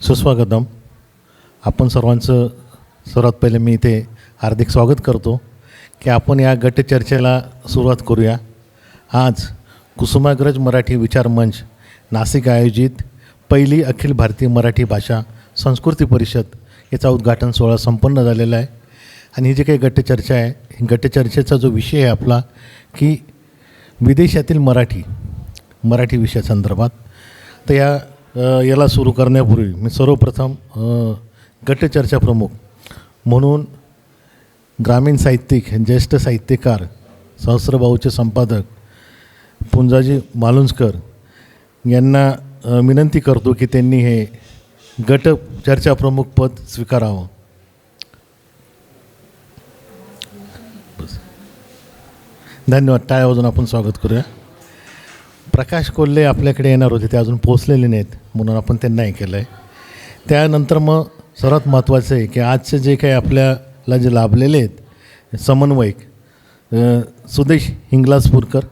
सुस्वागतम. आपण सर्वांचं सर्वात पहिले मी इथे हार्दिक स्वागत करतो की आपण या गटचर्चेला सुरुवात करूया. आज कुसुमाग्रज मराठी विचार मंच नाशिक आयोजित पहिली अखिल भारतीय मराठी भाषा संस्कृती परिषद याचा उद्घाटन सोहळा संपन्न झालेला आहे. आणि ही जी काही गटचर्चा आहे, ही गटचर्चेचा जो विषय आहे आपला की विदेशातील मराठी विषयासंदर्भात. तर याला सुरू करण्यापूर्वी मी सर्वप्रथम गटचर्चा प्रमुख म्हणून ग्रामीण साहित्यिक, ज्येष्ठ साहित्यकार, सहस्त्रबाहूचे संपादक पुंजाजी मालुंजकर यांना विनंती करतो की त्यांनी हे गटचर्चा प्रमुख पद स्वीकारावं. धन्यवाद. टाळ्या वाजवून आपण स्वागत करूया. प्रकाश कोल्हे आपल्याकडे येणार होते, ते अजून पोचलेले नाहीत म्हणून आपण त्यांना हे केलं आहे. त्यानंतर मग सर्वात महत्त्वाचं आहे की आजचे जे काही आपल्याला जे लाभलेले आहेत समन्वयक सुदेश हिंगलाजपूरकर,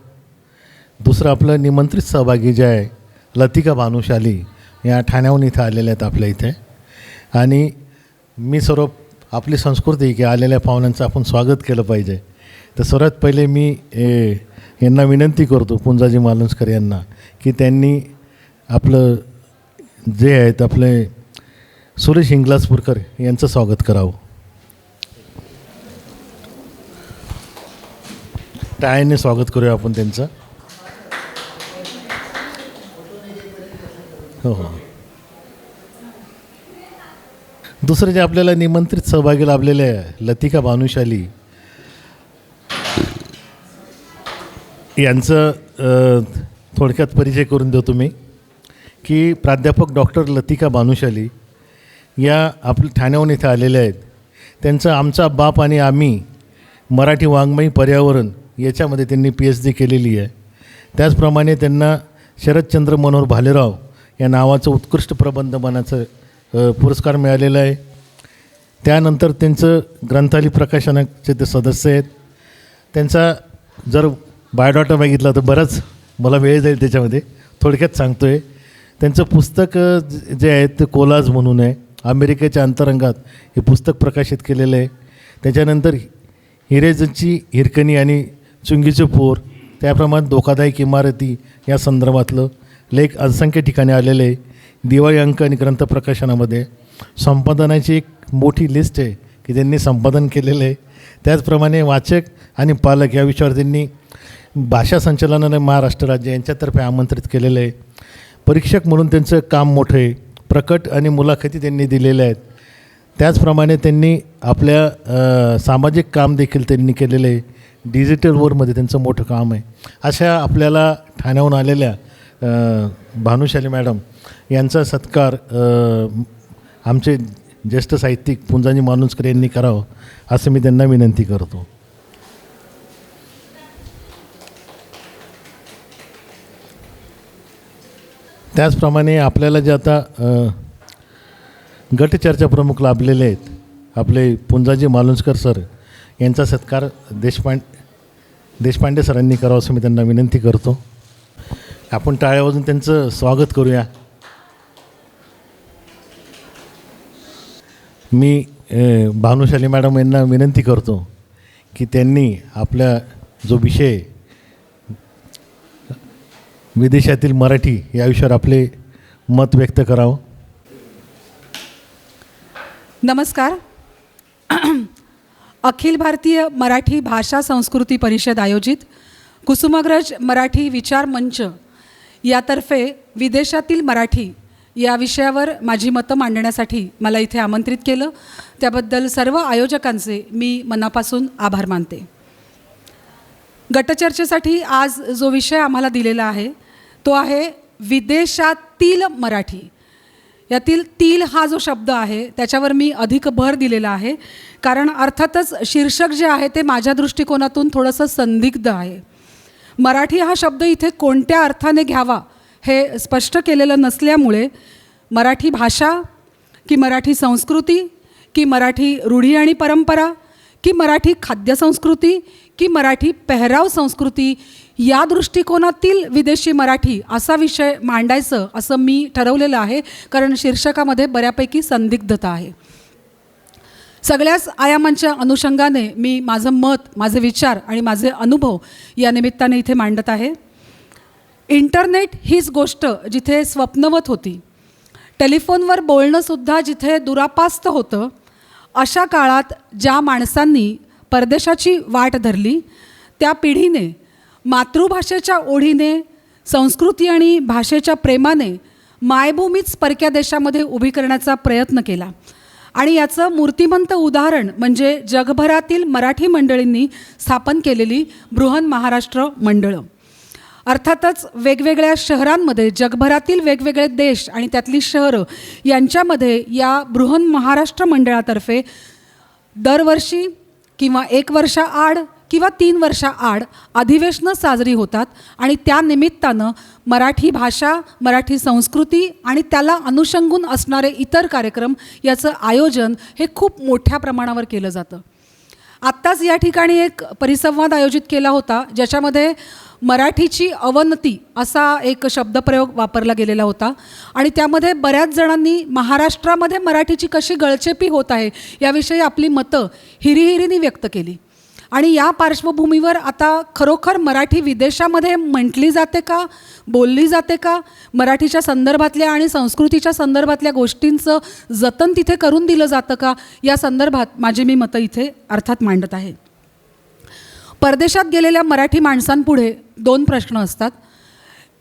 दुसरं आपलं निमंत्रित सहभागी जे आहे लतिका भानुशाली या ठाण्याहून इथं आलेल्या आहेत आपल्या इथे. आणि मी सर्व आपली संस्कृती की आलेल्या पाहुण्यांचं आपण स्वागत केलं पाहिजे. तर सर्वात पहिले मी यांना विनंती करतो, पुंजाजी मालुंजकर यांना, की त्यांनी आपलं जे आहेत आपले सुरेश हिंगलाजपूरकर यांचं स्वागत करावं. टाळ्याने स्वागत करूया आपण त्यांचं. हो हो. दुसरं जे आपल्याला निमंत्रित सहभागी लाभलेले आहे लतिका भानुशाली यांचं थोडक्यात परिचय करून देतो मी की प्राध्यापक डॉक्टर लतिका भानुशाली या आपल्या ठाण्याहून इथं आलेल्या आहेत. त्यांचं आमचा बाप आणि आम्ही मराठी वाङ्मयी पर्यावरण याच्यामध्ये त्यांनी PhD केलेली आहे. त्याचप्रमाणे त्यांना शरदचंद्र मनोहर भालेराव या नावाचं उत्कृष्ट प्रबंधमानाचं पुरस्कार मिळालेला आहे. त्यानंतर त्यांचं ग्रंथाली प्रकाशनाचे ते सदस्य आहेत. त्यांचा जर बायोडाटा बघितला तर बराच मला वेळ जाईल, त्याच्यामध्ये थोडक्यात सांगतो आहे. त्यांचं पुस्तक जे आहे ते कोलाज म्हणून आहे, अमेरिकेच्या अंतरंगात हे पुस्तक प्रकाशित केलेलं आहे. त्याच्यानंतर हिरेजची हिरकणी आणि चुंगीचे पोर, त्याप्रमाणे धोकादायक इमारती या संदर्भातलं लेख असंख्य ठिकाणी आलेले आहे. दिवाळी अंक आणि ग्रंथ प्रकाशनामध्ये संपादनाची एक मोठी लिस्ट आहे की त्यांनी संपादन केलेलं आहे. त्याचप्रमाणे वाचक आणि पालक या विषयावर त्यांनी भाषा संचालनालय महाराष्ट्र राज्य यांच्यातर्फे आमंत्रित केलेलं आहे. परीक्षक म्हणून त्यांचं काम मोठं आहे. प्रकट आणि मुलाखती त्यांनी दिलेल्या आहेत. त्याचप्रमाणे त्यांनी आपल्या सामाजिक काम देखील त्यांनी केलेलं आहे. डिजिटल वरमध्ये त्यांचं मोठं काम आहे. अशा आपल्याला ठाण्याहून आलेल्या भानुशाली मॅडम यांचा सत्कार आमचे ज्येष्ठ साहित्यिक पुंजाजी मालुंजकर यांनी करावं असं मी त्यांना विनंती करतो. त्याचप्रमाणे आपल्याला जे आता गटचर्चा प्रमुख लाभलेले आहेत आपले पुंजाजी मालुंजकर सर यांचा सत्कार देशपांडे सरांनी करावा असं मी त्यांना विनंती करतो. आपण टाळ्या वाजवून त्यांचं स्वागत करूया. मी भानुशाली मॅडम यांना विनंती करतो की त्यांनी आपला जो विषय विदेशातील मराठी या विषयावर आपले मत व्यक्त करावं. नमस्कार. अखिल भारतीय मराठी भाषा संस्कृती परिषद आयोजित कुसुमाग्रज मराठी विचार मंच यातर्फे विदेशातील मराठी या विषयावर माझी मतं मांडण्यासाठी मला इथे आमंत्रित केलं, त्याबद्दल सर्व आयोजकांचे मी मनापासून आभार मानते. गटचर्चेसाठी आज जो विषय आम्हाला दिलेला आहे तो आहे विदेशातील मराठी. यातील तील हा जो शब्द आहे त्याच्यावर मी अधिक भर दिलेला आहे, कारण अर्थातच शीर्षक जे आहे ते माझ्या दृष्टिकोनातून थोडंसं संदिग्ध आहे. मराठी हा शब्द इथे कोणत्या अर्थाने घ्यावा हे स्पष्ट केलेलं नसल्यामुळे मराठी भाषा की मराठी संस्कृती की मराठी रूढी आणि परंपरा की मराठी खाद्यसंस्कृती की मराठी पेहराव संस्कृती या दृष्टिकोनातील विदेशी मराठी असा विषय मांडायचं असं मी ठरवलेलं आहे, कारण शीर्षकामध्ये बऱ्यापैकी संदिग्धता आहे. सगळ्याच आयामांच्या अनुषंगाने मी माझं मत, माझे विचार आणि माझे अनुभव या निमित्ताने इथे मांडत आहे. इंटरनेट हीच गोष्ट जिथे स्वप्नवत होती, टेलिफोनवर बोलणंसुद्धा जिथे दुरापास्त होतं, अशा काळात ज्या माणसांनी परदेशाची वाट धरली त्या पिढीने मातृभाषेच्या ओढीने, संस्कृती आणि भाषेच्या प्रेमाने मायभूमीच परक्या देशामध्ये उभी करण्याचा प्रयत्न केला. आणि याचं मूर्तिमंत उदाहरण म्हणजे जगभरातील मराठी मंडळींनी स्थापन केलेली बृहन महाराष्ट्र मंडळं. अर्थातच वेगवेगळ्या शहरांमध्ये जगभरातील वेगवेगळे देश आणि त्यातली शहरं यांच्यामध्ये या बृहन महाराष्ट्र मंडळातर्फे दरवर्षी किंवा 1 वर्षाआड किंवा 3 वर्षाआड अधिवेशनं साजरी होतात. आणि त्या निमित्तानं मराठी भाषा, मराठी संस्कृती आणि त्याला अनुषंगून असणारे इतर कार्यक्रम याचं आयोजन हे खूप मोठ्या प्रमाणावर केलं जातं. आत्ताच या ठिकाणी एक परिसंवाद आयोजित केला होता, ज्याच्यामध्ये मराठीची अवनती असा एक शब्दप्रयोग वापरला गेलेला होता. आणि त्यामध्ये बऱ्याच जणांनी महाराष्ट्रामध्ये मराठीची कशी गळचेपी होत आहे याविषयी आपली मतं हिरिहिरीने व्यक्त केली. आणि या पार्श्वभूमीवर आता खरोखर मराठी विदेशामध्ये म्हटली जाते का, बोलली जाते का, मराठीच्या संदर्भातल्या आणि संस्कृतीच्या संदर्भातल्या गोष्टींचं जतन तिथे करून दिलं जातं का, या संदर्भात माझी मी मतं इथे अर्थात मांडत आहे. परदेशात गेलेल्या मराठी माणसांपुढे 2 प्रश्न असतात.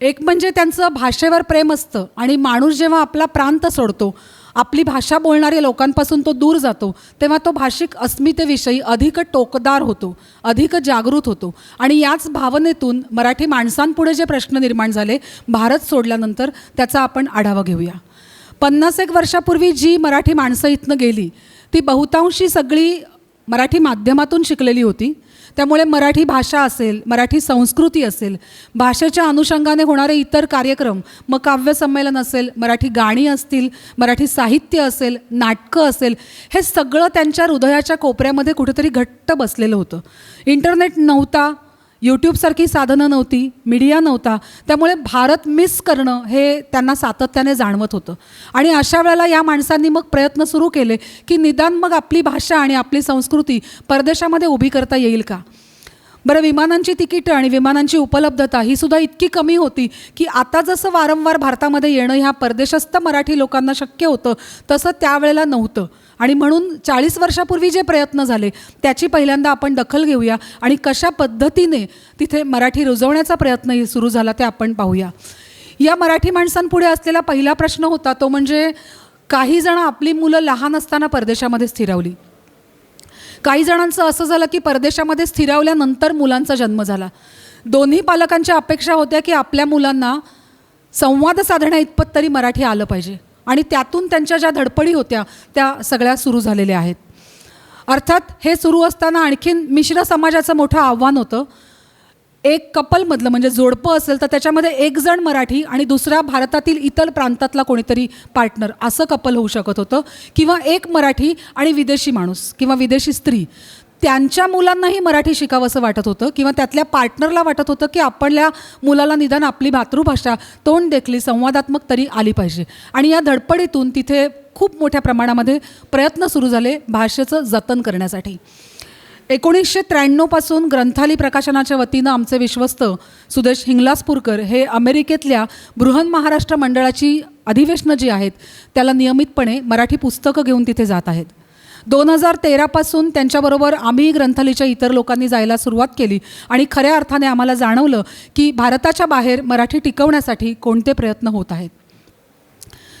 एक म्हणजे त्यांचं भाषेवर प्रेम असतं आणि माणूस जेव्हा आपला प्रांत सोडतो, आपली भाषा बोलणाऱ्या लोकांपासून तो दूर जातो, तेव्हा तो भाषिक अस्मितेविषयी अधिक टोकदार होतो, अधिक जागृत होतो. आणि याच भावनेतून मराठी माणसांपुढे जे प्रश्न निर्माण झाले भारत सोडल्यानंतर, त्याचा आपण आढावा घेऊया. 50-1 वर्षापूर्वी जी मराठी माणसं इथनं गेली ती बहुतांशी सगळी मराठी माध्यमातून शिकलेली होती. त्यामुळे मराठी भाषा असेल, मराठी संस्कृती असेल, भाषेच्या अनुषंगाने होणारे इतर कार्यक्रम, मग काव्यसंमेलन असेल, मराठी गाणी असतील, मराठी साहित्य असेल, नाटकं असेल, हे सगळं त्यांच्या हृदयाच्या कोपऱ्यामध्ये कुठेतरी घट्ट बसलेलं होतं. इंटरनेट नव्हता, यूट्यूबसारखी साधनं नव्हती, मीडिया नव्हता. त्यामुळे भारत मिस करणं हे त्यांना सातत्याने जाणवत होतं. आणि अशा वेळेला या माणसांनी मग प्रयत्न सुरू केले की निदान मग आपली भाषा आणि आपली संस्कृती परदेशामध्ये उभी करता येईल का. बरं, विमानांची तिकीटं आणि विमानांची उपलब्धता ही सुद्धा इतकी कमी होती की आता जसं वारंवार भारतामध्ये येणं ह्या परदेशस्थ मराठी लोकांना शक्य होतं, तसं त्यावेळेला नव्हतं. आणि म्हणून 40 वर्षापूर्वी जे प्रयत्न झाले त्याची पहिल्यांदा आपण दखल घेऊया आणि कशा पद्धतीने तिथे मराठी रुजवण्याचा प्रयत्न सुरू झाला ते आपण पाहूया. या मराठी माणसांपुढे असलेला पहिला प्रश्न होता तो म्हणजे काही जण आपली मुलं लहान असताना परदेशामध्ये स्थिरावली. काही जणांचं असं झालं की परदेशामध्ये स्थिरावल्यानंतर मुलांचा जन्म झाला. दोन्ही पालकांच्या अपेक्षा होत्या की आपल्या मुलांना संवाद साधण्या इतपत तरी मराठी आलं पाहिजे. आणि त्यातून त्यांच्या ज्या धडपडी होत्या त्या सगळ्या सुरू झालेल्या आहेत. अर्थात हे सुरू असताना आणखीन मिश्र समाजाचं मोठं आव्हान होतं. एक कपलमधलं म्हणजे जोडपं असेल तर त्याच्यामध्ये एक जण मराठी आणि दुसरा भारतातील इतर प्रांतातला कोणीतरी पार्टनर असं कपल होऊ शकत होतं. किंवा एक मराठी आणि विदेशी माणूस किंवा विदेशी स्त्री, त्यांच्या मुलांनाही मराठी शिकावंसं वाटत होतं किंवा त्यातल्या पार्टनरला वाटत होतं की आपल्या मुलाला निदान आपली मातृभाषा तोंड देखली संवादात्मक तरी आली पाहिजे. आणि या धडपडीतून तिथे खूप मोठ्या प्रमाणामध्ये प्रयत्न सुरू झाले भाषेचं जतन करण्यासाठी. 1993 पासून ग्रंथाली प्रकाशनाच्या वतीनं आमचे विश्वस्त सुदेश हिंगलाजपूरकर हे अमेरिकेतल्या बृहन महाराष्ट्र मंडळाची अधिवेशनं जी आहेत त्याला नियमितपणे मराठी पुस्तकं घेऊन तिथे जात आहेत. 2013 पासून त्यांच्याबरोबर आम्ही ग्रंथालीच्या इतर लोकांनी जायला सुरुवात केली आणि खऱ्या अर्थाने आम्हाला जाणवलं की भारताच्या बाहेर मराठी टिकवण्यासाठी कोणते प्रयत्न होत आहेत.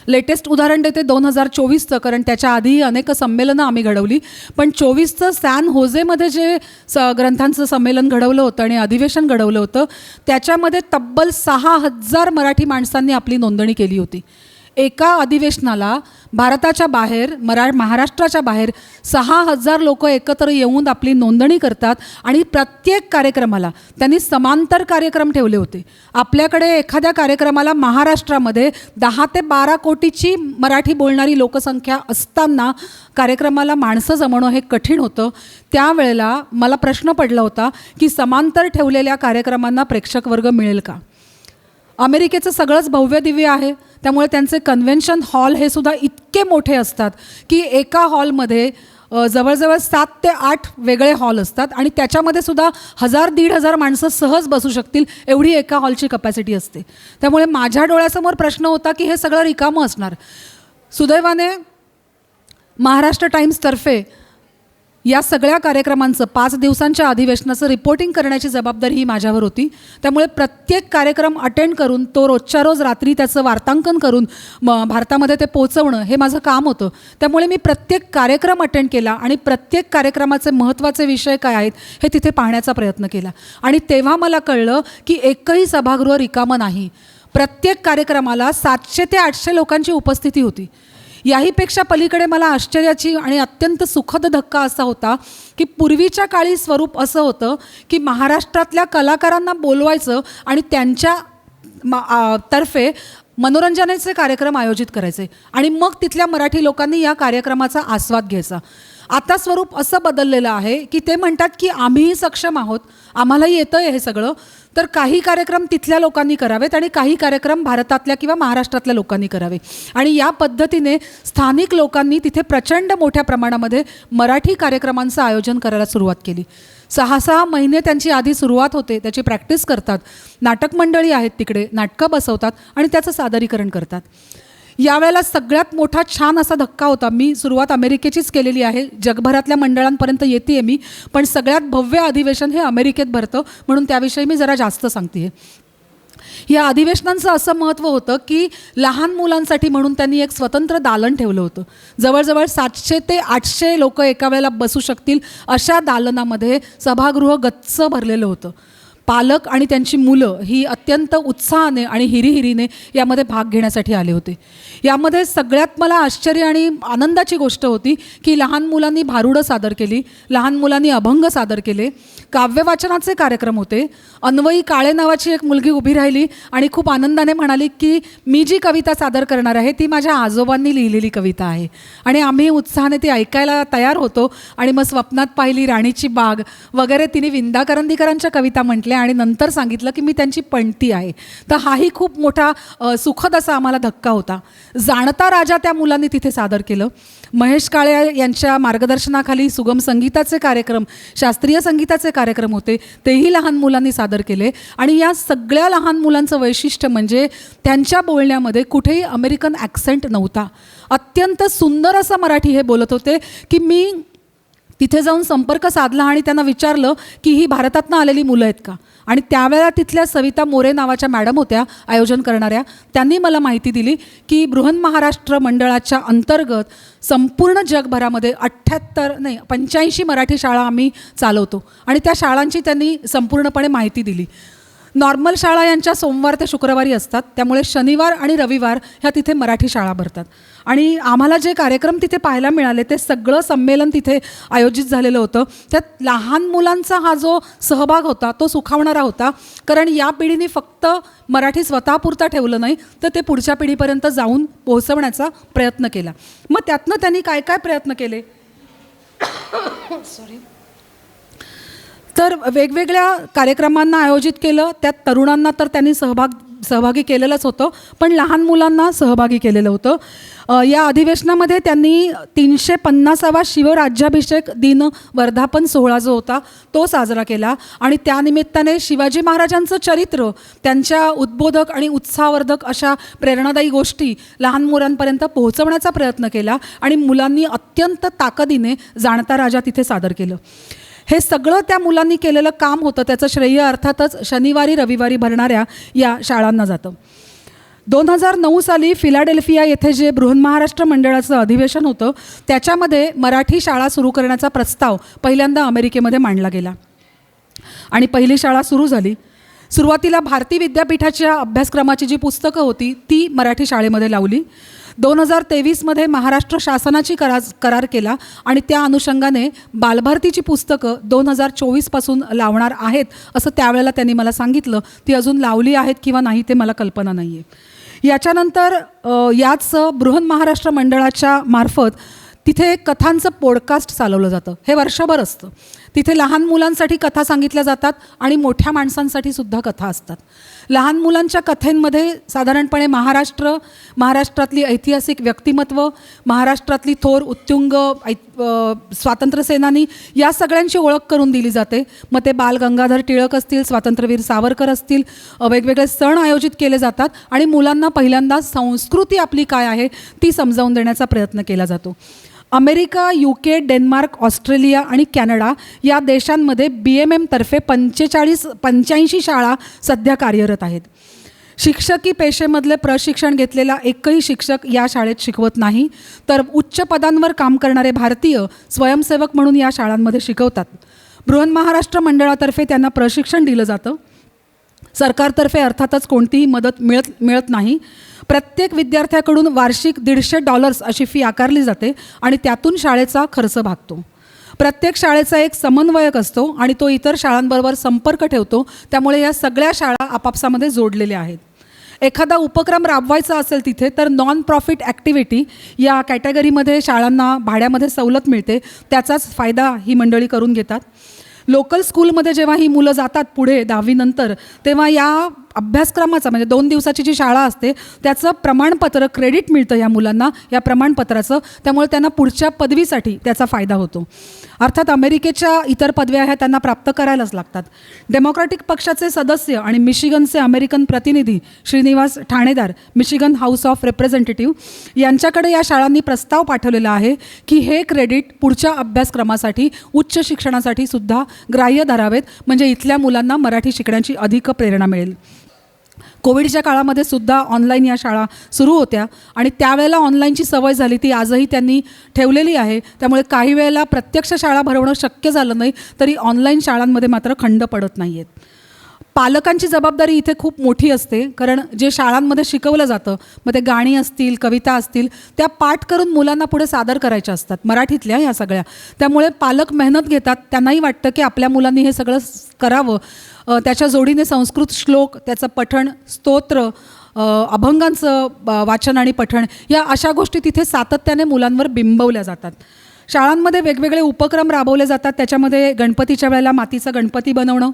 लेटेस्ट उदाहरण देते 2024चं, कारण त्याच्या आधीही अनेक संमेलनं आम्ही घडवली. पण 24चं सॅन होजेमध्ये जे ग्रंथांचं संमेलन घडवलं होतं आणि अधिवेशन घडवलं होतं त्याच्यामध्ये तब्बल 6,000 मराठी माणसांनी आपली नोंदणी केली होती. एका अधिवेशनाला भारताच्या बाहेर महाराष्ट्राच्या बाहेर 6,000 लोक एकत्र येऊन आपली नोंदणी करतात आणि प्रत्येक कार्यक्रमाला त्यांनी समांतर कार्यक्रम ठेवले होते. आपल्याकडे एखाद्या कार्यक्रमाला महाराष्ट्रामध्ये 10 ते 12 कोटीची मराठी बोलणारी लोकसंख्या असताना कार्यक्रमाला माणसं जमवणं हे कठीण होतं. त्यावेळेला मला प्रश्न पडला होता की समांतर ठेवलेल्या कार्यक्रमांना प्रेक्षक वर्ग मिळेल का. अमेरिकेचं सगळंच भव्य दिव्य आहे, त्यामुळे त्यांचे कन्व्हेन्शन हॉल हे सुद्धा इतके मोठे असतात की एका हॉलमध्ये जवळजवळ 7 ते 8 वेगळे हॉल असतात आणि त्याच्यामध्ये सुद्धा 1,000-1,500 माणसं सहज बसू शकतील एवढी एका हॉलची कपॅसिटी असते. त्यामुळे माझ्या डोळ्यासमोर प्रश्न होता की हे सगळं रिकामं असणार. सुदैवाने महाराष्ट्र टाइम्सतर्फे या सगळ्या कार्यक्रमांचं 5 दिवसांच्या अधिवेशनाचं रिपोर्टिंग करण्याची जबाबदारी ही माझ्यावर होती. त्यामुळे प्रत्येक कार्यक्रम अटेंड करून तो रोजच्या रोज रात्री त्याचं वार्तांकन करून भारतामध्ये ते पोहोचवणं हे माझं काम होतं. त्यामुळे मी प्रत्येक कार्यक्रम अटेंड केला आणि प्रत्येक कार्यक्रमाचे महत्त्वाचे विषय काय आहेत हे तिथे पाहण्याचा प्रयत्न केला. आणि तेव्हा मला कळलं की एकही सभागृह रिकामं नाही. प्रत्येक कार्यक्रमाला 700 ते 800 लोकांची उपस्थिती होती. याहीपेक्षा पलीकडे मला आश्चर्याची आणि अत्यंत सुखद धक्का असा होता की पूर्वीच्या काळी स्वरूप असं होतं की महाराष्ट्रातल्या कलाकारांना बोलवायचं आणि त्यांच्या तर्फे मनोरंजनाचे कार्यक्रम आयोजित करायचे आणि मग तिथल्या मराठी लोकांनी या कार्यक्रमाचा आस्वाद घ्यायचा. आता स्वरूप असं बदललेलं आहे की ते म्हणतात की आम्हीही सक्षम आहोत, आम्हालाही येतं आहे हे सगळं, तर काही कार्यक्रम तिथल्या लोकांनी करावेत आणि काही कार्यक्रम भारतातल्या किंवा महाराष्ट्रातल्या लोकांनी करावे. आणि या पद्धतीने स्थानिक लोकांनी तिथे प्रचंड मोठ्या प्रमाणामध्ये मराठी कार्यक्रमांचं आयोजन करायला सुरुवात केली. 6-6 महिने त्यांची आधी सुरुवात होते, त्याची प्रॅक्टिस करतात, नाटक मंडळी आहेत तिकडे, नाटकं बसवतात आणि त्याचं सादरीकरण करतात. यावेळेला सगळ्यात मोठा छान असा धक्का होता. मी सुरुवात अमेरिकेचीच केलेली आहे, जगभरातल्या मंडळांपर्यंत येते आहे मी, पण सगळ्यात भव्य अधिवेशन हे अमेरिकेत भरतं म्हणून त्याविषयी मी जरा जास्त सांगते आहे. या अधिवेशनांचं असं महत्त्व होतं की लहान मुलांसाठी म्हणून त्यांनी एक स्वतंत्र दालन ठेवलं होतं. जवळजवळ 700 ते 800 लोक एका वेळेला बसू शकतील अशा दालनामध्ये सभागृह गच्च भरलेलं होतं. पालक आणि त्यांची मुलं ही अत्यंत उत्साहाने आणि हिरीहिरीने यामध्ये भाग घेण्यासाठी आले होते. यामध्ये सगळ्यात मला आश्चर्य आणि आनंदाची गोष्ट होती की लहान मुलांनी भारुडं सादर केली, लहान मुलांनी अभंग सादर केले, काव्यवाचनाचे कार्यक्रम होते. अन्वयी काळे नावाची एक मुलगी उभी राहिली आणि खूप आनंदाने म्हणाली की मी जी कविता सादर करणार आहे ती माझ्या आजोबांनी लिहिलेली कविता आहे. आणि आम्ही उत्साहाने ती ऐकायला तयार होतो. आणि मग स्वप्नात पाहिली राणीची बाग वगैरे तिने विंदा करंदीकरांच्या कविता म्हटल्या आणि नंतर सांगितलं की मी त्यांची पणती आहे. तर हाही खूप मोठा सुखद असा आम्हाला धक्का होता. जाणता राजा त्या मुलांनी तिथे सादर केलं. महेश काळे यांच्या मार्गदर्शनाखाली सुगम संगीताचे कार्यक्रम, शास्त्रीय संगीताचे कार्यक्रम होते, तेही लहान मुलांनी सादर केले. आणि या सगळ्या लहान मुलांचं वैशिष्ट्य म्हणजे त्यांच्या बोलण्यामध्ये कुठेही अमेरिकन ॲक्सेंट नव्हता. अत्यंत सुंदर असं मराठी हे बोलत होते की मी तिथे जाऊन संपर्क साधला आणि त्यांना विचारलं की ही भारतातनं आलेली मुलं आहेत का. आणि त्यावेळेला तिथल्या सविता मोरे नावाच्या मॅडम होत्या आयोजन करणाऱ्या, त्यांनी मला माहिती दिली की बृहन महाराष्ट्र मंडळाच्या अंतर्गत संपूर्ण जगभरामध्ये 85 मराठी शाळा आम्ही चालवतो आणि त्या शाळांची त्यांनी संपूर्णपणे माहिती दिली. नॉर्मल शाळा यांच्या सोमवार ते शुक्रवारी असतात, त्यामुळे शनिवार आणि रविवार ह्या तिथे मराठी शाळा भरतात. आणि आम्हाला जे कार्यक्रम तिथे पाहायला मिळाले ते सगळं संमेलन तिथे आयोजित झालेलं होतं. त्यात लहान मुलांचा हा जो सहभाग होता तो सुखावणारा होता, कारण या पिढीने फक्त मराठी स्वतःपुरता ठेवलं नाही तर ते पुढच्या पिढीपर्यंत जाऊन पोहोचवण्याचा प्रयत्न केला. मग त्यातनं त्यांनी काय काय प्रयत्न केले तर वेगवेगळ्या कार्यक्रमांना आयोजित केलं. त्यात तरुणांना तर त्यांनी सहभागी केलेलंच होतं, पण लहान मुलांना सहभागी केलेलं होतं. या अधिवेशनामध्ये त्यांनी 350वा शिवराज्याभिषेक दिन वर्धापन सोहळा जो होता तो साजरा केला आणि त्यानिमित्ताने शिवाजी महाराजांचं चरित्र, त्यांच्या उद्बोधक आणि उत्साहवर्धक अशा प्रेरणादायी गोष्टी लहान मुलांपर्यंत पोहोचवण्याचा प्रयत्न केला आणि मुलांनी अत्यंत ताकदीने जाणता राजा तिथे सादर केलं. हे सगळं त्या मुलांनी केलेलं काम होतं, त्याचं श्रेय अर्थातच शनिवारी रविवारी भरणाऱ्या या शाळांना जातं. 2009 साली फिलाडेल्फिया येथे जे बृहन महाराष्ट्र मंडळाचं अधिवेशन होतं त्याच्यामध्ये मराठी शाळा सुरू करण्याचा प्रस्ताव पहिल्यांदा अमेरिकेमध्ये मांडला गेला आणि पहिली शाळा सुरू झाली. सुरुवातीला भारती विद्यापीठाच्या अभ्यासक्रमाची जी पुस्तकं होती ती मराठी शाळेमध्ये लावली. 2023मध्ये महाराष्ट्र शासनाची करार केला आणि त्या अनुषंगाने बालभारतीची पुस्तकं 2024पासून लावणार आहेत असं त्यावेळेला त्यांनी मला सांगितलं. ती अजून लावली आहेत किंवा नाही ते मला कल्पना नाही आहे. याच्यानंतर याच बृहन महाराष्ट्र मंडळाच्या मार्फत तिथे कथांचं पॉडकास्ट चालवलं जातं. हे वर्षभर असतं. तिथे लहान मुलांसाठी कथा सांगितल्या जातात आणि मोठ्या माणसांसाठी सुद्धा कथा असतात. लहान मुलांच्या कथेंमध्ये साधारणपणे महाराष्ट्रातली ऐतिहासिक व्यक्तिमत्व, महाराष्ट्रातली थोर उत्तुंग स्वातंत्र्यसेनानी या सगळ्यांची ओळख करून दिली जाते. मग ते बाल गंगाधर टिळक असतील, स्वातंत्र्यवीर सावरकर असतील, वेगवेगळे सण आयोजित केले जातात आणि मुलांना पहिल्यांदा संस्कृती आपली काय आहे ती समजावून देण्याचा प्रयत्न केला जातो. अमेरिका, UK, डेन्मार्क, ऑस्ट्रेलिया आणि कॅनडा या देशांमध्ये BMM तर्फे 85 शाळा सध्या कार्यरत आहेत. शिक्षकी पेशेमधले प्रशिक्षण घेतलेला एकही शिक्षक या शाळेत शिकवत नाही, तर उच्च पदांवर काम करणारे भारतीय स्वयंसेवक म्हणून या शाळांमध्ये शिकवतात. बृहन महाराष्ट्र मंडळातर्फे त्यांना प्रशिक्षण दिलं जातं. सरकारतर्फे अर्थातच कोणतीही मदत मिळत नाही. प्रत्येक विद्यार्थ्याकडून वार्षिक $150 अशी फी आकारली जाते आणि त्यातून शाळेचा खर्च भागतो. प्रत्येक शाळेचा एक समन्वयक असतो आणि तो इतर शाळांबरोबर संपर्क ठेवतो. त्यामुळे या सगळ्या शाळा आपापसामध्ये जोडलेल्या आहेत. एखादा उपक्रम राबवायचा असेल तिथे तर नॉन प्रॉफिट ॲक्टिव्हिटी या कॅटेगरीमध्ये शाळांना भाड्यामध्ये सवलत मिळते. त्याचाच फायदा ही मंडळी करून घेतात. लोकल स्कूलमध्ये जेव्हा ही मुलं जातात पुढे 10वी नंतर, तेव्हा या अभ्यासक्रमाचा म्हणजे 2 दिवसाची जी शाळा असते त्याचं प्रमाणपत्र क्रेडिट मिळतं या मुलांना, या प्रमाणपत्राचं. त्यामुळे त्यांना पुढच्या पदवीसाठी त्याचा फायदा होतो. अर्थात अमेरिकेच्या इतर पदव्या ह्या त्यांना प्राप्त करायलाच लागतात. डेमोक्रॅटिक पक्षाचे सदस्य आणि मिशिगनचे अमेरिकन प्रतिनिधी श्रीनिवास ठाणेदार, मिशिगन हाऊस ऑफ रिप्रेझेंटेटिव्ह यांच्याकडे या शाळांनी प्रस्ताव पाठवलेला आहे की हे क्रेडिट पुढच्या अभ्यासक्रमासाठी, उच्च शिक्षणासाठी सुद्धा ग्राह्य धरावेत, म्हणजे इथल्या मुलांना मराठी शिकण्याची अधिक प्रेरणा मिळेल. कोविडच्या काळामध्ये सुद्धा ऑनलाईन या शाळा सुरू होत्या आणि त्यावेळेला ऑनलाईनची सवय झाली, ती आजही त्यांनी ठेवलेली आहे. त्यामुळे काही वेळेला प्रत्यक्ष शाळा भरवणं शक्य झालं नाही तरी ऑनलाईन शाळांमध्ये मात्र खंड पडत नाही आहेत. पालकांची जबाबदारी इथे खूप मोठी असते, कारण जे शाळांमध्ये शिकवलं जातं, मग ते गाणी असतील, कविता असतील, त्या पाठ करून मुलांना पुढे सादर करायच्या असतात, मराठीतल्या ह्या सगळ्या. त्यामुळे पालक मेहनत घेतात. त्यांनाही वाटतं की आपल्या मुलांनी हे सगळं करावं. त्याच्या जोडीने संस्कृत श्लोक, त्याचं पठण, स्तोत्र, अभंगांचं वाचन आणि पठण, या अशा गोष्टी तिथे सातत्याने मुलांवर बिंबवल्या जातात. शाळांमध्ये वेगवेगळे उपक्रम राबवले जातात. त्याच्यामध्ये गणपतीच्या वेळेला मातीचा गणपती बनवणं,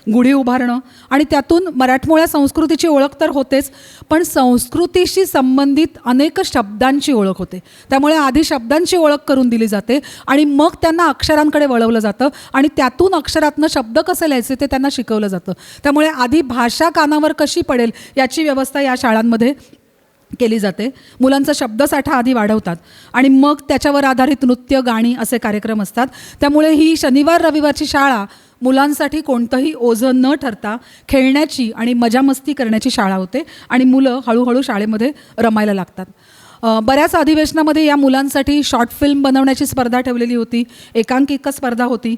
गुढी उभारणं आणि त्यातून मराठमोळ्या संस्कृतीची ओळख तर होतेच, पण संस्कृतीशी संबंधित अनेक शब्दांची ओळख होते. त्यामुळे आधी शब्दांची ओळख करून दिली जाते आणि मग त्यांना अक्षरांकडे वळवलं जातं आणि त्यातून अक्षरातनं शब्द कसे लिहायचे ते त्यांना शिकवलं जातं. त्यामुळे आधी भाषा कानावर कशी पडेल याची व्यवस्था या शाळांमध्ये केली जाते. मुलांचा शब्दसाठा आधी वाढवतात आणि मग त्याच्यावर आधारित नृत्य, गाणी असे कार्यक्रम असतात. त्यामुळे ही शनिवार रविवारची शाळा मुलांसाठी कोणतंही ओझं न ठरता खेळण्याची आणि मजामस्ती करण्याची शाळा होते आणि मुलं हळूहळू शाळेमध्ये रमायला लागतात. बऱ्याच अधिवेशनामध्ये या मुलांसाठी शॉर्ट फिल्म बनवण्याची स्पर्धा ठेवलेली होती, एकांकिका स्पर्धा होती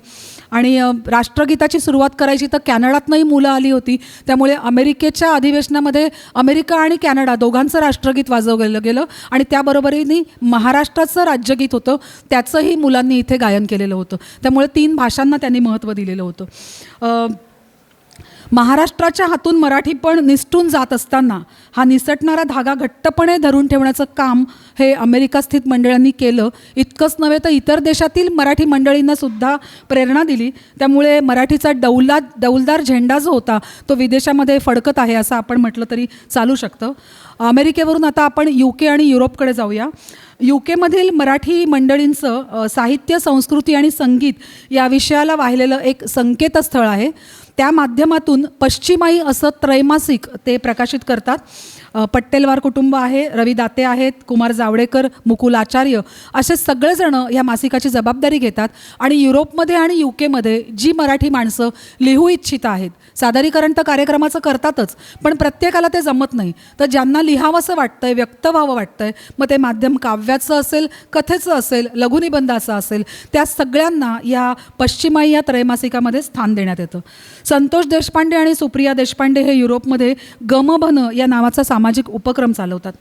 आणि राष्ट्रगीताची सुरुवात करायची तर कॅनडातनंही मुलं आली होती. त्यामुळे अमेरिकेच्या अधिवेशनामध्ये अमेरिका आणि कॅनडा दोघांचं राष्ट्रगीत वाजवलं गेलं आणि त्याबरोबरीने महाराष्ट्राचं राज्यगीत होतं, त्याचंही मुलांनी इथे गायन केलेलं होतं. त्यामुळे 3 भाषांना त्यांनी महत्त्व दिलेलं होतं. महाराष्ट्राच्या हातून मराठी पण निसटून जात असताना हा निसटणारा धागा घट्टपणे धरून ठेवण्याचं काम हे अमेरिकास्थित मंडळांनी केलं. इतकंच नव्हे तर इतर देशातील मराठी मंडळींना सुद्धा प्रेरणा दिली. त्यामुळे मराठीचा डौलदार झेंडा जो होता तो विदेशामध्ये फडकत आहे असं आपण म्हटलं तरी चालू शकतं. अमेरिकेवरून आता आपण UK आणि युरोपकडे जाऊया. UKमधील मराठी मंडळींचं साहित्य, संस्कृती आणि संगीत या विषयाला वाहिलेलं एक संकेतस्थळ आहे. त्या माध्यमातून पश्चिमाई असं त्रैमासिक ते प्रकाशित करतात. पट्टेलवार कुटुंब आहे, रवी दाते आहेत, कुमार जावडेकर, मुकुल आचार्य असे सगळेजण या मासिकाची जबाबदारी घेतात. आणि युरोपमध्ये आणि UKमध्ये जी मराठी माणसं लिहू इच्छित आहेत, सादरीकरण तर कार्यक्रमाचं करतातच, पण प्रत्येकाला ते जमत नाही, तर ज्यांना लिहावंसं वाटतंय, व्यक्त व्हावं वाटतंय, मग ते माध्यम काव्याचं असेल, कथेचं असेल, लघुनिबंधाचं असेल, त्या सगळ्यांना या पश्चिमाई या त्रैमासिकामध्ये स्थान देण्यात येतं. संतोष देशपांडे आणि सुप्रिया देशपांडे हे युरोपमध्ये गमभन या नावाचा सामाजिक उपक्रम चालवतात.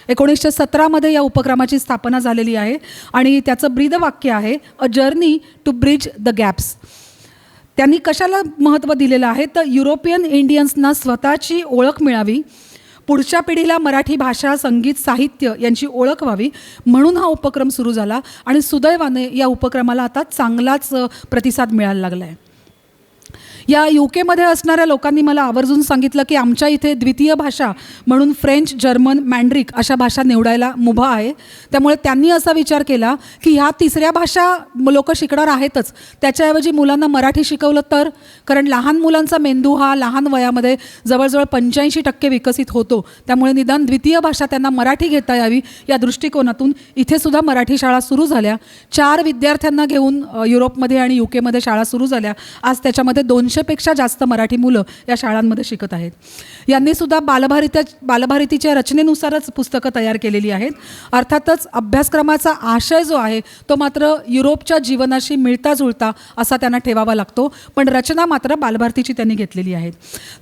1917मध्ये या उपक्रमाची स्थापना झालेली आहे आणि त्याचं ब्रीदवाक्य आहे a journey to bridge the gaps. त्यांनी कशाला महत्त्व दिलेलं आहे तर युरोपियन इंडियन्सना स्वतःची ओळख मिळावी, पुढच्या पिढीला मराठी भाषा, संगीत, साहित्य यांची ओळख व्हावी म्हणून हा उपक्रम सुरू झाला आणि सुदैवाने या उपक्रमाला आता चांगलाच प्रतिसाद मिळायला लागला आहे. या UK असणाऱ्या लोकांनी मला आवर्जून सांगितलं की आमच्या इथे द्वितीय भाषा म्हणून फ्रेंच, जर्मन, मॅन्ड्रिक अशा भाषा निवडायला मुभा आहे. त्यामुळे त्यांनी असा विचार केला की ह्या तिसऱ्या भाषा लोक शिकणार आहेतच, त्याच्याऐवजी मुलांना मराठी शिकवलं तर, कारण लहान मुलांचा मेंदू हा लहान वयामध्ये जवळजवळ 85% विकसित होतो. त्यामुळे निदान द्वितीय भाषा त्यांना मराठी घेता यावी या दृष्टिकोनातून इथे सुद्धा मराठी शाळा सुरू झाल्या. 4 विद्यार्थ्यांना घेऊन युरोपमध्ये आणि UK शाळा सुरू झाल्या. आज त्याच्यामध्ये 200पेक्षा जास्त मराठी मुलं या शाळांमध्ये शिकत आहेत. यांनी सुद्धा बालभारतीच्या रचनेनुसारच पुस्तकं तयार केलेली आहेत. अर्थातच अभ्यासक्रमाचा आशय जो आहे तो मात्र युरोपच्या जीवनाशी मिळता जुळता असा त्यांना ठेवावा लागतो, पण रचना मात्र बालभारतीची त्यांनी घेतलेली आहे.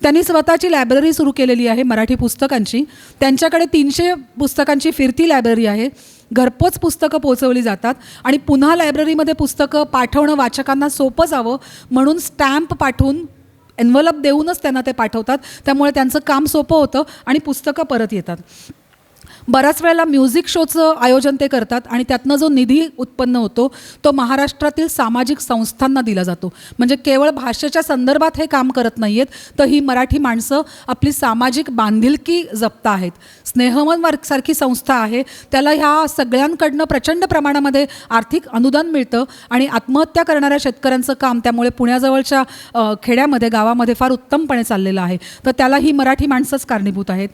त्यांनी स्वतःची लायब्ररी सुरू केलेली आहे मराठी पुस्तकांची. त्यांच्याकडे 300 पुस्तकांची फिरती लायब्ररी आहे. घरपोच पुस्तकं पोचवली जातात आणि पुन्हा लायब्ररीमध्ये पुस्तकं पाठवणं वाचकांना सोपं जावं म्हणून स्टॅम्प पाठवून एन्व्हलप देऊनच त्यांना ते पाठवतात. त्यामुळे त्यांचं काम सोपं होतं आणि पुस्तकं परत येतात. बऱ्याच वेळेला म्युझिक शोचं आयोजन ते करतात आणि त्यातनं जो निधी उत्पन्न होतो तो महाराष्ट्रातील सामाजिक संस्थांना दिला जातो. म्हणजे केवळ भाषेच्या संदर्भात हे काम करत नाही आहेत, तर ही मराठी माणसं आपली सामाजिक बांधिलकी जपत आहेत. स्नेहवन सारखी संस्था आहे, त्याला ह्या सगळ्यांकडनं प्रचंड प्रमाणामध्ये आर्थिक अनुदान मिळतं आणि आत्महत्या करणाऱ्या शेतकऱ्यांचं काम त्यामुळे पुण्याजवळच्या खेड्यामध्ये, गावामध्ये फार उत्तमपणे चाललेलं आहे. तर त्याला ही मराठी माणसंच कारणीभूत आहेत.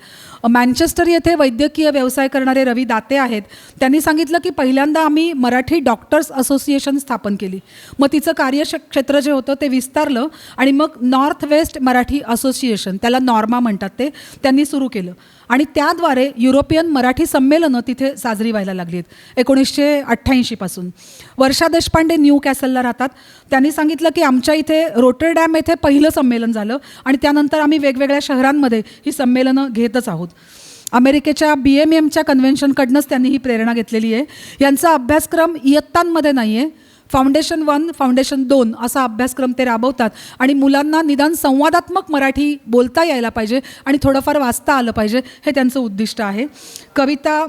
मँचेस्टर येथे वैद्यकीय व्यवसाय करणारे रवी दाते आहेत. त्यांनी सांगितलं की पहिल्यांदा आम्ही मराठी डॉक्टर्स असोसिएशन स्थापन केली. मग तिचं कार्यक्षेत्र जे होतं ते विस्तारलं आणि मग नॉर्थ वेस्ट मराठी असोसिएशन, त्याला नॉर्मा म्हणतात, ते त्यांनी सुरू केलं आणि त्याद्वारे युरोपियन मराठी संमेलनं तिथे साजरी व्हायला लागली आहेत 1988 पासून. वर्षा देशपांडे न्यू कॅसलला राहतात. त्यांनी सांगितलं की आमच्या इथे रोटरडॅम येथे पहिलं संमेलन झालं आणि त्यानंतर आम्ही वेगवेगळ्या शहरांमध्ये ही संमेलनं घेतच आहोत. अमेरिकेच्या BMMच्या कन्व्हेन्शनकडनंच त्यांनी ही प्रेरणा घेतलेली आहे. यांचा अभ्यासक्रम इयत्तांमध्ये नाही आहे, फाउंडेशन 1, फाउंडेशन 2 असा अभ्यासक्रम ते राबवतात आणि मुलांना निदान संवादात्मक मराठी बोलता यायला पाहिजे आणि थोडंफार वाचता आलं पाहिजे, हे त्यांचं उद्दिष्ट आहे. कविता,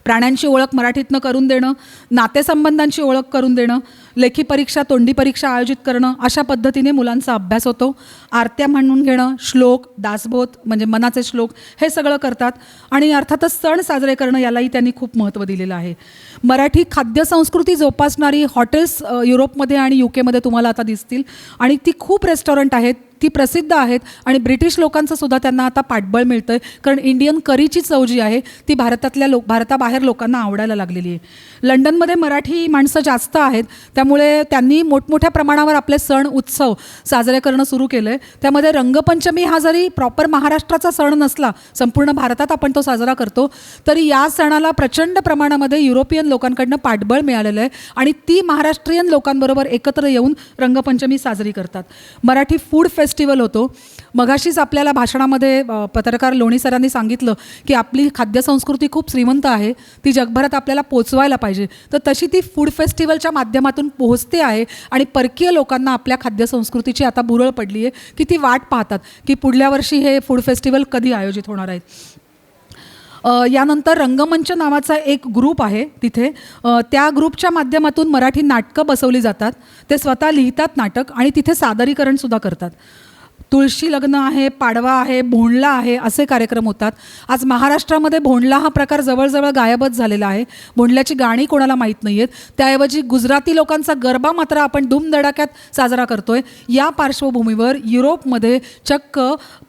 प्राण्यांची ओळख मराठीतनं करून देणं, नातेसंबंधांची ओळख करून देणं, लेखी परीक्षा, तोंडी परीक्षा आयोजित करणं, अशा पद्धतीने मुलांचा अभ्यास होतो. आरत्या म्हणून घेणं, श्लोक, दासबोध म्हणजे मनाचे श्लोक, हे सगळं करतात आणि अर्थातच सण साजरे करणं यालाही त्यांनी खूप महत्त्व दिलेलं आहे. मराठी खाद्यसंस्कृती जोपासणारी हॉटेल्स युरोपमध्ये आणि UK तुम्हाला आता दिसतील आणि ती खूप रेस्टॉरंट आहेत, ती प्रसिद्ध आहेत आणि ब्रिटिश लोकांचं सुद्धा त्यांना आता पाठबळ मिळतं आहे, कारण इंडियन करीची चव जी आहे ती भारताबाहेर लोकांना आवडायला लागलेली आहे. लंडनमध्ये मराठी माणसं जास्त आहेत, त्यामुळे त्यांनी मोठमोठ्या प्रमाणावर आपले सण उत्सव साजरे करणं सुरू केलं आहे. त्यामध्ये रंगपंचमी हा जरी प्रॉपर महाराष्ट्राचा सण नसला, संपूर्ण भारतात आपण तो साजरा करतो, तरी या सणाला प्रचंड प्रमाणामध्ये युरोपियन लोकांकडनं पाठबळ मिळालेलं आहे आणि ती महाराष्ट्रीयन लोकांबरोबर एकत्र येऊन रंगपंचमी साजरी करतात. मराठी फूड फेस्टिवल होतो. मघाशीच आपल्याला भाषणामध्ये पत्रकार लोणी सरांनी सांगितलं की आपली खाद्यसंस्कृती खूप श्रीमंत आहे, ती जगभरात आपल्याला पोचवायला पाहिजे. तर तशी ती फूड फेस्टिवलच्या माध्यमातून पोहोचते आहे आणि परकीय लोकांना आपल्या खाद्यसंस्कृतीची आता बुरळ पडली आहे की ती वाट पाहतात की पुढल्या वर्षी हे फूड फेस्टिवल कधी आयोजित होणार आहेत. यानंतर रंगमंच नावाचा एक ग्रुप आहे तिथे. त्या ग्रुपच्या माध्यमातून मराठी नाटकं बसवली जातात. ते स्वतः लिहितात नाटक आणि तिथे सादरीकरणसुद्धा करतात. तुळशी लग्न आहे, पाडवा आहे, भोंडला आहे, असे कार्यक्रम होतात. आज महाराष्ट्रामध्ये भोंडला हा प्रकार जवळजवळ गायबच झालेला आहे. भोंडल्याची गाणी कोणाला माहीत नाही आहेत. त्याऐवजी गुजराती लोकांचा गरबा मात्र आपण धूमधडाक्यात साजरा करतोय. या पार्श्वभूमीवर युरोपमध्ये चक्क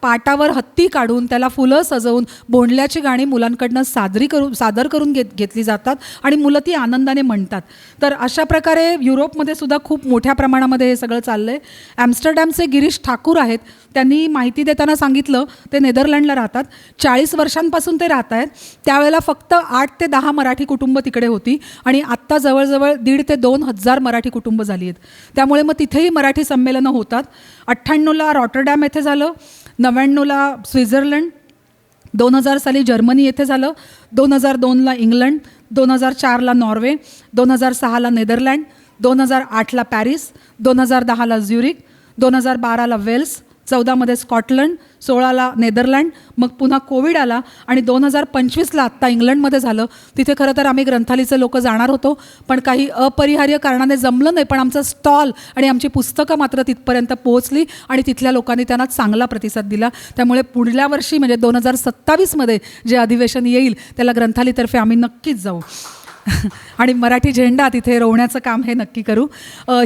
पाटावर हत्ती काढून त्याला फुलं सजवून भोंडल्याची गाणी मुलांकडनं सादर करून घेतली जातात आणि मुलं ती आनंदाने म्हणतात. तर अशा प्रकारे युरोपमध्ये सुद्धा खूप मोठ्या प्रमाणामध्ये हे सगळं चाललं आहे. ॲम्स्टरडॅमचे गिरीश ठाकूर आहेत. त्यांनी माहिती देताना सांगितलं, ते नेदरलँडला राहतात, 40 वर्षांपासून ते राहत आहेत. त्यावेळेला फक्त 8 ते 10 मराठी कुटुंब तिकडे होती आणि आत्ता जवळजवळ 1,500 ते 2,000 मराठी कुटुंब झाली आहेत. त्यामुळे मग तिथेही मराठी संमेलनं होतात. 98ला रॉटरडॅम येथे झालं, 99ला स्वित्झर्लंड, 2000 साली जर्मनी येथे झालं, 2002ला इंग्लंड, 2004ला नॉर्वे, 2006ला नेदरलँड, 2008ला पॅरिस, 2010ला झ्युरिक, 2012ला वेल्स, 14मध्ये स्कॉटलंड, 16ला नेदरलँड, मग पुन्हा कोविड आला आणि 2025ला आत्ता इंग्लंडमध्ये झालं. तिथे खरं तर आम्ही ग्रंथालीचे लोक जाणार होतो, पण काही अपरिहार्य कारणाने जमलं नाही. पण आमचा स्टॉल आणि आमची पुस्तकं मात्र तिथपर्यंत पोहोचली आणि तिथल्या लोकांनी त्यांना चांगला प्रतिसाद दिला. त्यामुळे पुढल्या वर्षी म्हणजे 2027मध्ये जे अधिवेशन येईल त्याला ग्रंथालीतर्फे आम्ही नक्कीच जाऊ आणि मराठी झेंडा तिथे रोवण्याचं काम हे नक्की करू.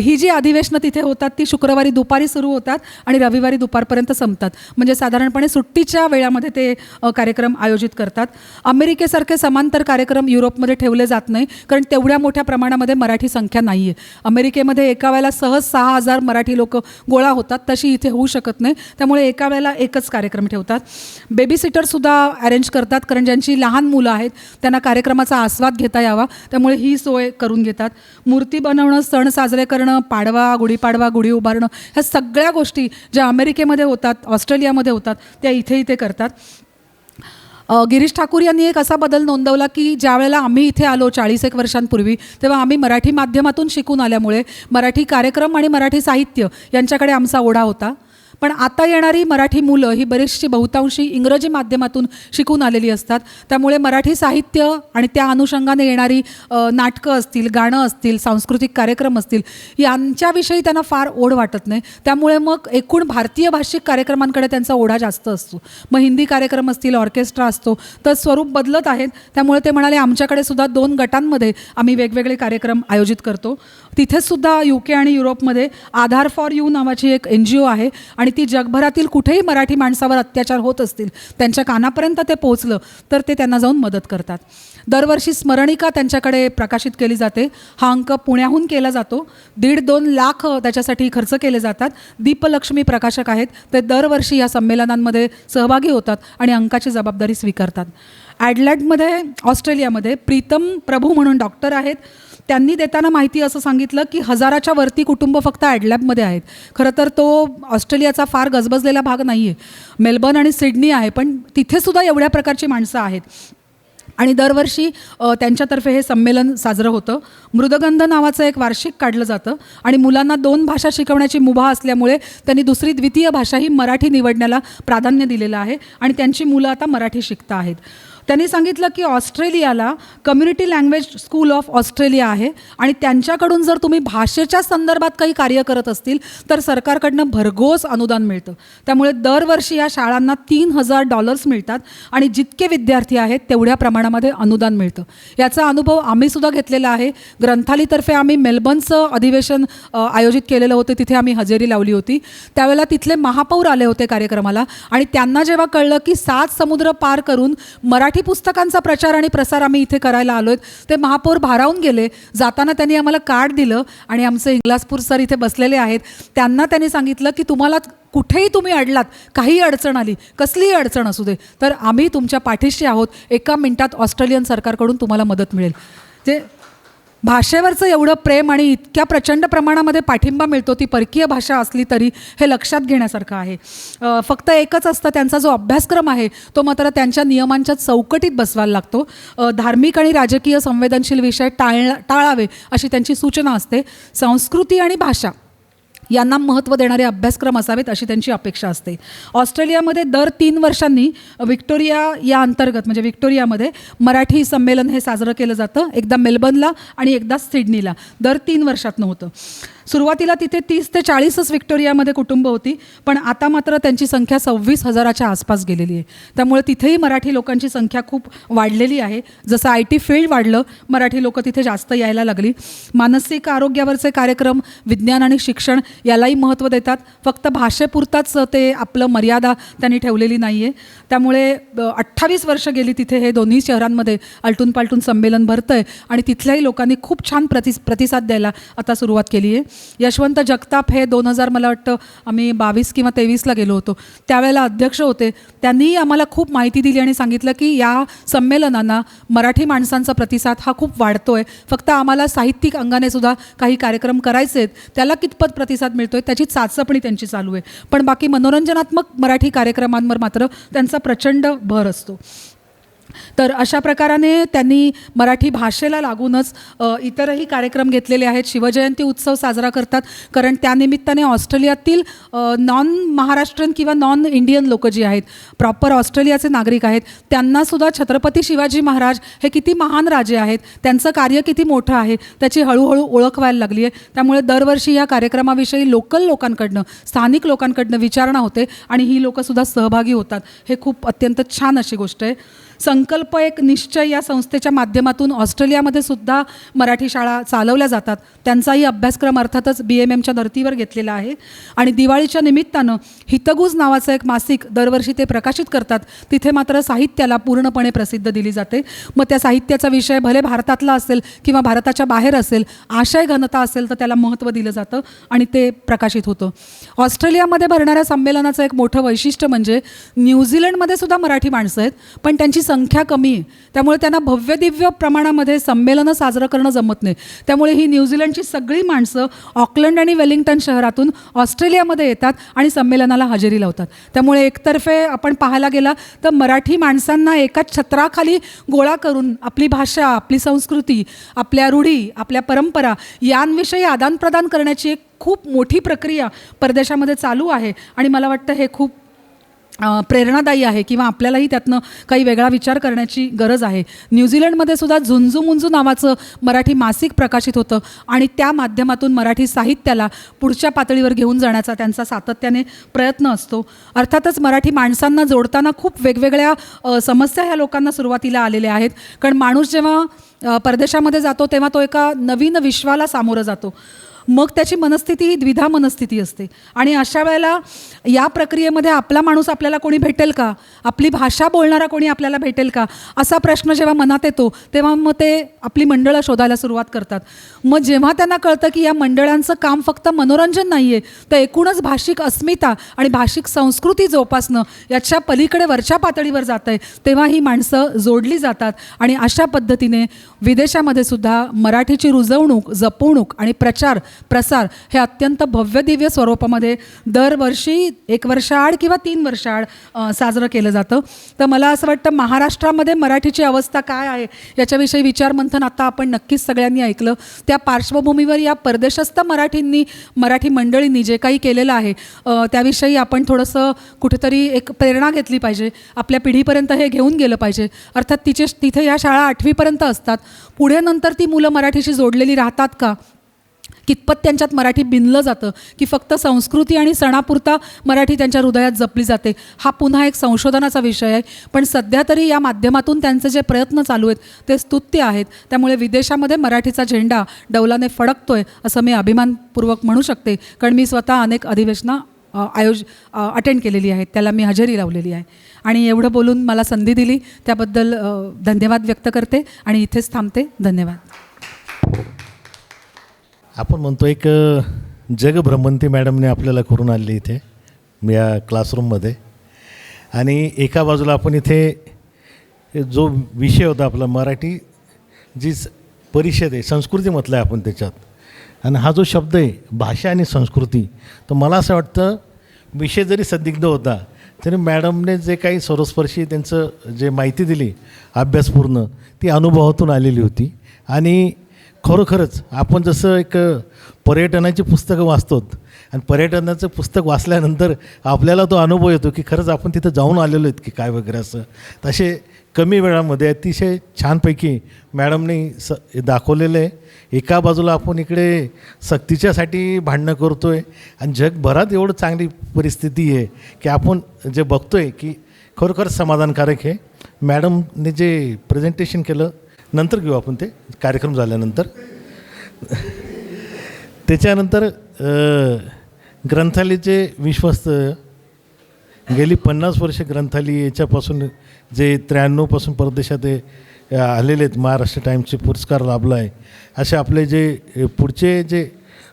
ही जी अधिवेशनं तिथे होतात ती शुक्रवारी दुपारी सुरू होतात आणि रविवारी दुपारपर्यंत संपतात. म्हणजे साधारणपणे सुट्टीच्या वेळामध्ये ते कार्यक्रम आयोजित करतात. अमेरिकेसारखे समांतर कार्यक्रम युरोपमध्ये ठेवले जात नाही, कारण तेवढ्या मोठ्या प्रमाणामध्ये मराठी संख्या नाही आहे. अमेरिकेमध्ये एका वेळेला सहज 6,000 मराठी लोक गोळा होतात, तशी इथे होऊ शकत नाही. त्यामुळे एका वेळेला एकच कार्यक्रम ठेवतात. बेबी सिटरसुद्धा अरेंज करतात, कारण ज्यांची लहान मुलं आहेत त्यांना कार्यक्रमाचा आस्वाद घेता यावा, त्यामुळे ही सोय करून घेतात. मूर्ती बनवणं, सण साजरे करणं, पाडवा, गुढीपाडवा, गुढी उभारणं, ह्या सगळ्या गोष्टी ज्या अमेरिकेमध्ये होतात, ऑस्ट्रेलियामध्ये होतात, त्या इथे करतात. गिरीश ठाकूर यांनी एक असा बदल नोंदवला की ज्या वेळेला आम्ही इथे आलो 41 वर्षांपूर्वी, तेव्हा आम्ही मराठी माध्यमातून शिकून आल्यामुळे मराठी कार्यक्रम आणि मराठी साहित्य यांच्याकडे आमचा ओढा होता. पण आता येणारी मराठी मुलं ही बरीचशी बहुतांशी इंग्रजी माध्यमातून शिकून आलेली असतात. त्यामुळे मराठी साहित्य आणि त्या अनुषंगाने येणारी नाटकं असतील, गाणं असतील, सांस्कृतिक कार्यक्रम असतील, यांच्याविषयी त्यांना फार ओढ वाटत नाही. त्यामुळे मग एकूण भारतीय भाषिक कार्यक्रमांकडे त्यांचा ओढा जास्त असतो. मग हिंदी कार्यक्रम असतील, ऑर्केस्ट्रा असतो, तर स्वरूप बदलत आहेत. त्यामुळे ते म्हणाले आमच्याकडे सुद्धा 2 गटांमध्ये आम्ही वेगवेगळे कार्यक्रम आयोजित करतो. तिथेसुद्धा UK आणि युरोपमध्ये आधार फॉर यू नावाची एक NGO आहे आणि ती जगभरातील कुठेही मराठी माणसावर अत्याचार होत असतील, त्यांच्या कानापर्यंत ते पोहोचलं तर ते त्यांना जाऊन मदत करतात. दरवर्षी स्मरणिका त्यांच्याकडे प्रकाशित केली जाते. हा अंक पुण्याहून केला जातो. 1.5-2 लाख त्याच्यासाठी खर्च केले जातात. दीपलक्ष्मी प्रकाशक आहेत, ते दरवर्षी या संमेलनांमध्ये सहभागी होतात आणि अंकाची जबाबदारी स्वीकारतात. ॲडलेडमध्ये, ऑस्ट्रेलियामध्ये प्रीतम प्रभू म्हणून डॉक्टर आहेत. त्यांनी देताना माहिती असं सांगितलं की 1000च्या वरती कुटुंब फक्त ॲडलॅबमध्ये आहेत. खरं तर तो ऑस्ट्रेलियाचा फार गजबजलेला भाग नाही आहे. मेलबर्न आणि सिडनी आहे, पण तिथेसुद्धा एवढ्या प्रकारची माणसं आहेत आणि दरवर्षी त्यांच्यातर्फे हे संमेलन साजरं होतं. मृदगंध नावाचं एक वार्षिक काढलं जातं आणि मुलांना 2 भाषा शिकवण्याची मुभा असल्यामुळे त्यांनी दुसरी द्वितीय भाषा ही मराठी निवडण्याला प्राधान्य दिलेलं आहे आणि त्यांची मुलं आता मराठी शिकत आहेत. त्यांनी सांगितलं की ऑस्ट्रेलियाला community language school of Australia आहे आणि त्यांच्याकडून जर तुम्ही भाषेच्या संदर्भात काही कार्य करत असतील तर सरकारकडनं भरघोस अनुदान मिळतं. त्यामुळे दरवर्षी या शाळांना $3,000 मिळतात आणि जितके विद्यार्थी आहेत तेवढ्या प्रमाणामध्ये अनुदान मिळतं. याचा अनुभव आम्हीसुद्धा घेतलेला आहे. ग्रंथालीतर्फे आम्ही मेलबर्नचं अधिवेशन आयोजित केलेलं होतं, तिथे आम्ही हजेरी लावली होती. त्यावेळेला तिथले महापौर आले होते कार्यक्रमाला आणि त्यांना जेव्हा कळलं की 7 समुद्र पार करून मराठी पुस्तकांचा प्रचार आणि प्रसार आम्ही इथे करायला आलो आहेत, ते महापौर भारावून गेले. जाताना त्यांनी आम्हाला कार्ड दिलं आणि आमचे इंग्लासपूर सर इथे बसलेले आहेत, त्यांना त्यांनी सांगितलं की तुम्हाला कुठेही तुम्ही अडलात, काही अडचण आली, कसलीही अडचण असू दे, तर आम्ही तुमच्या पाठीशी आहोत. 1 मिनिटात ऑस्ट्रेलियन सरकारकडून तुम्हाला मदत मिळेल. जे भाषेवरचं एवढं प्रेम आणि इतक्या प्रचंड प्रमाणामध्ये पाठिंबा मिळतो, ती परकीय भाषा असली तरी, हे लक्षात घेण्यासारखं आहे. फक्त एकच असतं, त्यांचा जो अभ्यासक्रम आहे तो मात्र त्यांच्या नियमांच्या चौकटीत बसवायला लागतो. धार्मिक आणि राजकीय संवेदनशील विषय टाळावे अशी त्यांची सूचना असते. संस्कृती आणि भाषा यांना महत्त्व देणारे अभ्यासक्रम असावेत अशी त्यांची अपेक्षा असते. ऑस्ट्रेलियामध्ये दर 3 वर्षांनी व्हिक्टोरिया या अंतर्गत म्हणजे व्हिक्टोरियामध्ये मराठी संमेलन हे साजरं केलं जातं. एकदा मेलबर्नला आणि एकदा सिडनीला, दर 3 वर्षातनं होतं. सुरुवातीला तिथे 30 ते 40च व्हिक्टोरियामध्ये कुटुंब होती, पण आता मात्र त्यांची संख्या 26,000च्या आसपास गेलेली आहे. त्यामुळे तिथेही मराठी लोकांची संख्या खूप वाढलेली आहे. जसं IT फील्ड वाढलं, मराठी लोकं तिथे जास्त यायला लागली. मानसिक आरोग्यावरचे कार्यक्रम, विज्ञान आणि शिक्षण यालाही महत्त्व देतात. फक्त भाषेपुरताच ते आपलं मर्यादा त्यांनी ठेवलेली नाही आहे. त्यामुळे 28 वर्ष गेली तिथे हे दोन्ही शहरांमध्ये आलटून पालटून संमेलन भरतं आहे आणि तिथल्याही लोकांनी खूप छान प्रतिसाद द्यायला आता सुरुवात केली आहे. यशवंत जगताप हे 2000 मला वाटतं आम्ही 22 किंवा 23ला गेलो होतो, त्यावेळेला अध्यक्ष होते. त्यांनीही आम्हाला खूप माहिती दिली आणि सांगितलं की या संमेलनांना मराठी माणसांचा प्रतिसाद हा खूप वाढतो आहे. फक्त आम्हाला साहित्यिक अंगाने सुद्धा काही कार्यक्रम करायचे आहेत, त्याला कितपत प्रतिसाद मिळतो आहे त्याची चाचपणी त्यांची चालू आहे. पण बाकी मनोरंजनात्मक मराठी कार्यक्रमांवर मात्र त्यांचा प्रचंड भर असतो. तर अशा प्रकाराने त्यांनी मराठी भाषेला लागूनच इतरही कार्यक्रम घेतलेले आहेत. शिवजयंती उत्सव साजरा करतात, कारण त्यानिमित्ताने ऑस्ट्रेलियातील नॉन महाराष्ट्रीयन किंवा नॉन इंडियन लोक जी आहेत, प्रॉपर ऑस्ट्रेलियाचे नागरिक आहेत, त्यांनासुद्धा छत्रपती शिवाजी महाराज हे किती महान राजे आहेत, त्यांचं कार्य किती मोठं आहे त्याची हळूहळू ओळख व्हायला लागली आहे. त्यामुळे दरवर्षी या कार्यक्रमाविषयी लोकल लोकांकडनं, स्थानिक लोकांकडनं विचारणा होते आणि ही लोकंसुद्धा सहभागी होतात. हे खूप अत्यंत छान अशी गोष्ट आहे. संकल्प एक निश्चय या संस्थेच्या माध्यमातून ऑस्ट्रेलियामध्ये सुद्धा मराठी शाळा चालवल्या जातात. त्यांचाही अभ्यासक्रम अर्थातच BMMच्या धर्तीवर घेतलेला आहे. आणि दिवाळीच्या निमित्तानं हितगुज नावाचं एक मासिक दरवर्षी ते प्रकाशित करतात. तिथे मात्र साहित्याला पूर्णपणे प्रसिद्ध दिली जाते. मग त्या साहित्याचा विषय भले भारतातला असेल किंवा भारताच्या बाहेर असेल, आशय घनता असेल तर त्याला महत्त्व दिलं जातं आणि ते प्रकाशित होतं. ऑस्ट्रेलियामध्ये भरणाऱ्या संमेलनाचं एक मोठं वैशिष्ट्य म्हणजे न्यूझीलंडमध्ये सुद्धा मराठी माणसं आहेत, पण त्यांची संख्या कमी आहे. त्यामुळे त्यांना भव्य दिव्य प्रमाणामध्ये संमेलनं साजरं करणं जमत नाही. त्यामुळे ही न्यूझीलंडची सगळी माणसं ऑकलंड आणि वेलिंग्टन शहरातून ऑस्ट्रेलियामध्ये येतात आणि संमेलनाला हजेरी लावतात. त्यामुळे एकतर्फे आपण पाहायला गेला तर मराठी माणसांना एकाच छत्राखाली गोळा करून आपली भाषा, आपली संस्कृती, आपल्या रूढी, आपल्या परंपरा यांविषयी आदानप्रदान करण्याची एक खूप मोठी प्रक्रिया परदेशामध्ये चालू आहे. आणि मला वाटतं हे खूप प्रेरणादायी आहे किंवा आपल्यालाही त्यातनं काही वेगळा विचार करण्याची गरज आहे. न्यूझीलंडमध्ये सुद्धा झुंजू मुंजू नावाचं मराठी मासिक प्रकाशित होतं आणि त्या माध्यमातून मराठी साहित्याला पुढच्या पातळीवर घेऊन जाण्याचा त्यांचा सातत्याने प्रयत्न असतो. अर्थातच मराठी माणसांना जोडताना खूप वेगवेगळ्या समस्या ह्या लोकांना सुरुवातीला आलेल्या आहेत. कारण माणूस जेव्हा परदेशामध्ये जातो तेव्हा तो एका नवीन विश्वाला सामोरं जातो. मग त्याची मनस्थिती ही द्विधा मनस्थिती असते आणि अशा वेळेला या प्रक्रियेमध्ये आपला माणूस आपल्याला कोणी भेटेल का, आपली भाषा बोलणारा कोणी आपल्याला भेटेल का, असा प्रश्न जेव्हा मनात येतो तेव्हा मग ते आपली मंडळं शोधायला सुरुवात करतात. मग जेव्हा त्यांना कळतं की या मंडळांचं काम फक्त मनोरंजन नाही आहे, तर एकूणच भाषिक अस्मिता आणि भाषिक संस्कृती जोपासणं याच्या पलीकडे वरच्या पातळीवर जातं आहे, तेव्हा ही माणसं जोडली जातात. आणि अशा पद्धतीने विदेशामध्ये सुद्धा मराठीची रुजवणूक, जपवणूक आणि प्रसार हे अत्यंत भव्य दिव्य स्वरूपामध्ये दरवर्षी 1 वर्षाआड किंवा 3 वर्षाआड साजरं केलं जातं. तर मला असं वाटतं महाराष्ट्रामध्ये मराठीची अवस्था काय आहे याच्याविषयी विचारमंथन आता आपण नक्कीच सगळ्यांनी ऐकलं. त्या पार्श्वभूमीवर या परदेशस्थ मराठी मंडळींनी जे काही केलेलं आहे त्याविषयी आपण थोडंसं कुठेतरी एक प्रेरणा घेतली पाहिजे, आपल्या पिढीपर्यंत हे घेऊन गेलं पाहिजे. अर्थात तिथे या शाळा 8वीपर्यंत असतात. पुढे नंतर ती मुलं मराठीशी जोडलेली राहतात का, कितपत त्यांच्यात मराठी बिनलं जातं की फक्त संस्कृती आणि सणापुरता मराठी त्यांच्या हृदयात जपली जाते, हा पुन्हा एक संशोधनाचा विषय आहे. पण सध्या तरी या माध्यमातून त्यांचे जे प्रयत्न चालू आहेत ते स्तुत्य आहेत. त्यामुळे विदेशामध्ये मराठीचा झेंडा डौलाने फडकतोय असं मी अभिमानपूर्वक म्हणू शकते, कारण मी स्वतः अनेक अधिवेशनं अटेंड केलेली आहेत, त्याला मी हजेरी लावलेली आहे. आणि एवढं बोलून मला संधी दिली त्याबद्दल धन्यवाद व्यक्त करते आणि इथेच थांबते. धन्यवाद. आपण म्हणतो एक जगभ्रमंती मॅडमने आपल्याला करून आणली इथे या क्लासरूममध्ये. आणि एका बाजूला आपण इथे जो विषय होता आपला मराठी जी परिषद आहे, संस्कृती म्हटलं आहे आपण त्याच्यात, आणि हा जो शब्द आहे भाषा आणि संस्कृती, तर मला असं वाटतं विषय जरी संदिग्ध होता तरी मॅडमने जे काही सर्वस्पर्शी त्यांचं जे माहिती दिली अभ्यासपूर्ण, ती अनुभवातून आलेली होती. आणि खरोखरच आपण जसं एक पर्यटनाची पुस्तकं वाचतो आणि पर्यटनाचं पुस्तक वाचल्यानंतर आपल्याला तो अनुभव येतो की खरंच आपण तिथं जाऊन आलेलो आहेत की काय वगैरे असं. तसे कमी वेळामध्ये अतिशय छानपैकी मॅडमने दाखवलेलं आहे. एका बाजूला आपण इकडे सक्तीच्यासाठी भांडणं करतो आहे आणि जगभरात एवढं चांगली परिस्थिती आहे की आपण जे बघतो आहे की खरोखर समाधानकारक आहे. मॅडमने जे प्रेझेंटेशन केलं नंतर घेऊ आपण ते कार्यक्रम झाल्यानंतर. त्याच्यानंतर ग्रंथालयाचे विश्वस्त गेली 50 वर्ष ग्रंथालय याच्यापासून जे 93पासून परदेशात आलेले आहेत, महाराष्ट्र टाईम्सचे पुरस्कार लाभला आहे. असे आपले जे पुढचे जे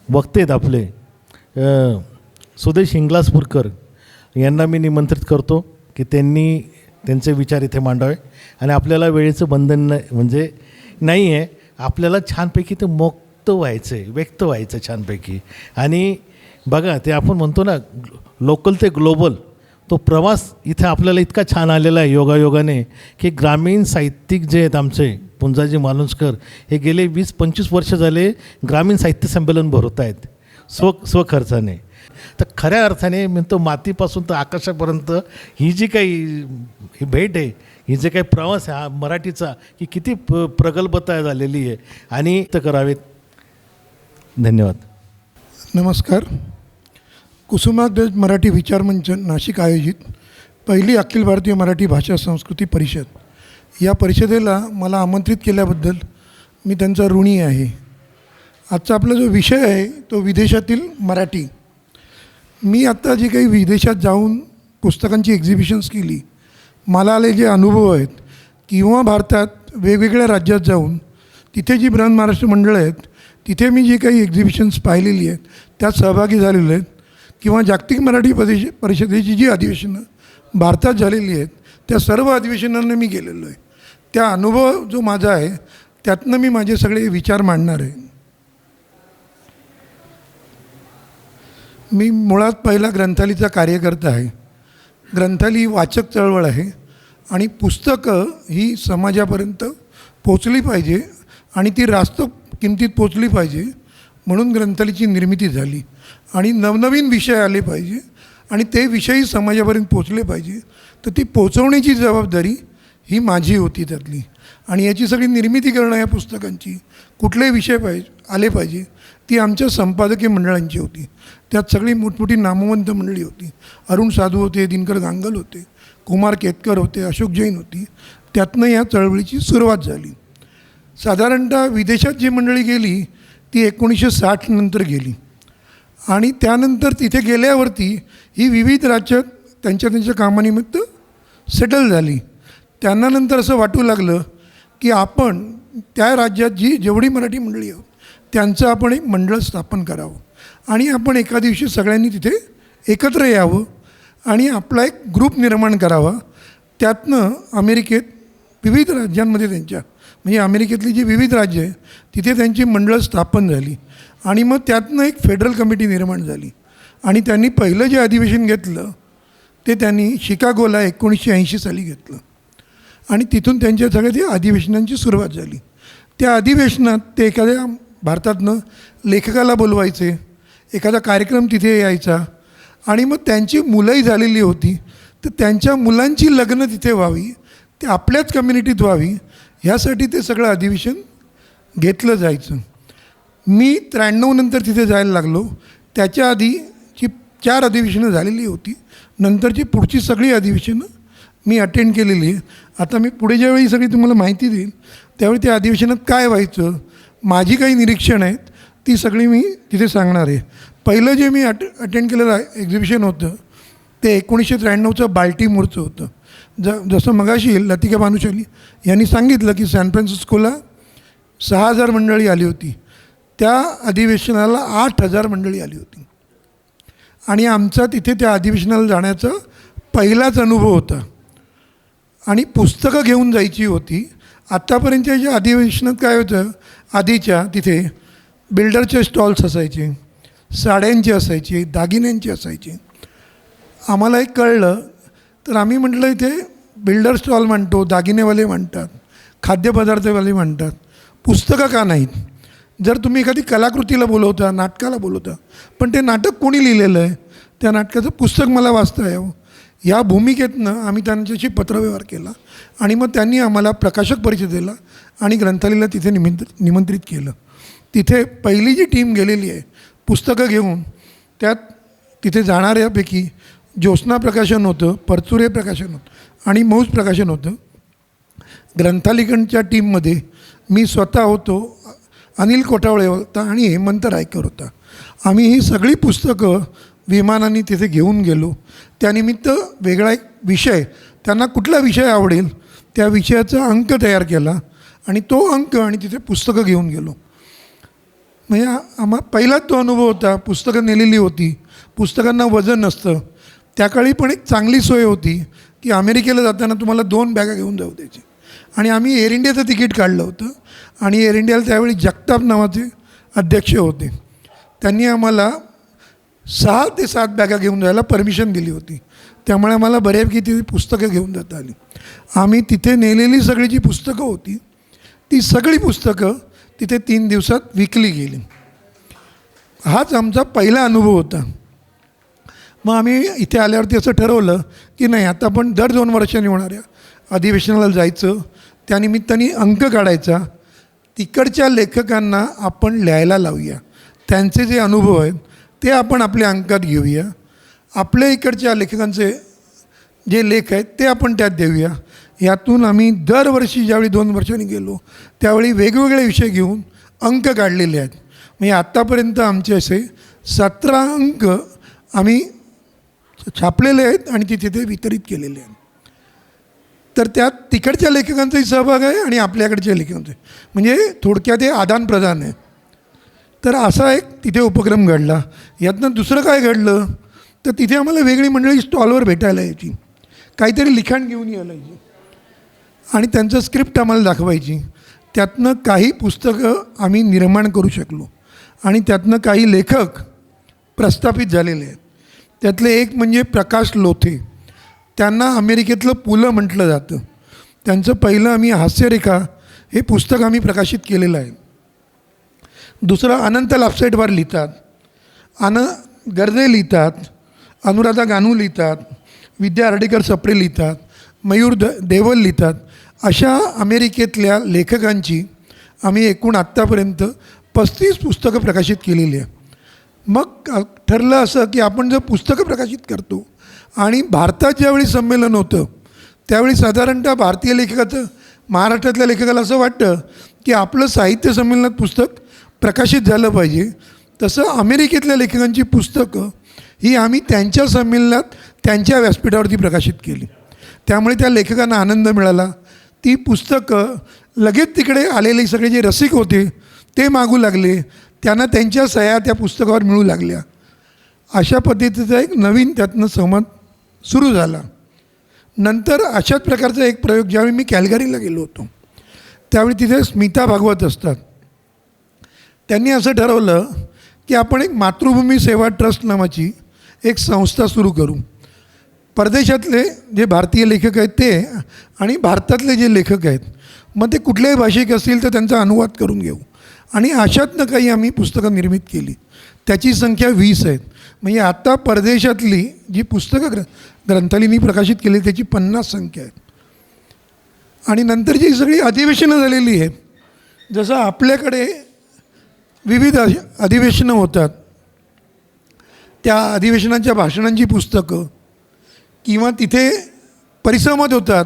वक्ते आहेत आपले सुदेश हिंगलाजपूरकर यांना मी निमंत्रित करतो की त्यांनी त्यांचे विचार इथे मांडावे आणि आपल्याला वेळेचं बंधन म्हणजे नाही आहे, आपल्याला छानपैकी ते मुक्त व्हायचं आहे, व्यक्त व्हायचं छानपैकी. आणि बघा ते आपण म्हणतो ना लोकल ते ग्लोबल, तो प्रवास इथे आपल्याला इतका छान आलेला आहे योगायोगाने की ग्रामीण साहित्यिक जे आहेत आमचे पुंजाजी मालुसकर हे गेले 20-25 वर्ष झाले ग्रामीण साहित्य संमेलन भरवत आहेत स्वखर्चाने. तर खऱ्या अर्थाने म्हणतो मातीपासून तर आकाशापर्यंत ही जी काही ही भेट आहे, ही जे काही प्रवास आहे हा मराठीचा की किती प्रगल्भता झालेली आहे आणि ते करावेत. धन्यवाद. नमस्कार. कुसुमाग्रज मराठी विचारमंच नाशिक आयोजित पहिली अखिल भारतीय मराठी भाषा संस्कृती परिषद या परिषदेला मला आमंत्रित केल्याबद्दल मी त्यांचा ऋणी आहे. आजचा आपला जो विषय आहे तो विदेशातील मराठी. मी आत्ता जी काही विदेशात जाऊन पुस्तकांची एक्झिबिशन्स केली, मला आले जे अनुभव आहेत किंवा भारतात वेगवेगळ्या राज्यात जाऊन तिथे जी बृहन महाराष्ट्र मंडळं आहेत तिथे मी जी काही एक्झिबिशन्स पाहिलेली आहेत त्यात सहभागी झालेलो आहेत किंवा जागतिक मराठी परिषदेची जी अधिवेशनं भारतात झालेली आहेत त्या सर्व अधिवेशनांना मी गेलेलो आहे. त्या अनुभव जो माझा आहे त्यातनं मी माझे सगळे विचार मांडणार आहे. मी मुळात पहिला ग्रंथालीचा कार्यकर्ता आहे. ग्रंथाली वाचक चळवळ आहे आणि पुस्तकं ही समाजापर्यंत पोचली पाहिजे आणि ती रास्त किमतीत पोचली पाहिजे म्हणून ग्रंथालीची निर्मिती झाली. आणि नवनवीन विषय आले पाहिजे आणि ते विषयही समाजापर्यंत पोचले पाहिजे. तर ती पोचवण्याची जबाबदारी ही माझी होती त्यातली. आणि याची सगळी निर्मिती करणं या पुस्तकांची कुठले विषय आले पाहिजे ती आमच्या संपादकीय मंडळांची होती. त्यात सगळी मोठमोठी नामवंत मंडळी होती. अरुण साधू होते, दिनकर गांगल होते, कुमार केतकर होते, अशोक जैन होती. त्यातनं या चळवळीची सुरुवात झाली. साधारणतः विदेशात जी मंडळी गेली ती 1960 नंतर गेली आणि त्यानंतर तिथे गेल्यावरती ही विविध राज्यात त्यांच्या कामानिमित्त सेटल झाली. त्यांना नंतर असं वाटू लागलं की आपण त्या राज्यात जेवढी मराठी मंडळी आहोत त्यांचं आपण एक मंडळ स्थापन करावं आणि आपण एका दिवशी सगळ्यांनी तिथे एकत्र यावं आणि आपला एक ग्रुप निर्माण करावा. त्यातनं अमेरिकेत विविध राज्यांमध्ये त्यांच्या म्हणजे अमेरिकेतली जी विविध राज्य आहे तिथे त्यांची मंडळं स्थापन झाली आणि मग त्यातनं एक फेडरल कमिटी निर्माण झाली. आणि त्यांनी पहिलं जे अधिवेशन घेतलं ते त्यांनी शिकागोला 1980 साली घेतलं आणि तिथून त्यांच्या सगळ्या त्या अधिवेशनांची सुरुवात झाली. त्या अधिवेशनात ते एखाद्या भारतातनं लेखकाला बोलवायचे, एखादा कार्यक्रम तिथे यायचा आणि मग त्यांची मुलंही झालेली होती तर त्यांच्या मुलांची लग्न तिथे व्हावी, ते आपल्याच कम्युनिटीत व्हावी ह्यासाठी ते सगळं अधिवेशन घेतलं जायचं. मी 93 नंतर तिथे जायला लागलो. त्याच्या आधीची 4 अधिवेशनं झालेली होती. नंतरची पुढची सगळी अधिवेशनं मी अटेंड केलेली आहे. आता मी पुढे ज्यावेळी सगळी तुम्हाला माहिती देईल त्यावेळी त्या अधिवेशनात काय व्हायचं, माझी काही निरीक्षणं आहेत ती सगळी मी तिथे सांगणार आहे. पहिलं जे मी अटेंड केलेलं एक्झिबिशन होतं ते 1993चं बाल्टिमोरचं होतं. जसं मगाशी लतिका भानुशाली यांनी सांगितलं की सॅन फ्रान्सिस्कोला 6000 मंडळी आली होती. त्या अधिवेशनाला 8000 मंडळी आली होती आणि आमचा तिथे त्या अधिवेशनाला जाण्याचा पहिलाच अनुभव होता आणि पुस्तकं घेऊन जायची होती. आत्तापर्यंतच्या ज्या अधिवेशनात काय होतं, आधीच्या तिथे बिल्डरचे स्टॉल्स असायचे, साड्यांचे असायचे, दागिन्यांचे असायचे. आम्हाला एक कळलं तर आम्ही म्हटलं इथे बिल्डर स्टॉल म्हणतो, दागिनेवाले म्हणतात, खाद्यपदार्थवाले म्हणतात, पुस्तकं का नाहीत? जर तुम्ही एखादी कलाकृतीला बोलवता, नाटकाला बोलवता, पण ते नाटक कोणी लिहिलेलं आहे, त्या नाटकाचं पुस्तक मला वाचता यावं, या भूमिकेतनं आम्ही त्यांच्याशी पत्रव्यवहार केला आणि मग त्यांनी आम्हाला प्रकाशक परिषदेला आणि ग्रंथालयाला तिथे निमंत्रित केलं. तिथे पहिली जी टीम गेलेली आहे पुस्तकं घेऊन, त्यात तिथे जाणाऱ्यापैकी ज्योत्स्ना प्रकाशन होतं, परचुरे प्रकाशन होतं आणि मौज प्रकाशन होतं. ग्रंथालिकांच्या टीममध्ये मी स्वतः होतो, अनिल कोटावळे होता आणि हेमंत रायकर होता. आम्ही ही सगळी पुस्तकं विमानाने तिथे घेऊन गेलो. त्यानिमित्त वेगळा एक विषय, त्यांना कुठला विषय आवडेल त्या विषयाचा अंक तयार केला आणि तो अंक आणि तिथे पुस्तकं घेऊन गेलो. म्हणजे पहिलाच तो अनुभव होता. पुस्तकं नेलेली होती, पुस्तकांना वजन नसतं. त्या काळी पण एक चांगली सोय होती की अमेरिकेला जाताना तुम्हाला 2 बॅगा घेऊन जाऊ द्यायची. आणि आम्ही एअर इंडियाचं तिकीट काढलं होतं आणि एअर इंडियाला त्यावेळी जगताप नावाचे अध्यक्ष होते. त्यांनी आम्हाला 6 ते 7 बॅगा घेऊन जायला परमिशन दिली होती. त्यामुळे आम्हाला बऱ्यापैकी ती पुस्तकं घेऊन जाता आली. आम्ही तिथे नेलेली सगळी जी पुस्तकं होती ती सगळी पुस्तकं तिथे 3 दिवसात विकली गेली. हाच आमचा पहिला अनुभव होता. मग आम्ही इथे आल्यावरती असं ठरवलं की नाही, आता आपण दर 2 वर्षांनी होणाऱ्या अधिवेशनाला जायचं, त्यानिमित्ताने अंक काढायचा, तिकडच्या लेखकांना आपण लिहायला लावूया, त्यांचे जे अनुभव आहेत ते आपण आपल्या अंकात घेऊया, आपल्या इकडच्या लेखकांचे जे लेख आहेत ते आपण त्यात देऊया. यातून आम्ही दरवर्षी ज्यावेळी 2 वर्षांनी गेलो त्यावेळी वेगवेगळे विषय घेऊन अंक काढलेले आहेत. म्हणजे आत्तापर्यंत आमचे असे 17 अंक आम्ही छापलेले आहेत आणि ते तिथे वितरित केलेले आहेत. तर त्यात तिकडच्या लेखकांचाही सहभाग आहे आणि आपल्याकडच्या लेखकांचा, म्हणजे थोडक्यात हे आदानप्रदान आहे. तर असा एक तिथे उपक्रम घडला. यातनं दुसरं काय घडलं तर तिथे आम्हाला वेगळी मंडळी स्टॉलवर भेटायला यायची, काहीतरी लिखाण घेऊन यायला यायची आणि त्यांचं स्क्रिप्ट आम्हाला दाखवायची. त्यातनं काही पुस्तकं आम्ही निर्माण करू शकलो आणि त्यातनं काही लेखक प्रस्थापित झालेले आहेत. त्यातले एक म्हणजे प्रकाश लोथे. त्यांना अमेरिकेतलं पुलं म्हटलं जातं. त्यांचं पहिलं आम्ही हास्यरेखा हे पुस्तक आम्ही प्रकाशित केलेलं आहे. दुसरं अनंत लापसेटवार लिहितात, गर्दे लिहितात, अनुराधा गानू लिहितात, विद्या हर्डीकर सप्रे लिहितात, मयूर देवल लिहितात. अशा अमेरिकेतल्या लेखकांची आम्ही एकूण आत्तापर्यंत 35 पुस्तकं प्रकाशित केलेली आहे. मग ठरलं असं की आपण जर पुस्तकं प्रकाशित करतो आणि भारतात ज्यावेळी संमेलन होतं त्यावेळी साधारणतः भारतीय लेखकाचं, महाराष्ट्रातल्या लेखकाला असं वाटतं की आपलं साहित्य संमेलनात पुस्तक प्रकाशित झालं पाहिजे. तसं अमेरिकेतल्या लेखकांची पुस्तकं ही आम्ही त्यांच्या संमेलनात त्यांच्या व्यासपीठावरती प्रकाशित केली. त्यामुळे त्या लेखकांना आनंद मिळाला. ती पुस्तकं लगेच तिकडे आलेले सगळे जे रसिक होते ते मागू लागले, त्यांना त्यांच्या सह्या त्या पुस्तकावर मिळू लागल्या. अशा पद्धतीचा एक नवीन त्यातनं संवाद सुरू झाला. नंतर अशाच प्रकारचा एक प्रयोग ज्यावेळी मी कॅल्गरीला गेलो होतो त्यावेळी तिथे स्मिता भागवत असतात. त्यांनी असं ठरवलं की आपण एक मातृभूमी सेवा ट्रस्ट नावाची एक संस्था सुरू करू. परदेशातले जे भारतीय लेखक आहेत ते आणि भारतातले जे लेखक आहेत मग ते कुठल्याही भाषिक असतील तर त्यांचा अनुवाद करून घेऊ. आणि अशातनं काही आम्ही पुस्तकं निर्मित केली. त्याची संख्या 20 आहेत. म्हणजे आत्ता परदेशातली जी पुस्तकं ग्रंथालयांनी प्रकाशित केली त्याची 50 संख्या आहे. आणि नंतरची ही सगळी अधिवेशनं झालेली आहेत. जसं आपल्याकडे विविध अधिवेशनं होतात, त्या अधिवेशनांच्या भाषणांची पुस्तकं किंवा तिथे परिसंवाद होतात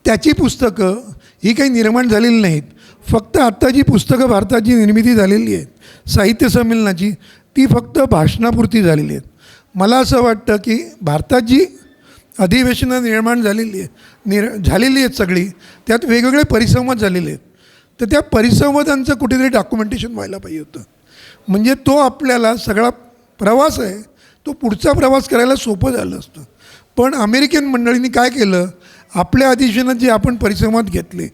त्याची पुस्तकं ही काही निर्माण झालेली नाहीत. फक्त आत्ता जी पुस्तकं भारतात जी निर्मिती झालेली आहे साहित्य संमेलनाची ती फक्त भाषणापुरती झालेली आहेत. मला असं वाटतं की भारतात जी अधिवेशनं निर्माण झालेली आहेत सगळी, त्यात वेगवेगळे परिसंवाद झालेले आहेत. तर त्या परिसंवादांचं कुठेतरी डॉक्युमेंटेशन व्हायला पाहिजे होतं. म्हणजे तो आपल्याला सगळा प्रवास आहे तो पुढचा प्रवास करायला सोपं झालं असतं. पण अमेरिकन मंडळींनी काय केलं, आपल्या अधिवेशनात जे आपण परिसंवाद घेतले,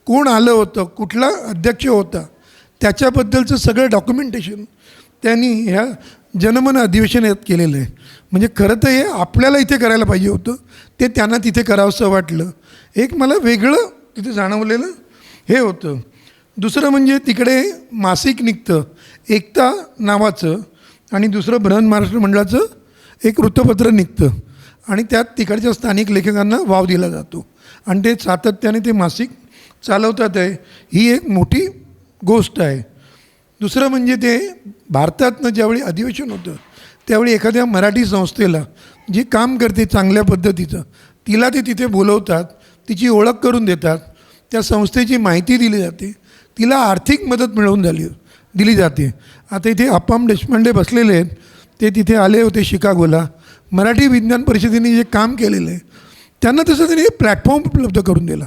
कोण आलं होतं, कुठला अध्यक्ष होता, त्याच्याबद्दलचं सगळं डॉक्युमेंटेशन त्यांनी ह्या जनमन अधिवेशनात केलेलं आहे. म्हणजे खरं तर हे आपल्याला इथे करायला पाहिजे होतं, ते त्यांना तिथे करावंसं वाटलं. एक मला वेगळं तिथे जाणवलेलं हे होतं. दुसरं म्हणजे तिकडे मासिक निघतं एकता नावाचं आणि दुसरं बृहन महाराष्ट्र मंडळाचं एक वृत्तपत्र निघतं आणि त्यात तिकडच्या स्थानिक लेखकांना वाव दिला जातो आणि ते सातत्याने ते मासिक चालवतात आहे. ही एक मोठी गोष्ट आहे. दुसरं म्हणजे ते भारतातनं ज्यावेळी अधिवेशन होतं त्यावेळी एखाद्या मराठी संस्थेला जी काम करते चांगल्या पद्धतीचं तिला ते तिथे बोलवतात, तिची ओळख करून देतात, त्या संस्थेची माहिती दिली जाते, तिला आर्थिक मदत दिली जाते. आता इथे अप्पाम देशपांडे बसलेले आहेत, ते तिथे आले होते शिकागोला. मराठी विज्ञान परिषदेने जे काम केलेलं आहे त्यांना तसं त्यांनी प्लॅटफॉर्म उपलब्ध करून दिला.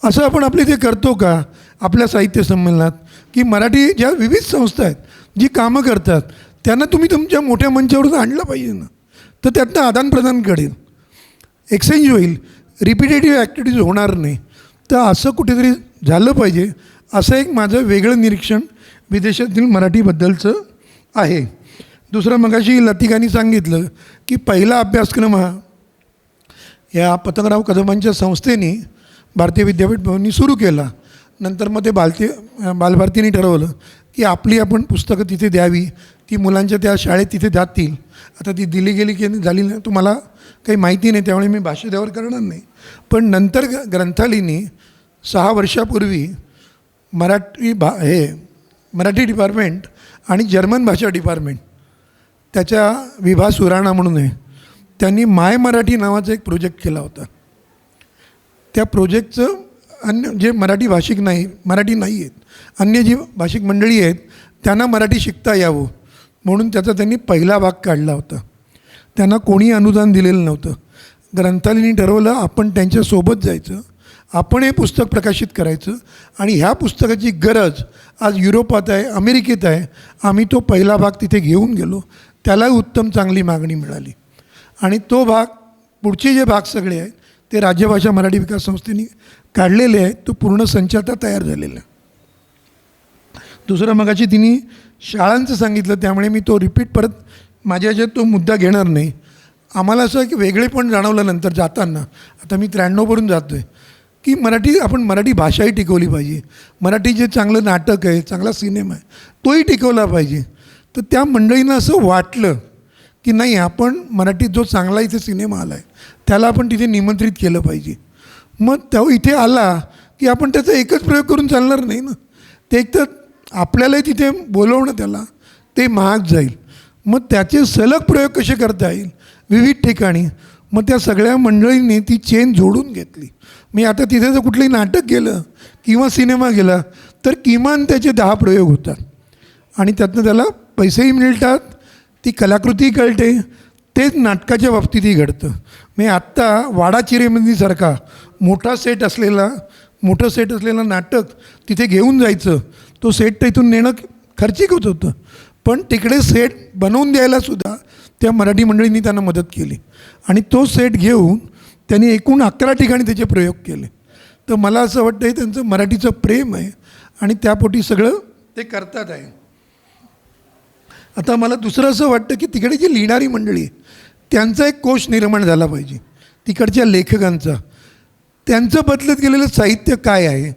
असं आपण आपले ते करतो का आपल्या साहित्य संमेलनात, की मराठी ज्या विविध संस्था आहेत जी कामं करतात त्यांना तुम्ही तुमच्या मोठ्या मंचावरून आणलं पाहिजे ना, तर त्यातनं आदानप्रदान घडेल, एक्सचेंज होईल, रिपिटेटिव्ह ॲक्टिव्हिटीज होणार नाही. तर असं कुठेतरी झालं पाहिजे, असं एक माझं वेगळं निरीक्षण विदेशातील मराठीबद्दलचं आहे. दुसरं मगाशी लतिकांनी सांगितलं की पहिला अभ्यासक्रम हा या पतंगराव कदमांच्या संस्थेने भारतीय विद्यापीठ भवननी सुरू केला. नंतर मग ते बालभारतीने ठरवलं की आपली आपण पुस्तकं तिथे द्यावी, ती मुलांच्या त्या शाळेत तिथे जातील. आता ती दिली गेली की झाली नाही तुम्हाला काही माहिती नाही, त्यामुळे मी भाष्य त्यावर करणार नाही. पण नंतर ग्रंथालयाने 6 वर्षापूर्वी मराठी डिपार्टमेंट आणि जर्मन भाषा डिपार्टमेंट त्याच्या विभा सुराणा म्हणून आहे, त्यांनी माय मराठी नावाचा एक प्रोजेक्ट केला होता. त्या प्रोजेक्टचं अन्य जे मराठी भाषिक मराठी नाही आहेत, अन्य जी भाषिक मंडळी आहेत त्यांना मराठी शिकता यावं म्हणून त्याचा त्यांनी पहिला भाग काढला होता. त्यांना कोणी अनुदान दिलेलं नव्हतं. ग्रंथालयाने ठरवलं आपण त्यांच्यासोबत जायचं, आपण हे पुस्तक प्रकाशित करायचं आणि ह्या पुस्तकाची गरज आज युरोपात आहे, अमेरिकेत आहे. आम्ही तो पहिला भाग तिथे घेऊन गेलो, त्याला उत्तम चांगली मागणी मिळाली आणि तो भाग पुढचे जे भाग सगळे आहेत ते राज्यभाषा मराठी विकास संस्थेने काढलेले आहेत. तो पूर्ण संच आता तयार झालेला आहे. दुसरं मगाशी तिने शाळांचं सांगितलं, त्यामुळे मी तो रिपीट परत माझ्या ह्याच्यात तो मुद्दा घेणार नाही. आम्हाला असं की वेगळेपण जाणवलं नंतर जाताना, आता मी 93वरून जातो आहे, की आपण मराठी भाषाही टिकवली पाहिजे. मराठी जे चांगलं नाटक आहे, चांगला सिनेमा आहे तोही टिकवला पाहिजे. तर त्या मंडळींना असं वाटलं की नाही, आपण मराठीत जो चांगला इथे सिनेमा आला आहे त्याला आपण तिथे निमंत्रित केलं पाहिजे. मग तो इथे आला की आपण त्याचा एकच प्रयोग करून चालणार नाही ना. ते एक तर आपल्यालाही तिथे बोलवणं त्याला ते महाग जाईल. मग त्याचे सलग प्रयोग कसे करता येईल विविध ठिकाणी, मग त्या सगळ्या मंडळींनी ती चेन जोडून घेतली. मी आता तिथे जर कुठलंही नाटक गेलं किंवा सिनेमा गेला तर किमान त्याचे 10 प्रयोग होतात आणि त्यातनं त्याला पैसेही मिळतात, ती कलाकृती कळते. तेच नाटकाच्या बाबतीतही घडतं. मी आत्ता वाडा चिरेबंदीसारखा मोठं सेट असलेलं नाटक तिथे घेऊन जायचं, तो सेट तर इथून नेणं खर्चिक होत होतं, पण तिकडे सेट बनवून द्यायलासुद्धा त्या मराठी मंडळींनी त्यांना मदत केली आणि तो सेट घेऊन त्यांनी एकूण 11 ठिकाणी त्याचे प्रयोग केले. तर मला असं वाटतं त्यांचं मराठीचं प्रेम आहे आणि त्यापोटी सगळं ते करतात आहे. आता मला दुसरं असं वाटतं की तिकडे जी लिहिणारी मंडळी आहे त्यांचा एक कोश निर्माण झाला पाहिजे, तिकडच्या लेखकांचा. त्यांचं बदलत गेलेलं साहित्य काय आहे.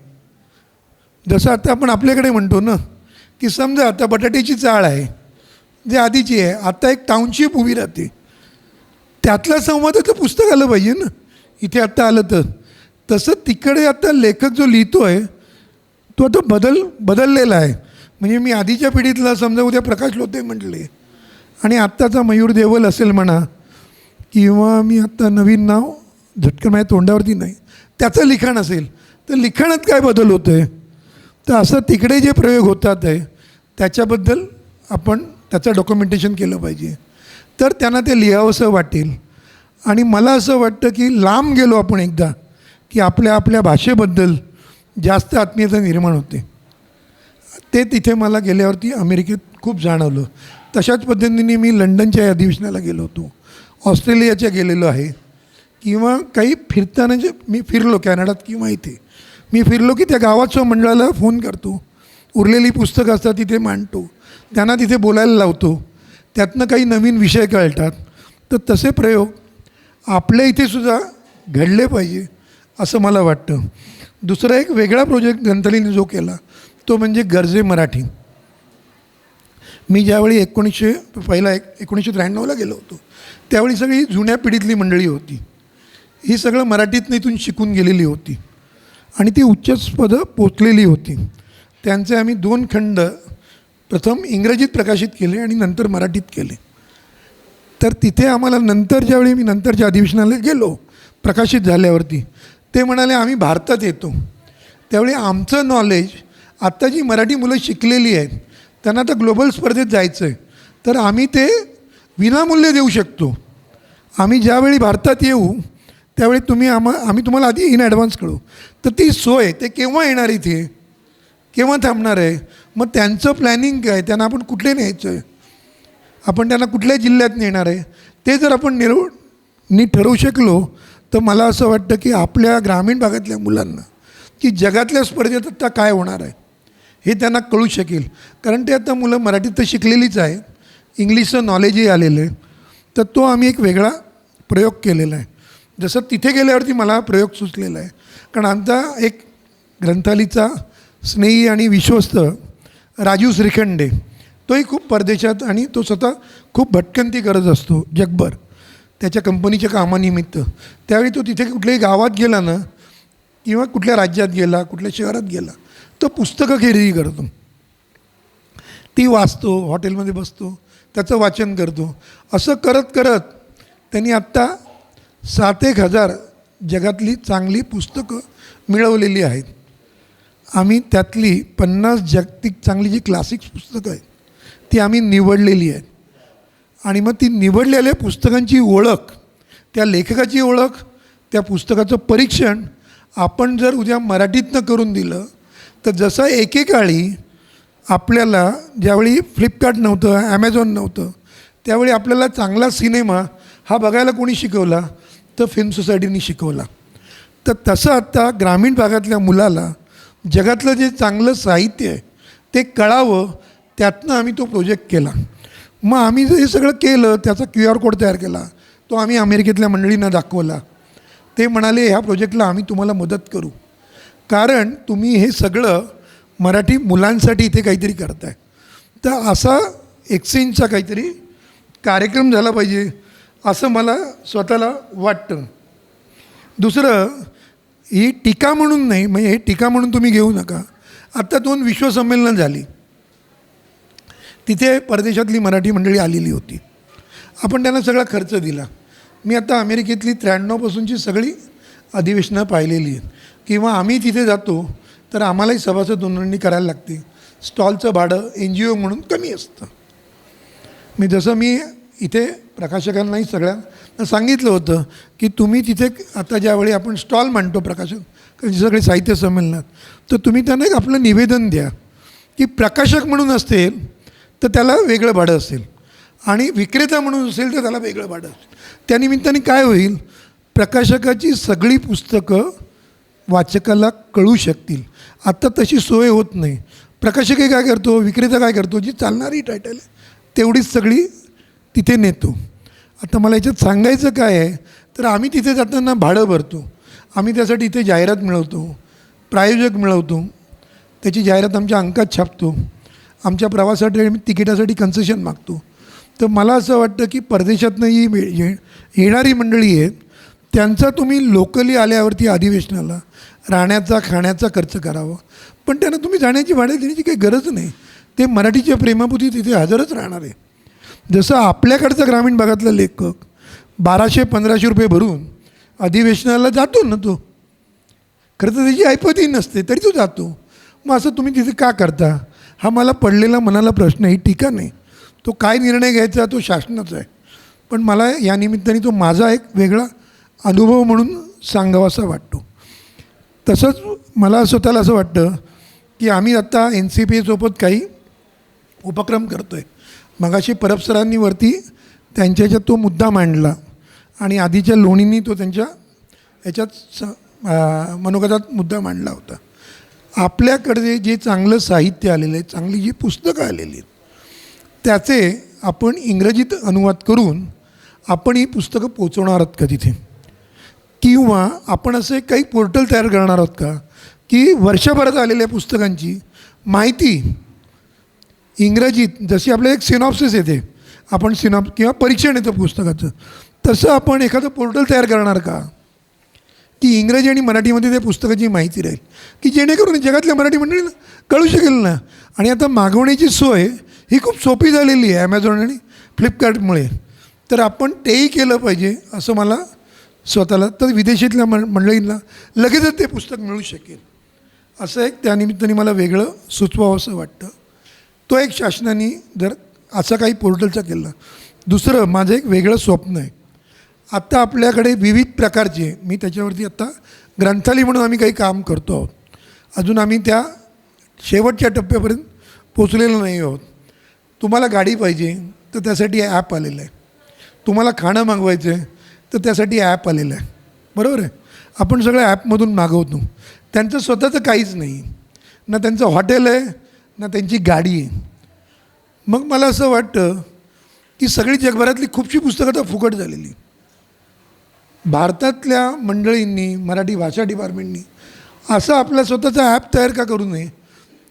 जसं आता आपण आपल्याकडे म्हणतो ना की समजा आता बटाट्याची चाळ आहे जे आधीची आहे, आता एक टाउनशिप उभी राहते, त्यातला संवादाचं पुस्तक आलं पाहिजे ना इथे आत्ता आलं तर. तसं तिकडे आता लेखक जो लिहितो आहे तो आता बदललेला आहे. म्हणजे मी आधीच्या पिढीतला समजा उद्या प्रकाश लोते म्हटले आणि आत्ताचा मयूर देवल असेल म्हणा, किंवा मी आत्ता नवीन नाव झटकन माझ्या तोंडावरती नाही, त्याचं लिखाण असेल तर लिखाणात काय बदल होतं आहे. तर असं तिकडे जे प्रयोग होतात आहे त्याच्याबद्दल आपण त्याचं डॉक्युमेंटेशन केलं पाहिजे, तर त्यांना ते लिहावंसं वाटेल. आणि मला असं वाटतं की लांब गेलो आपण एकदा की आपल्या भाषेबद्दल जास्त आत्मीयता निर्माण होते. ते तिथे मला गेल्यावरती अमेरिकेत खूप जाणवलं. तशाच पद्धतीने मी लंडनच्या या अधिवेशनाला गेलो होतो, ऑस्ट्रेलियाच्या गेलेलो आहे, किंवा काही फिरताना जे मी फिरलो कॅनडात किंवा इथे मी फिरलो की त्या गावाच्या मंडळाला फोन करतो, उरलेली पुस्तकं असतात तिथे मांडतो, त्यांना तिथे बोलायला लावतो, त्यातनं काही नवीन विषय कळतात. तर तसे प्रयोग आपल्या इथेसुद्धा घडले पाहिजे असं मला वाटतं. दुसरा एक वेगळा प्रोजेक्ट ग्रंथालयाने जो केला तो म्हणजे गरजे मराठी. मी ज्यावेळी 1993ला गेलो होतो त्यावेळी सगळी जुन्या पिढीतली मंडळी होती. ही सगळं मराठीतनं इथून शिकून गेलेली होती आणि ती उच्चपदं पोचलेली होती. त्यांचे आम्ही 2 खंड प्रथम इंग्रजीत प्रकाशित केले आणि नंतर मराठीत केले. तर तिथे आम्हाला नंतर ज्यावेळी मी नंतरच्या अधिवेशनाला गेलो प्रकाशित झाल्यावरती, ते म्हणाले आम्ही भारतात येतो, त्यावेळी आमचं नॉलेज आत्ता जी मराठी मुलं शिकलेली आहेत त्यांना आता ग्लोबल स्पर्धेत जायचं आहे, तर आम्ही ते विनामूल्य देऊ शकतो. आम्ही ज्यावेळी भारतात येऊ त्यावेळी आम्ही तुम्हाला आधी इन ॲडव्हान्स कळू. तर ती सोय ते केव्हा येणार इथे, केव्हा थांबणार आहे, मग त्यांचं प्लॅनिंग काय, त्यांना आपण कुठले न्यायचं आहे, आपण त्यांना कुठल्या जिल्ह्यात नेणार आहे, ते जर आपण नीट ठरवू शकलो तर मला असं वाटतं की आपल्या ग्रामीण भागातल्या मुलांना की जगातल्या स्पर्धेत आता काय होणार आहे हे त्यांना कळू शकेल. कारण ते आता मुलं मराठीत तर शिकलेलीच आहे, इंग्लिशचं नॉलेजही आलेलं आहे. तर तो आम्ही एक वेगळा प्रयोग केलेला आहे. जसं तिथे गेल्यावरती मला प्रयोग सुचलेला आहे. कारण आमचा एक ग्रंथालीचा स्नेही आणि विश्वस्त राजू श्रीखंडे, तोही खूप परदेशात आणि तो स्वतः खूप भटकंती करत असतो जगभर त्याच्या कंपनीच्या कामानिमित्त. त्यावेळी तो तिथे कुठल्याही गावात गेला ना किंवा कुठल्या राज्यात गेला, कुठल्या शहरात गेला, तो पुस्तकं खरेदी करतो, ती वाचतो, हॉटेलमध्ये बसतो, त्याचं वाचन करतो. असं करत करत त्यांनी आत्ता 7,000 जगातली चांगली पुस्तकं मिळवलेली आहेत. आम्ही त्यातली 50 जागतिक चांगली जी क्लासिक्स पुस्तकं आहेत ती आम्ही निवडलेली आहेत. आणि मग ती निवडलेल्या पुस्तकांची ओळख, त्या लेखकाची ओळख, त्या पुस्तकाचं परीक्षण आपण जर उद्या मराठीतनं करून दिलं तर जसं एकेकाळी आपल्याला ज्यावेळी फ्लिपकार्ट नव्हतं, ॲमेझॉन नव्हतं, त्यावेळी आपल्याला चांगला सिनेमा हा बघायला कोणी शिकवला तर फिल्म सोसायटीनी शिकवला. तर तसं आत्ता ग्रामीण भागातल्या मुलाला जगातलं जे चांगलं साहित्य आहे ते कळावं, त्यातनं आम्ही तो प्रोजेक्ट केला. मग आम्ही हे सगळं केलं, त्याचा QR कोड तयार केला, तो आम्ही अमेरिकेतल्या मंडळींना दाखवला. ते म्हणाले ह्या प्रोजेक्टला आम्ही तुम्हाला मदत करू, कारण तुम्ही हे सगळं मराठी मुलांसाठी इथे काहीतरी करताय. तर असा एक्सचेंजचा काहीतरी कार्यक्रम झाला पाहिजे असं मला स्वतःला वाटतं. दुसरं, ही टीका म्हणून नाही, म्हणजे हे टीका म्हणून तुम्ही घेऊ नका. आत्ता 2 विश्वसंमेलनं झाली, तिथे परदेशातली मराठी मंडळी आलेली होती, आपण त्यांना सगळा खर्च दिला. मी आता अमेरिकेतली 93पासूनची सगळी अधिवेशनं पाहिलेली आहेत. किंवा आम्ही तिथे जातो तर आम्हालाही सभासद नोंदणी करायला लागते, स्टॉलचं भाडं NGO म्हणून कमी असतं. जसं मी इथे प्रकाशकांनाही सगळ्यांना सांगितलं होतं की तुम्ही तिथे आता ज्यावेळी आपण स्टॉल मांडतो प्रकाशक सगळे साहित्य संमेलनात, तर तुम्ही त्यांना एक आपलं निवेदन द्या की प्रकाशक म्हणून असेल तर त्याला वेगळं भाडं असेल आणि विक्रेता म्हणून असेल तर त्याला वेगळं भाडं असेल. त्यानिमित्ताने काय होईल, प्रकाशकाची सगळी पुस्तकं वाचकाला कळू शकतील. आत्ता तशी सोय होत नाही. प्रकाशकही काय करतो, विक्रेता काय करतो, जी चालणारी टायटल आहे तेवढीच सगळी तिथे नेतो. आता मला याच्यात सांगायचं काय आहे, तर आम्ही तिथे जाताना भाडं भरतो, आम्ही त्यासाठी इथे जाहिरात मिळवतो, प्रायोजक मिळवतो, त्याची जाहिरात आमच्या अंकात छापतो, आमच्या प्रवासासाठी आम्ही तिकिटासाठी कन्सेशन मागतो. तर मला असं वाटतं की परदेशातनं ही येणारी मंडळी आहेत, त्यांचा तुम्ही लोकली आल्यावरती अधिवेशनाला राहण्याचा खाण्याचा खर्च करावा, पण त्यांना तुम्ही जाण्याची भाडे देण्याची काही गरज नाही. ते मराठीच्या प्रेमापोटी तिथे हजरच राहणार आहे. जसं आपल्याकडचा ग्रामीण भागातला लेखक 1200-1500 रुपये भरून अधिवेशनाला जातो ना, तो खरं तर त्याची ऐपतही नसते तरी तो जातो. मग असं तुम्ही तिथे का करता, हा मला पडलेला मनाला प्रश्न. ही टीका नाही, तो काय निर्णय घ्यायचा तो शासनाचा आहे, पण मला या निमित्ताने तो माझा एक वेगळा अनुभव म्हणून सांगावासा वाटतो. तसंच मला स्वतःला असं वाटतं की आम्ही आत्ता NCPA सोबत काही उपक्रम करतो आहे. मगाशी परब सरांनी वरती त्यांच्या ह्याच्यात तो मुद्दा मांडला आणि आधीच्या लोणींनी तो त्यांच्या ह्याच्यात मनोगतात मुद्दा मांडला होता. आपल्याकडे जे चांगलं साहित्य आलेलं आहे, चांगली जी पुस्तकं आलेली आहेत, त्याचे आपण इंग्रजीत अनुवाद करून आपण ही पुस्तकं पोचवणार आहोत का तिथे, किंवा आपण असे काही पोर्टल तयार करणार आहोत का की वर्षभरात आलेल्या पुस्तकांची माहिती इंग्रजीत, जशी आपल्याला एक सिनॉप्सिस येते, आपण किंवा परीक्षण येतं पुस्तकाचं, तसं आपण एखादं पोर्टल तयार करणार का की इंग्रजी आणि मराठीमध्ये त्या पुस्तकाची माहिती राहील, की जेणेकरून जगातल्या मराठी मंडळींना कळू शकेल ना. आणि आता मागवण्याची सोय ही खूप सोपी झालेली आहे ॲमेझॉन आणि फ्लिपकार्टमुळे, तर आपण तेही केलं पाहिजे असं मला स्वतःला. तर विदेशातल्या मंडळींना लगेचच ते पुस्तक मिळू शकेल असं एक त्यानिमित्ताने मला वेगळं सुचवावं असं वाटतं. तो एक शासनाने जर असा काही पोर्टलचा केला. दुसरं माझं एक वेगळं स्वप्न आहे. आत्ता आपल्याकडे विविध प्रकारचे, मी त्याच्यावरती आत्ता ग्रंथालय म्हणून आम्ही काही काम करतो आहोत. अजून आम्ही त्या शेवटच्या टप्प्यापर्यंत पोचलेलो नाही आहोत. तुम्हाला गाडी पाहिजे तर त्यासाठी ॲप आलेलं आहे. तुम्हाला खाणं मागवायचं आहे तर त्यासाठी ॲप आलेलं आहे. बरोबर आहे. आपण सगळं ॲपमधून मागवतो. त्यांचं स्वतःचं काहीच नाही, ना त्यांचं हॉटेल आहे ना त्यांची गाडी आहे. मग मला असं वाटतं की सगळी जगभरातली खूपशी पुस्तकं आता फुकट झालेली. भारतातल्या मंडळींनी, मराठी भाषा डिपार्टमेंटनी असं आपला स्वतःचा ॲप तयार का करू नये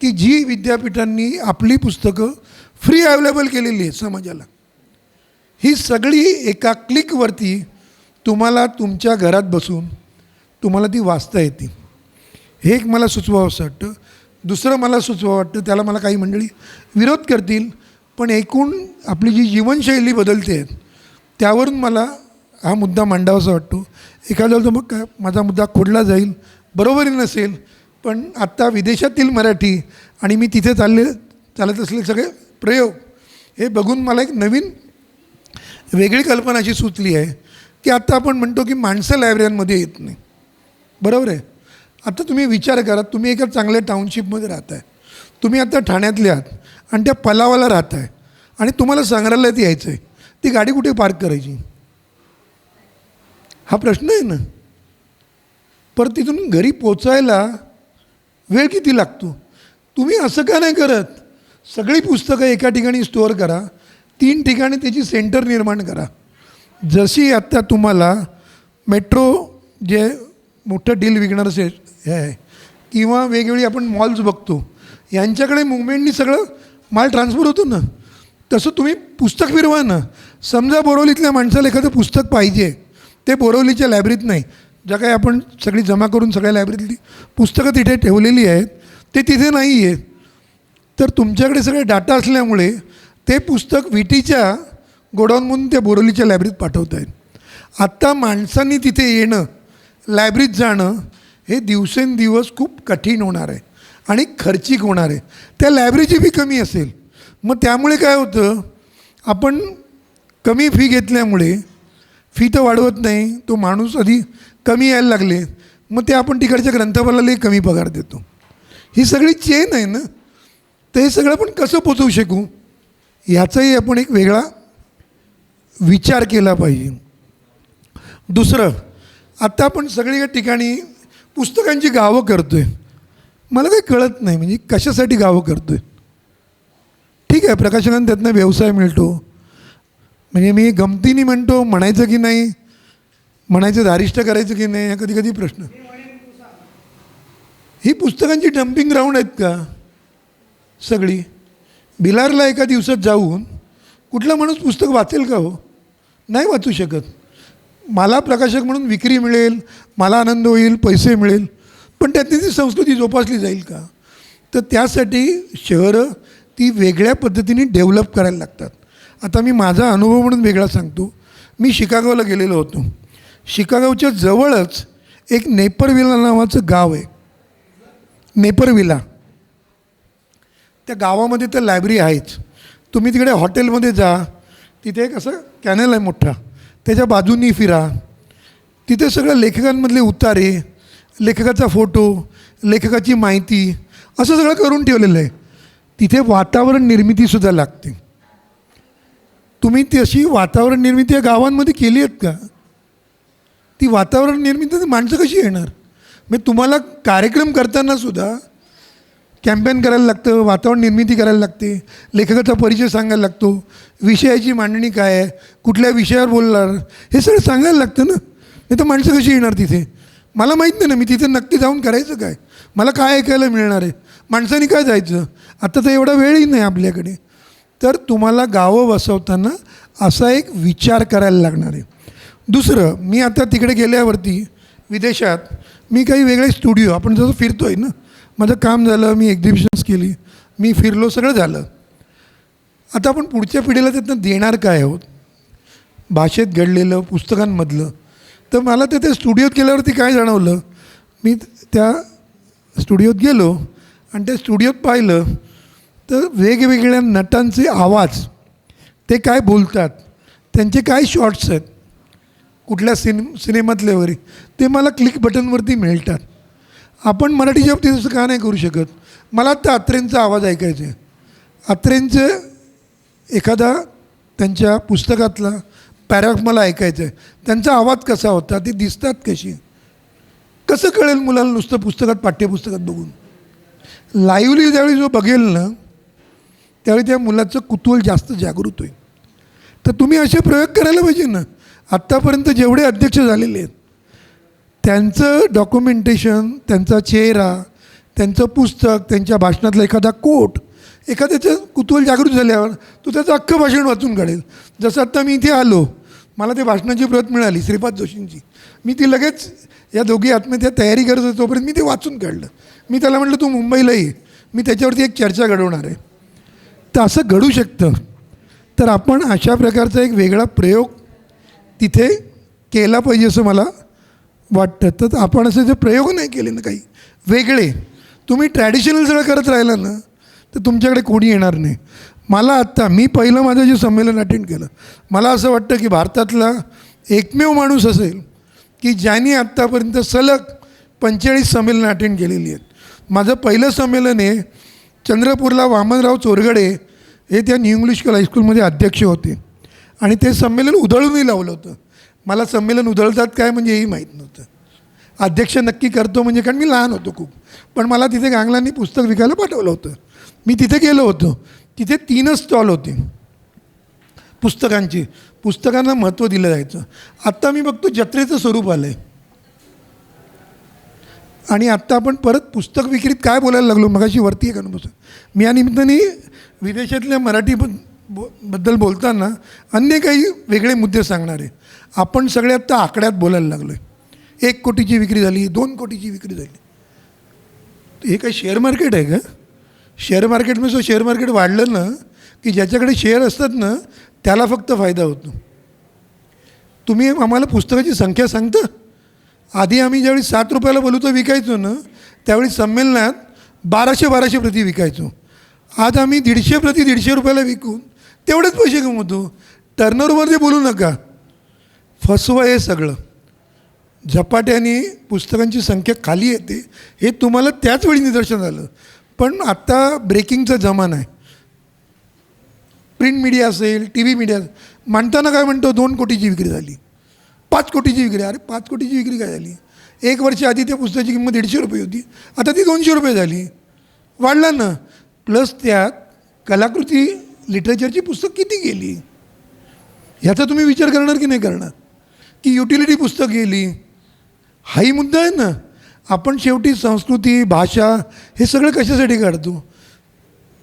की जी विद्यापीठांनी आपली पुस्तकं फ्री अवेलेबल केलेली आहेत समाजाला. ही सगळी एका क्लिकवरती तुम्हाला तुमच्या घरात बसून तुम्हाला ती वाचता येते. हे एक मला सुचवावं असं वाटतं. दुसरं मला सुचवावं वाटतं, त्याला मला काही मंडळी विरोध करतील, पण एकूण आपली जी जीवनशैली बदलते आहे त्यावरून मला हा मुद्दा मांडावासा वाटतो. एखाद्याला तर मग काय माझा मुद्दा खोडला जाईल, बरोबरही नसेल, पण आत्ता विदेशातील मराठी आणि मी तिथे चालत असलेले सगळे प्रयोग हे बघून मला एक नवीन वेगळी कल्पना अशी सुचली आहे की आत्ता आपण म्हणतो की माणसं लायब्ररीमध्ये येत नाही. बरोबर आहे. आता तुम्ही विचार करा, तुम्ही एका चांगल्या टाउनशिपमध्ये राहत आहे, तुम्ही आता ठाण्यातले आहात आणि त्या पलावाला राहत आहे आणि तुम्हाला संग्रहालयात यायचं आहे, ती गाडी कुठे पार्क करायची? हा प्रश्न आहे ना. परत तिथून घरी पोचायला वेळ किती लागतो? तुम्ही असं का नाही करत? सगळी पुस्तकं एका ठिकाणी स्टोअर करा, 3 ठिकाणी त्याची सेंटर निर्माण करा. जशी आत्ता तुम्हाला मेट्रो जे मोठं डील विकणारं हे आहे किंवा वेगवेगळी आपण मॉल्स बघतो, यांच्याकडे मुवमेंटनी सगळं माल ट्रान्सफर होतो ना, तसं तुम्ही पुस्तक फिरवा ना. समजा बोरवलीतल्या माणसाला एखादं पुस्तक पाहिजे, ते बोरवलीच्या लायब्ररीत नाही, ज्या काही आपण सगळी जमा करून सगळ्या लायब्ररीतली पुस्तकं तिथे ठेवलेली आहेत ते तिथे नाही आहे, तर तुमच्याकडे सगळे डाटा असल्यामुळे ते पुस्तक विटीच्या गोडाऊनमधून त्या बोरवलीच्या लायब्ररीत पाठवत आहेत. आत्ता माणसांनी तिथे येणं, लायब्ररीत जाणं हे दिवसेंदिवस खूप कठीण होणार आहे आणि खर्चिक होणार आहे. त्या लायब्ररीची फी कमी असेल, मग त्यामुळे काय होतं, आपण कमी फी घेतल्यामुळे फी तर वाढवत नाही, तो माणूस आधी कमी यायला लागले, मग ते आपण तिकडच्या ग्रंथपालालाही कमी पगार देतो. ही सगळी चेन आहे ना. तर हे सगळं आपण कसं पोचवू शकू ह्याचाही आपण एक वेगळा विचार केला पाहिजे. दुसरं, आत्ता आपण सगळी या ठिकाणी पुस्तकांची गावं करतो आहे. मला काही कळत नाही म्हणजे कशासाठी गावं करतो आहे. ठीक आहे, प्रकाशकांना त्यातनं व्यवसाय मिळतो, म्हणजे मी गमतीने म्हणतो, म्हणायचं की नाही, म्हणायचं धारिष्ट करायचं की नाही, हा कधी कधी प्रश्न. ही पुस्तकांची डम्पिंग ग्राउंड आहेत का सगळी? भिलारला एका दिवसात जाऊन कुठला माणूस पुस्तक वाचेल का हो? नाही वाचू शकत. मला प्रकाशक म्हणून विक्री मिळेल, मला आनंद होईल, पैसे मिळेल, पण त्यातली ती संस्कृती जोपासली जाईल का? तर त्यासाठी शहरं ती वेगळ्या पद्धतीने डेव्हलप करायला लागतात. आता मी माझा अनुभव म्हणून वेगळा सांगतो. मी शिकागोला गेलेलो होतो. शिकागोच्या जवळच एक नेपरविला नावाचं गाव आहे. नेपरविला, त्या गावामध्ये तर लायब्ररी आहेच. तुम्ही तिकडे हॉटेलमध्ये जा, तिथे एक असं कॅनल आहे मोठा, त्याच्या बाजूनी फिरा, तिथे सगळं लेखकांमधले उतारे, लेखकाचा फोटो, लेखकाची माहिती, असं सगळं करून ठेवलेलं आहे. तिथे वातावरण निर्मितीसुद्धा लागते. तुम्ही तशी वातावरण निर्मिती या गावांमध्ये केली आहेत का? ती वातावरण निर्मिती माणसं कशी येणार? म्हणजे तुम्हाला कार्यक्रम करतानासुद्धा कॅम्पेन करायला लागतं, वातावरण निर्मिती करायला लागते, लेखकाचा परिचय सांगायला लागतो, विषयाची मांडणी काय आहे, कुठल्या विषयावर बोलणार, हे सगळं सांगायला लागतं ना. नाही तर माणसं कशी येणार तिथे? मला माहीत नाही ना, मी तिथे नक्की जाऊन करायचं काय? मला काय ऐकायला मिळणार आहे? माणसांनी काय जायचं? आता तर एवढा वेळही नाही आपल्याकडे. तर तुम्हाला गावं वसवताना असा एक विचार करायला लागणार आहे. दुसरं, मी आता तिकडे गेल्यावरती विदेशात मी काही वेगळे स्टुडिओ, आपण जसं फिरतो आहे ना, माझं काम झालं, मी एक्झिबिशन्स केली, मी फिरलो, सगळं झालं. आता आपण पुढच्या पिढीला त्यातनं देणार काय आहोत? भाषेत घडलेलं, पुस्तकांमधलं. तर मला ते स्टुडिओत गेल्यावरती काय जाणवलं, मी त्या स्टुडिओत गेलो आणि त्या स्टुडिओत पाहिलं तर वेगवेगळ्या नटांचे आवाज, ते काय बोलतात, त्यांचे काय शॉट्स आहेत, कुठल्या सिनेमातले वगैरे ते मला क्लिक बटनवरती मिळतात. आपण मराठीच्या बाबतीत असं का नाही करू शकत? मला आता अत्रेंचा आवाज ऐकायचा आहे. अत्रेंचं एखादा त्यांच्या पुस्तकातला पॅराग्राफ मला ऐकायचं आहे. त्यांचा आवाज कसा होता, ते दिसतात कशी, कसं कळेल मुलाला नुसतं पुस्तकात पाठ्यपुस्तकात बघून? लाईव्हली ज्यावेळी जो बघेल ना त्यावेळी त्या मुलाचं कुतूहल जास्त जागृत होईल. तर तुम्ही असे प्रयोग करायला पाहिजे ना. आत्तापर्यंत जेवढे अध्यक्ष झालेले आहेत त्यांचं डॉक्युमेंटेशन, त्यांचा चेहरा, त्यांचं पुस्तक, त्यांच्या भाषणातला एखादा कोट, एखाद्याचं कुतूहल जागृत झाल्यावर तो त्याचं अख्खं भाषण वाचून काढेल. जसं आत्ता मी इथे आलो, मला ते भाषणाची प्रत मिळाली श्रीपाद जोशींची, मी ती लगेच या दोघी आत्महत्या तयारी करत होतो तोपर्यंत मी ते वाचून काढलं. मी त्याला म्हटलं तू मुंबईला ये, मी त्याच्यावरती एक चर्चा घडवणार आहे. तर असं घडू शकतं. तर आपण अशा प्रकारचा एक वेगळा प्रयोग तिथे केला पाहिजे असं मला वाटतं. तर आपण असे जे प्रयोग नाही केले ना काही वेगळे, तुम्ही ट्रॅडिशनल सगळं करत राहिला ना तर तुमच्याकडे कोणी येणार नाही. मला आत्ता, मी पहिलं माझं जे संमेलन अटेंड केलं, मला असं वाटतं की भारतातला एकमेव माणूस असेल की ज्यांनी आत्तापर्यंत सलग 45 संमेलनं अटेंड केलेली आहेत. माझं पहिलं संमेलन आहे चंद्रपूरला वामनराव चोरगडे हे त्या न्यू इंग्लिश हायस्कूलमध्ये अध्यक्ष होते आणि ते संमेलन उधळूनही लावलं होतं. मला संमेलन उधळतात काय म्हणजे हेही माहीत नव्हतं. अध्यक्ष नक्की करतो म्हणजे, कारण मी लहान होतो खूप, पण मला तिथे गांगलांनी पुस्तक विकायला पाठवलं होतं. मी तिथे गेलो होतो. तिथे 3च स्टॉल होते पुस्तकांची. पुस्तकांना महत्त्व दिलं जायचं. आत्ता मी बघतो जत्रेचं स्वरूप आलं आहे. आणि आत्ता आपण परत पुस्तक विक्रीत काय बोलायला लागलो, मगाशी वरती आहे का बसून. मी या निमित्ताने विदेशातल्या मराठीबद्दल बोलताना अन्य काही वेगळे मुद्दे सांगणार आहे. आपण सगळे आत्ता आकड्यात बोलायला लागलो आहे. 1 कोटीची विक्री झाली, 2 कोटीची विक्री झाली. हे काय शेअर मार्केट आहे का? शेअर मार्केटमध्ये शेअर मार्केट वाढलं ना की ज्याच्याकडे शेअर असतात ना त्याला फक्त फायदा होतो. तुम्ही आम्हाला पुस्तकाची संख्या सांगता? आधी आम्ही ज्यावेळी 7 रुपयाला बोलू तर विकायचो ना, त्यावेळी संमेलनात 1200 प्रती विकायचो. आज आम्ही 150 प्रती 150 रुपयाला विकून तेवढेच पैसे कमवतो. टर्नओव्हरमध्ये बोलू नका, फसवा हे सगळं. झपाट्याने पुस्तकांची संख्या खाली येते हे तुम्हाला त्याच वेळी निदर्शन आलं. पण आत्ता ब्रेकिंगचा जमाना आहे. प्रिंट मीडिया असेल, टी व्ही मीडिया, म्हणताना काय म्हणतो 2 कोटीची विक्री झाली, 5 कोटीची विक्री. अरे 5 कोटीची विक्री काय झाली? 1 वर्ष आधी त्या पुस्तकाची किंमत 150 रुपये होती, आता ती 200 रुपये झाली. वाढला ना. प्लस त्यात कलाकृती लिटरेचरची पुस्तक किती गेली ह्याचा तुम्ही विचार करणार की नाही करणार? की युटिलिटी पुस्तक गेली, हाही मुद्दा आहे ना. आपण शेवटी संस्कृती, भाषा हे सगळं कशासाठी काढतो?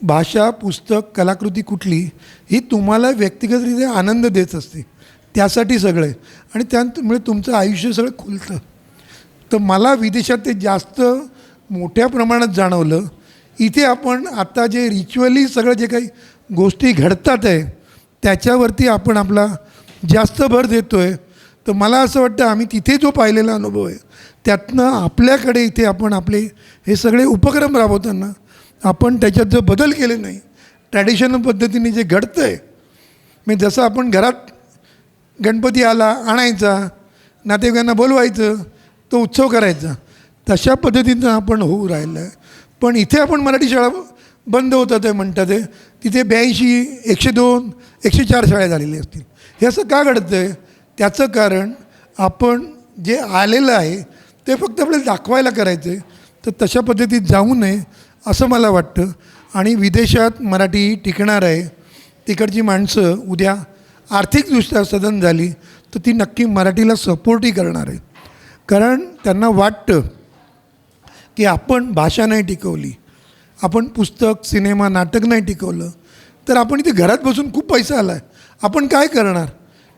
भाषा, पुस्तक, कलाकृती कुठली ही तुम्हाला व्यक्तिगतरित्या आनंद देत असते, त्यासाठी सगळं आहे. आणि त्यामुळे तुमचं आयुष्य सगळं खुलतं. तर मला विदेशात ते जास्त मोठ्या प्रमाणात जाणवलं. इथे आपण आता जे रिच्युअली सगळं जे काही गोष्टी घडतात आहे त्याच्यावरती आपण आपला जास्त भर देतो आहे. तर मला असं वाटतं आम्ही तिथे जो पाहिलेला अनुभव आहे त्यातनं आपल्याकडे इथे आपण आपले हे सगळे उपक्रम राबवताना आपण त्याच्यात जर बदल केले नाही, ट्रॅडिशनल पद्धतीने जे घडतं आहे, म्हणजे जसं आपण घरात गणपती आला आणायचा, नातेवाईकांना बोलवायचं, तो उत्सव करायचा, तशा पद्धतीनं आपण होऊ राहिलं आहे. पण इथे आपण मराठी शाळा बंद होतात आहे म्हणतात आहे. तिथे 82, 102, 104 शाळा झालेल्या असतील. हे असं का घडतं आहे? त्याचं कारण आपण जे आलेलं आहे ते फक्त आपल्याला दाखवायला करायचं आहे. तर तशा पद्धतीत जाऊ नये असं मला वाटतं. आणि विदेशात मराठी टिकणार आहे. तिकडची माणसं उद्या आर्थिकदृष्ट्या सधन झाली तर ती नक्की मराठीला सपोर्टही करणार आहे. कारण त्यांना वाटतं की आपण भाषा नाही टिकवली, आपण पुस्तक, सिनेमा, नाटक नाही टिकवलं तर आपण इथे घरात बसून खूप पैसा आला आहे, आपण काय करणार?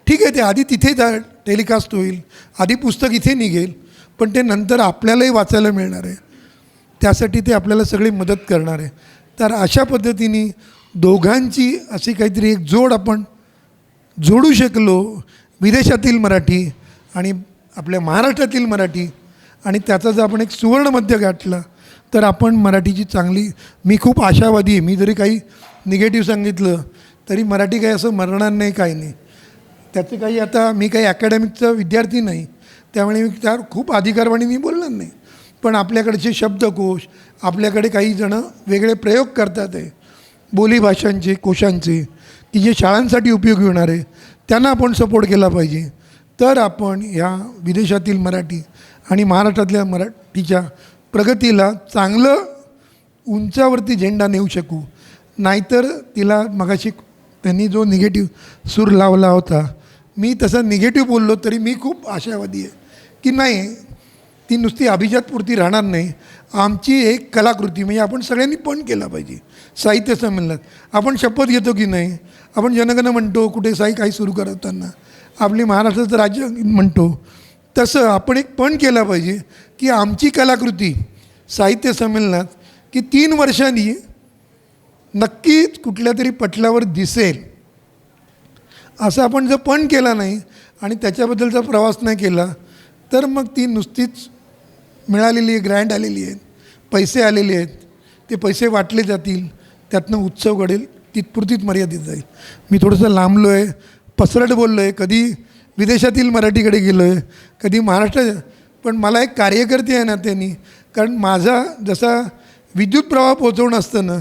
ठीक आहे, ते आधी तिथे टेलिकास्ट होईल, आधी पुस्तक इथे निघेल, पण ते नंतर आपल्यालाही वाचायला मिळणार आहे. त्यासाठी ते आपल्याला सगळी मदत करणार आहे. तर अशा पद्धतीने दोघांची अशी काहीतरी एक जोड आपण जोडू शकलो, विदेशातील मराठी आणि आपल्या महाराष्ट्रातील मराठी, आणि त्याचा जर आपण एक सुवर्ण मध्य गाठला तर आपण मराठीची चांगली, मी खूप आशावादी आहे. मी जरी काही निगेटिव्ह सांगितलं तरी मराठी काही असं मरणार नाही, काही नाही. त्याचे काही आता मी काही अकॅडमिकचा विद्यार्थी नाही, त्यामुळे मी त्यावर खूप अधिकारवाणीने बोलणार नाही. पण आपल्याकडचे शब्दकोश, आपल्याकडे काही जणं वेगळे प्रयोग करतात आहे बोलीभाषांचे, कोशांचे, की जे शाळांसाठी उपयोगी होणार आहे, त्यांना आपण सपोर्ट केला पाहिजे. तर आपण ह्या विदेशातील मराठी आणि महाराष्ट्रातल्या मराठीच्या प्रगतीला चांगलं उंचावरती झेंडा नेऊ शकू. नाहीतर तिला मगाशी त्यांनी जो निगेटिव्ह सूर लावला होता, मी तसा निगेटिव्ह बोललो तरी मी खूप आशावादी आहे की नाही, ती नुसती अभिजातपुरती राहणार नाही. आमची एक कलाकृती म्हणजे आपण सगळ्यांनी पण केला पाहिजे. साहित्य संमेलनात आपण शपथ घेतो की नाही, आपण जनगण म्हणतो कुठे काही सुरू करताना, आपली महाराष्ट्राचं राज्य म्हणतो, तसं आपण एक पण केला पाहिजे की आमची कलाकृती साहित्य संमेलनात की 3 वर्षांनी नक्कीच कुठल्या तरी पटलावर दिसेल. असं आपण जर पण केला नाही आणि त्याच्याबद्दलचा प्रवास नाही केला तर मग ती नुसतीच मिळालेली आहे, ग्रँट आलेली आहेत, पैसे आलेले आहेत, ते पैसे वाटले जातील, त्यातनं उत्सव घडेल, तिथपुरतीच मर्यादित जाईल. मी थोडंसं लांबलो आहे, पसरट बोललो आहे, कधी विदेशातील मराठीकडे गेलो आहे, कधी महाराष्ट्रात, पण मला एक कार्यकर्ते आहे ना त्यांनी, कारण माझा जसा विद्युत प्रवाह पोचवणं असतं ना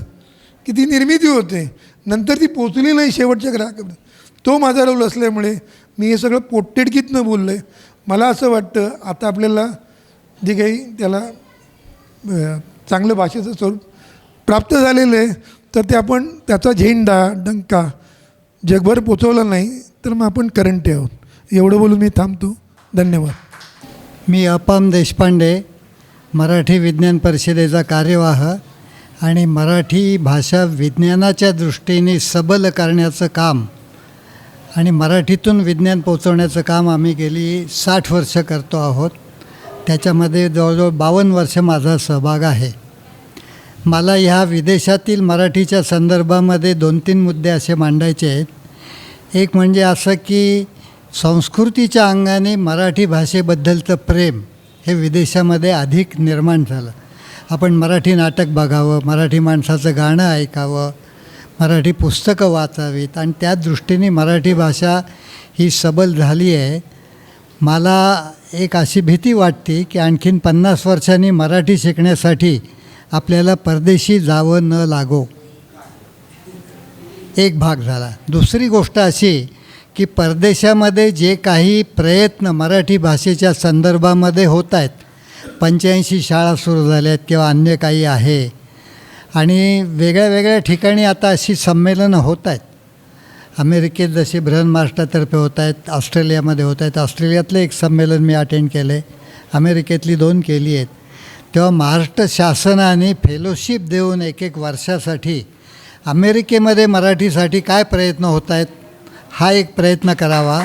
की ती निर्मिती होते, नंतर ती पोचली नाही शेवटच्या ग्राहकापर्यंत, तो माझा रोल असल्यामुळे मी हे सगळं पोटतिडकीतनं बोललो आहे. मला असं वाटतं आता आपल्याला जे काही त्याला चांगलं भाषेचं स्वरूप प्राप्त झालेलं आहे, तर ते आपण त्याचा झेंडा डंका जगभर पोचवला नाही तर मग आपण करंटे आहोत. एवढं बोलून मी थांबतो. धन्यवाद. मी अपाम देशपांडे, मराठी विज्ञान परिषदेचा कार्यवाह आणि मराठी भाषा विज्ञानाच्या दृष्टीने सबल करण्याचं काम आणि मराठीतून विज्ञान पोचवण्याचं काम आम्ही गेली 60 वर्ष करतो आहोत. त्याच्यामध्ये जवळजवळ 52 वर्ष माझा सहभाग आहे. मला ह्या विदेशातील मराठीच्या संदर्भामध्ये 2-3 मुद्दे असे मांडायचे आहेत. एक म्हणजे असं की संस्कृतीच्या अंगाने मराठी भाषेबद्दलचं प्रेम हे विदेशामध्ये अधिक निर्माण झालं. आपण मराठी नाटक बघावं, मराठी माणसाचं गाणं ऐकावं, मराठी पुस्तकं वाचावीत आणि त्या दृष्टीने मराठी भाषा ही सबल झाली आहे. मला एक अशी भीती वाटते की आणखीन 50 वर्षांनी मराठी शिकण्यासाठी आपल्याला परदेशी जावं न लागो. एक भाग झाला. दुसरी गोष्ट अशी की परदेशामध्ये जे काही प्रयत्न मराठी भाषेच्या संदर्भामध्ये होत आहेत, 85 शाळा सुरू झाल्या आहेत किंवा अन्य काही आहे, आणि वेगळ्या वेगळ्या ठिकाणी आता अशी संमेलनं होत आहेत. अमेरिकेत जसे बृहन महाराष्ट्रातर्फे होत आहेत, ऑस्ट्रेलियामध्ये होत आहेत. ऑस्ट्रेलियातलं एक संमेलन मी अटेंड केलं आहे, अमेरिकेतली 2 केली आहेत. तेव्हा महाराष्ट्र शासनाने फेलोशिप देऊन 1-1 वर्षासाठी अमेरिकेमध्ये मराठीसाठी काय प्रयत्न होत आहेत हा एक प्रयत्न करावा.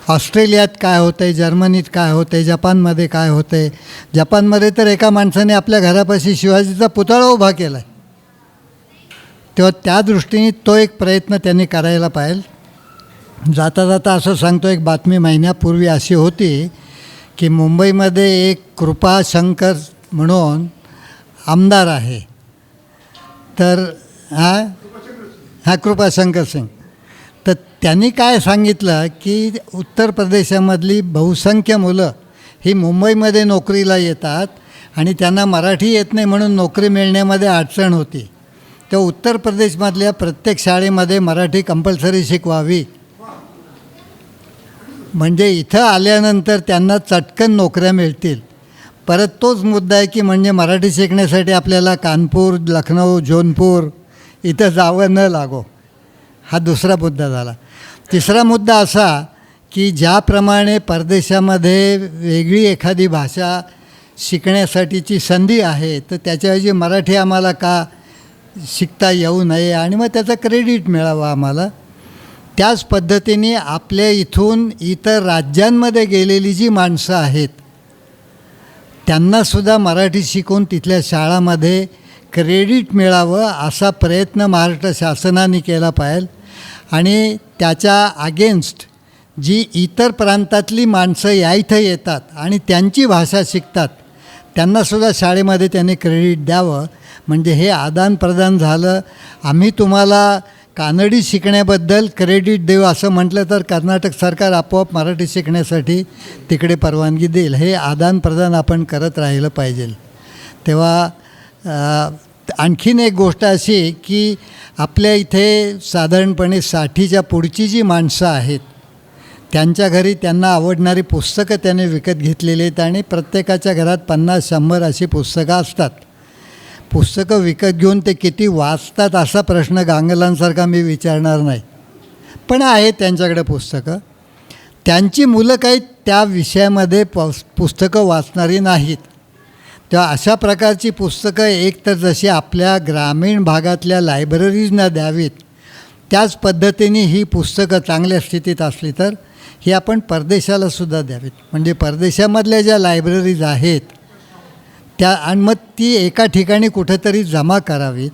ऑस्ट्रेलियात काय होतं आहे, जर्मनीत काय होतं आहे, जपानमध्ये काय होतं आहे. जपानमध्ये तर एका माणसाने आपल्या घरापाशी शिवाजीचा पुतळा उभा केला आहे. तेव्हा त्या दृष्टीने तो एक प्रयत्न त्यांनी करायला पाहिजे. जाता जाता असं सांगतो, एक बातमी महिन्यापूर्वी अशी होती की मुंबईमध्ये एक कृपाशंकर म्हणून आमदार आहे, तर कृपाशंकर सिंग, तर त्यांनी काय सांगितलं की उत्तर प्रदेशामधली बहुसंख्य मुलं ही मुंबईमध्ये नोकरीला येतात आणि त्यांना मराठी येत नाही म्हणून नोकरी मिळण्यामध्ये अडचण होती. तर उत्तर प्रदेशमधल्या प्रत्येक शाळेमध्ये मराठी कंपल्सरी शिकवावी, म्हणजे इथं आल्यानंतर त्यांना चटकन नोकऱ्या मिळतील. परत तोच मुद्दा आहे की म्हणजे मराठी शिकण्यासाठी आपल्याला कानपूर, लखनौ, जौनपूर इथं जावं न लागो. हा दुसरा मुद्दा झाला. तिसरा मुद्दा असा की ज्याप्रमाणे परदेशामध्ये वेगळी एखादी भाषा शिकण्यासाठीची संधी आहे, तर त्याच्याऐवजी मराठी आम्हाला का शिकता येऊ नये आणि मग त्याचं क्रेडिट मिळावं आम्हाला. त्याच पद्धतीने आपल्या इथून इतर राज्यांमध्ये गेलेली जी माणसं आहेत त्यांनासुद्धा मराठी शिकून तिथल्या शाळामध्ये क्रेडिट मिळावं असा प्रयत्न महाराष्ट्र शासनाने केला पाहिजे. आणि त्याच्या अगेन्स्ट जी इतर प्रांतातली माणसं या इथं येतात आणि त्यांची भाषा शिकतात त्यांनासुद्धा शाळेमध्ये त्यांनी क्रेडिट द्यावं. म्हणजे हे आदानप्रदान झालं. आम्ही तुम्हाला कानडी शिकण्याबद्दल क्रेडिट देऊ असं म्हटलं तर कर्नाटक सरकार आपोआप मराठी शिकण्यासाठी तिकडे परवानगी देईल. हे आदानप्रदान आपण करत राहिलं पाहिजे. तेव्हा आणखीन एक गोष्ट अशी की आपल्या इथे साधारणपणे 60च्या पुढची जी माणसं आहेत त्यांच्या घरी त्यांना आवडणारी पुस्तकं त्याने विकत घेतलेली आहेत आणि प्रत्येकाच्या घरात 50-100 अशी पुस्तकं असतात. पुस्तकं विकत घेऊन ते किती वाचतात असा प्रश्न गांगलांसारखा मी विचारणार नाही, पण आहेत त्यांच्याकडे पुस्तकं. त्यांची मुलं काही त्या विषयामध्ये पुस्तकं वाचणारी नाहीत. तेव्हा अशा प्रकारची पुस्तकं एक तर जशी आपल्या ग्रामीण भागातल्या लायब्ररीजना द्यावीत, त्याच पद्धतीने ही पुस्तकं चांगल्या स्थितीत असली तर ही आपण परदेशालासुद्धा द्यावीत. म्हणजे परदेशामधल्या ज्या लायब्ररीज आहेत त्या आणि मग ती एका ठिकाणी कुठेतरी जमा करावीत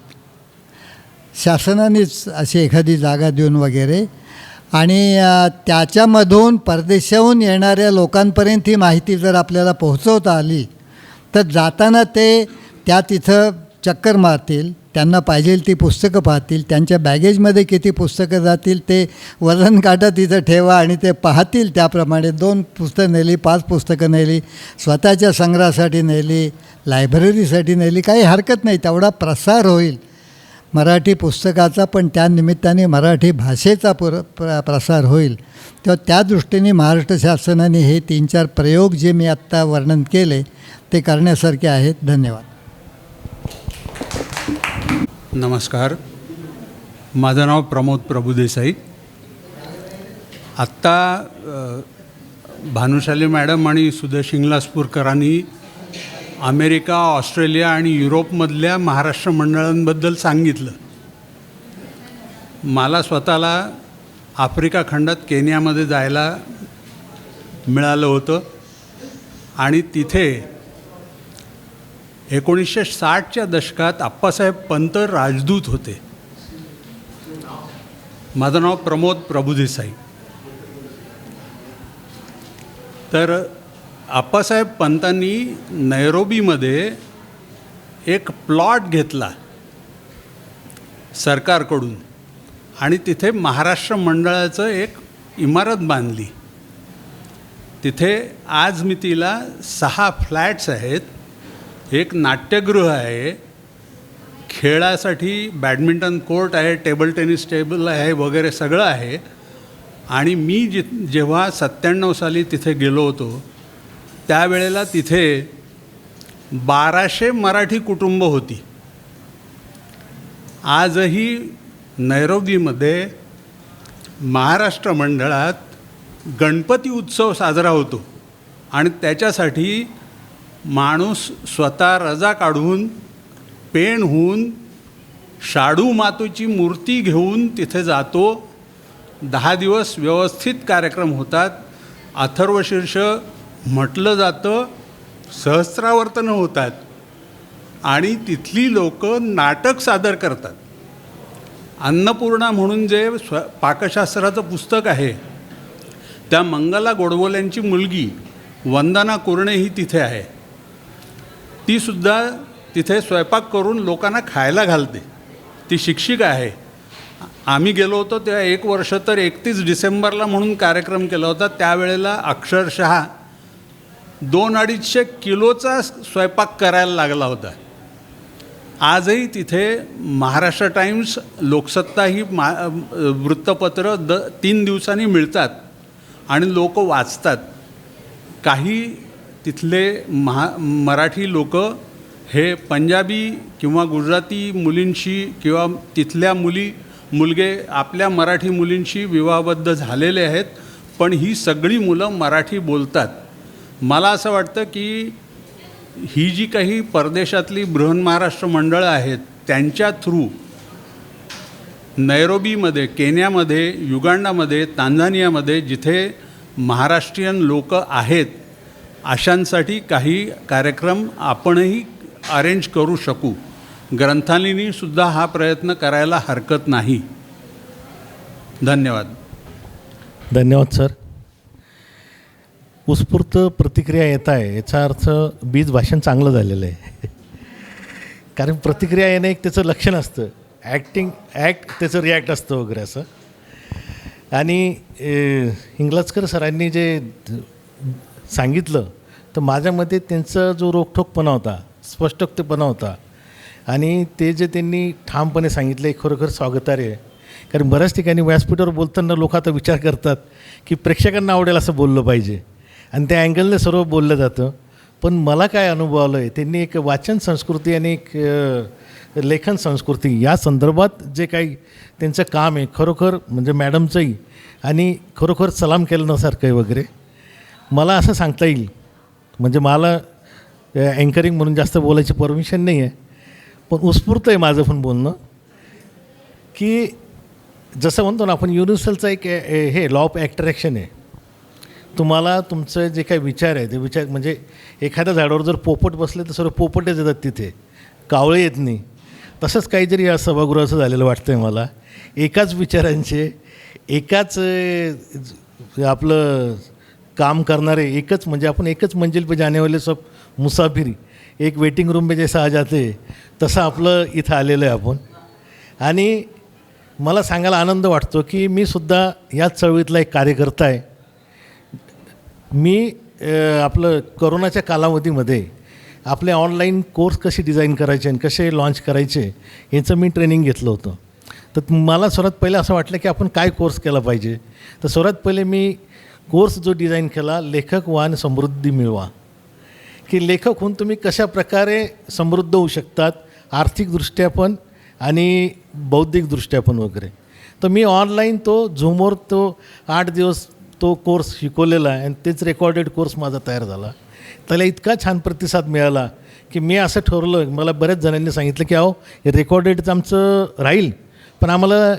शासनानेच अशी एखादी जागा देऊन वगैरे, आणि त्याच्यामधून परदेशाहून येणाऱ्या लोकांपर्यंत ही माहिती जर आपल्याला पोहोचवता आली तर जाताना ते त्या तिथं चक्कर मारतील, त्यांना पाहिजे ती पुस्तकं पाहतील, त्यांच्या बॅगेजमध्ये किती पुस्तकं जातील ते वजन काटा तिथं ठेवा आणि ते पाहतील. त्याप्रमाणे 2 पुस्तकं नेली, 5 पुस्तकं नेली, स्वतःच्या संग्रहासाठी नेली, लायब्ररीसाठी नेली, काही हरकत नाही. तेवढा प्रसार होईल मराठी पुस्तकाचा, पण त्या निमित्ताने मराठी भाषेचा प्रसार होईल. तेव्हा त्या दृष्टीने महाराष्ट्र शासनाने हे 3-4 प्रयोग जे मी आत्ता वर्णन केले ते करण्यासारखे आहेत. धन्यवाद. नमस्कार, माझं नाव प्रमोद प्रभुदेसाई. आत्ता भानुशाली मॅडम आणि सुधा शिंगलासपूरकरांनी अमेरिका, ऑस्ट्रेलिया आणि युरोपमधल्या महाराष्ट्र मंडळांबद्दल सांगितलं. मला स्वतःला आफ्रिका खंडात केनियामध्ये जायला मिळालं होतं आणि तिथे 1960च्या दशकात आप्पासाहेब पंत राजदूत होते. माझं नाव प्रमोद प्रभुदेसाई. तर आप्पासाहेब पंतांनी नैरोबीमध्ये एक प्लॉट घेतला सरकारकडून आणि तिथे महाराष्ट्र मंडळाचं एक इमारत बांधली. तिथे आज मितीला 6 फ्लॅट्स आहेत, एक नाट्यगृह आहे, खेळासाठी बॅडमिंटन कोर्ट आहे, टेबल टेनिस टेबल आहे वगैरे सगळं आहे. आणि मी जेव्हा 97 साली तिथे गेलो होतो त्यावेळेला तिथे 1200 मराठी कुटुंब होती. आजही नैरोबीमध्ये महाराष्ट्र मंडळात गणपती उत्सव साजरा होतो आणि त्याच्यासाठी माणूस स्वतः रजा काढून पेण होऊन शाडू मातोची मूर्ती घेऊन तिथे जातो. 10 दिवस व्यवस्थित कार्यक्रम होतात. अथर्वशीर्ष म्हटलं जातं, सहस्रावर्तनं होतात आणि तिथली लोकं नाटक सादर करतात. अन्नपूर्णा म्हणून जे पाकशास्त्राचं पुस्तक आहे त्या मंगला गोडबोल्यांची मुलगी वंदना कुरणे ही तिथे आहे. तीसुद्धा तिथे स्वयंपाक करून लोकांना खायला घालते. ती शिक्षिका आहे. आम्ही गेलो होतो तेव्हा 1 वर्ष तर 31 डिसेंबरला म्हणून कार्यक्रम केला होता. त्यावेळेला अक्षरशः 200-250 किलोचा स्वयंपाक करायला लागला होता. आजही तिथे महाराष्ट्र टाइम्स, लोकसत्ता ही वृत्तपत्र 3 दिवसांनी मिळतात आणि लोक वाचतात. काही तिथले मराठी लोक हे पंजाबी किंवा गुजराती मुलींशी किंवा तिथल्या मुलगे आपल्या मराठी मुलींशी विवाहबद्ध झालेले आहेत, पण ही सगळी मुलं मराठी बोलतात. मला असं वाटतं की ही जी काही परदेशातली बृहन्महाराष्ट्र मंडळं आहेत त्यांच्या थ्रू नैरोबीमध्ये, केन्यामध्ये, युगांडामध्ये, तांझानियामध्ये जिथे महाराष्ट्रीयन लोक आहेत अशांसाठी काही कार्यक्रम आपणही अरेंज करू शकू. ग्रंथालयानीसुद्धा हा प्रयत्न करायला हरकत नाही. धन्यवाद. धन्यवाद सर. उत्स्फूर्त प्रतिक्रिया येत आहे, याचा अर्थ बीज भाषण चांगलं झालेलं आहे. कारण प्रतिक्रिया येणं एक त्याचं लक्षण असतं. ॲक्ट त्याचं रिॲक्ट असतं वगैरे असं. आणि इंगलजकर सरांनी जे सांगितलं तर माझ्या मते त्यांचा जो रोखठोकपणा होता, स्पष्टोक्तपणा होता आणि ते जे त्यांनी ठामपणे सांगितलं खरोखर स्वागतार्ह आहे. कारण बऱ्याच ठिकाणी व्यासपीठावर बोलताना लोक आता विचार करतात की प्रेक्षकांना आवडेल असं बोललं पाहिजे आणि त्या अँगलने सर्व बोललं जातं. पण मला काय अनुभव आलं आहे, त्यांनी एक वाचन संस्कृती आणि एक लेखन संस्कृती या संदर्भात जे काही त्यांचं काम आहे खरोखर म्हणजे मॅडमचंही आणि खरोखर सलाम केल्यासारखं आहे वगैरे. मला असं सांगता येईल म्हणजे मला अँकरिंग म्हणून जास्त बोलायची परमिशन नाही आहे, पण उत्स्फूर्त आहे माझं पण बोलणं की जसं म्हणतो ना आपण युनिव्हर्सलचा एक हे लॉ ऑफ ॲट्रॅक्शन आहे. तुम्हाला तुमचं जे काही विचार आहे ते विचार म्हणजे एखाद्या झाडावर जर पोपट बसले तर सर्व पोपटच येतात तिथे, कावळे येत नाही. तसंच काहीतरी या सभागृहाचं झालेलं वाटतं आहे मला. एकाच विचारांचे एकाच आपलं काम करणारे एकच म्हणजे आपण एकच मंजिल पे जाने वाले सब मुसाफिरी एक वेटिंग रूम पे जैसा आ जाते तसं आपलं इथं आलेलं आहे आपण. आणि मला सांगायला आनंद वाटतो की मी सुद्धा याच चळवळीतला एक कार्यकर्ता आहे. मी आपलं कोरोनाच्या कालावधीमध्ये आपले ऑनलाईन कोर्स कसे डिझाईन करायचे आणि कसे लॉन्च करायचे याचं मी ट्रेनिंग घेतलं होतं. तर मला सर्वात पहिले असं वाटलं की आपण काय कोर्स केला पाहिजे. तर सर्वात पहिले मी कोर्स जो डिझाईन केला लेखक व्हा आणि समृद्धी मिळवा, की लेखक होऊन तुम्ही कशा प्रकारे समृद्ध होऊ शकतात आर्थिकदृष्ट्या पण आणि बौद्धिकदृष्ट्या पण वगैरे. तर मी ऑनलाईन तो झूमवर तो 8 दिवस तो कोर्स शिकवलेला आहे आणि तेच रेकॉर्डेड कोर्स माझा तयार झाला. त्याला इतका छान प्रतिसाद मिळाला की मी असं ठरवलं, मला बऱ्याच जणांनी सांगितलं की अहो हे रेकॉर्डेड आमचं राहील पण आम्हाला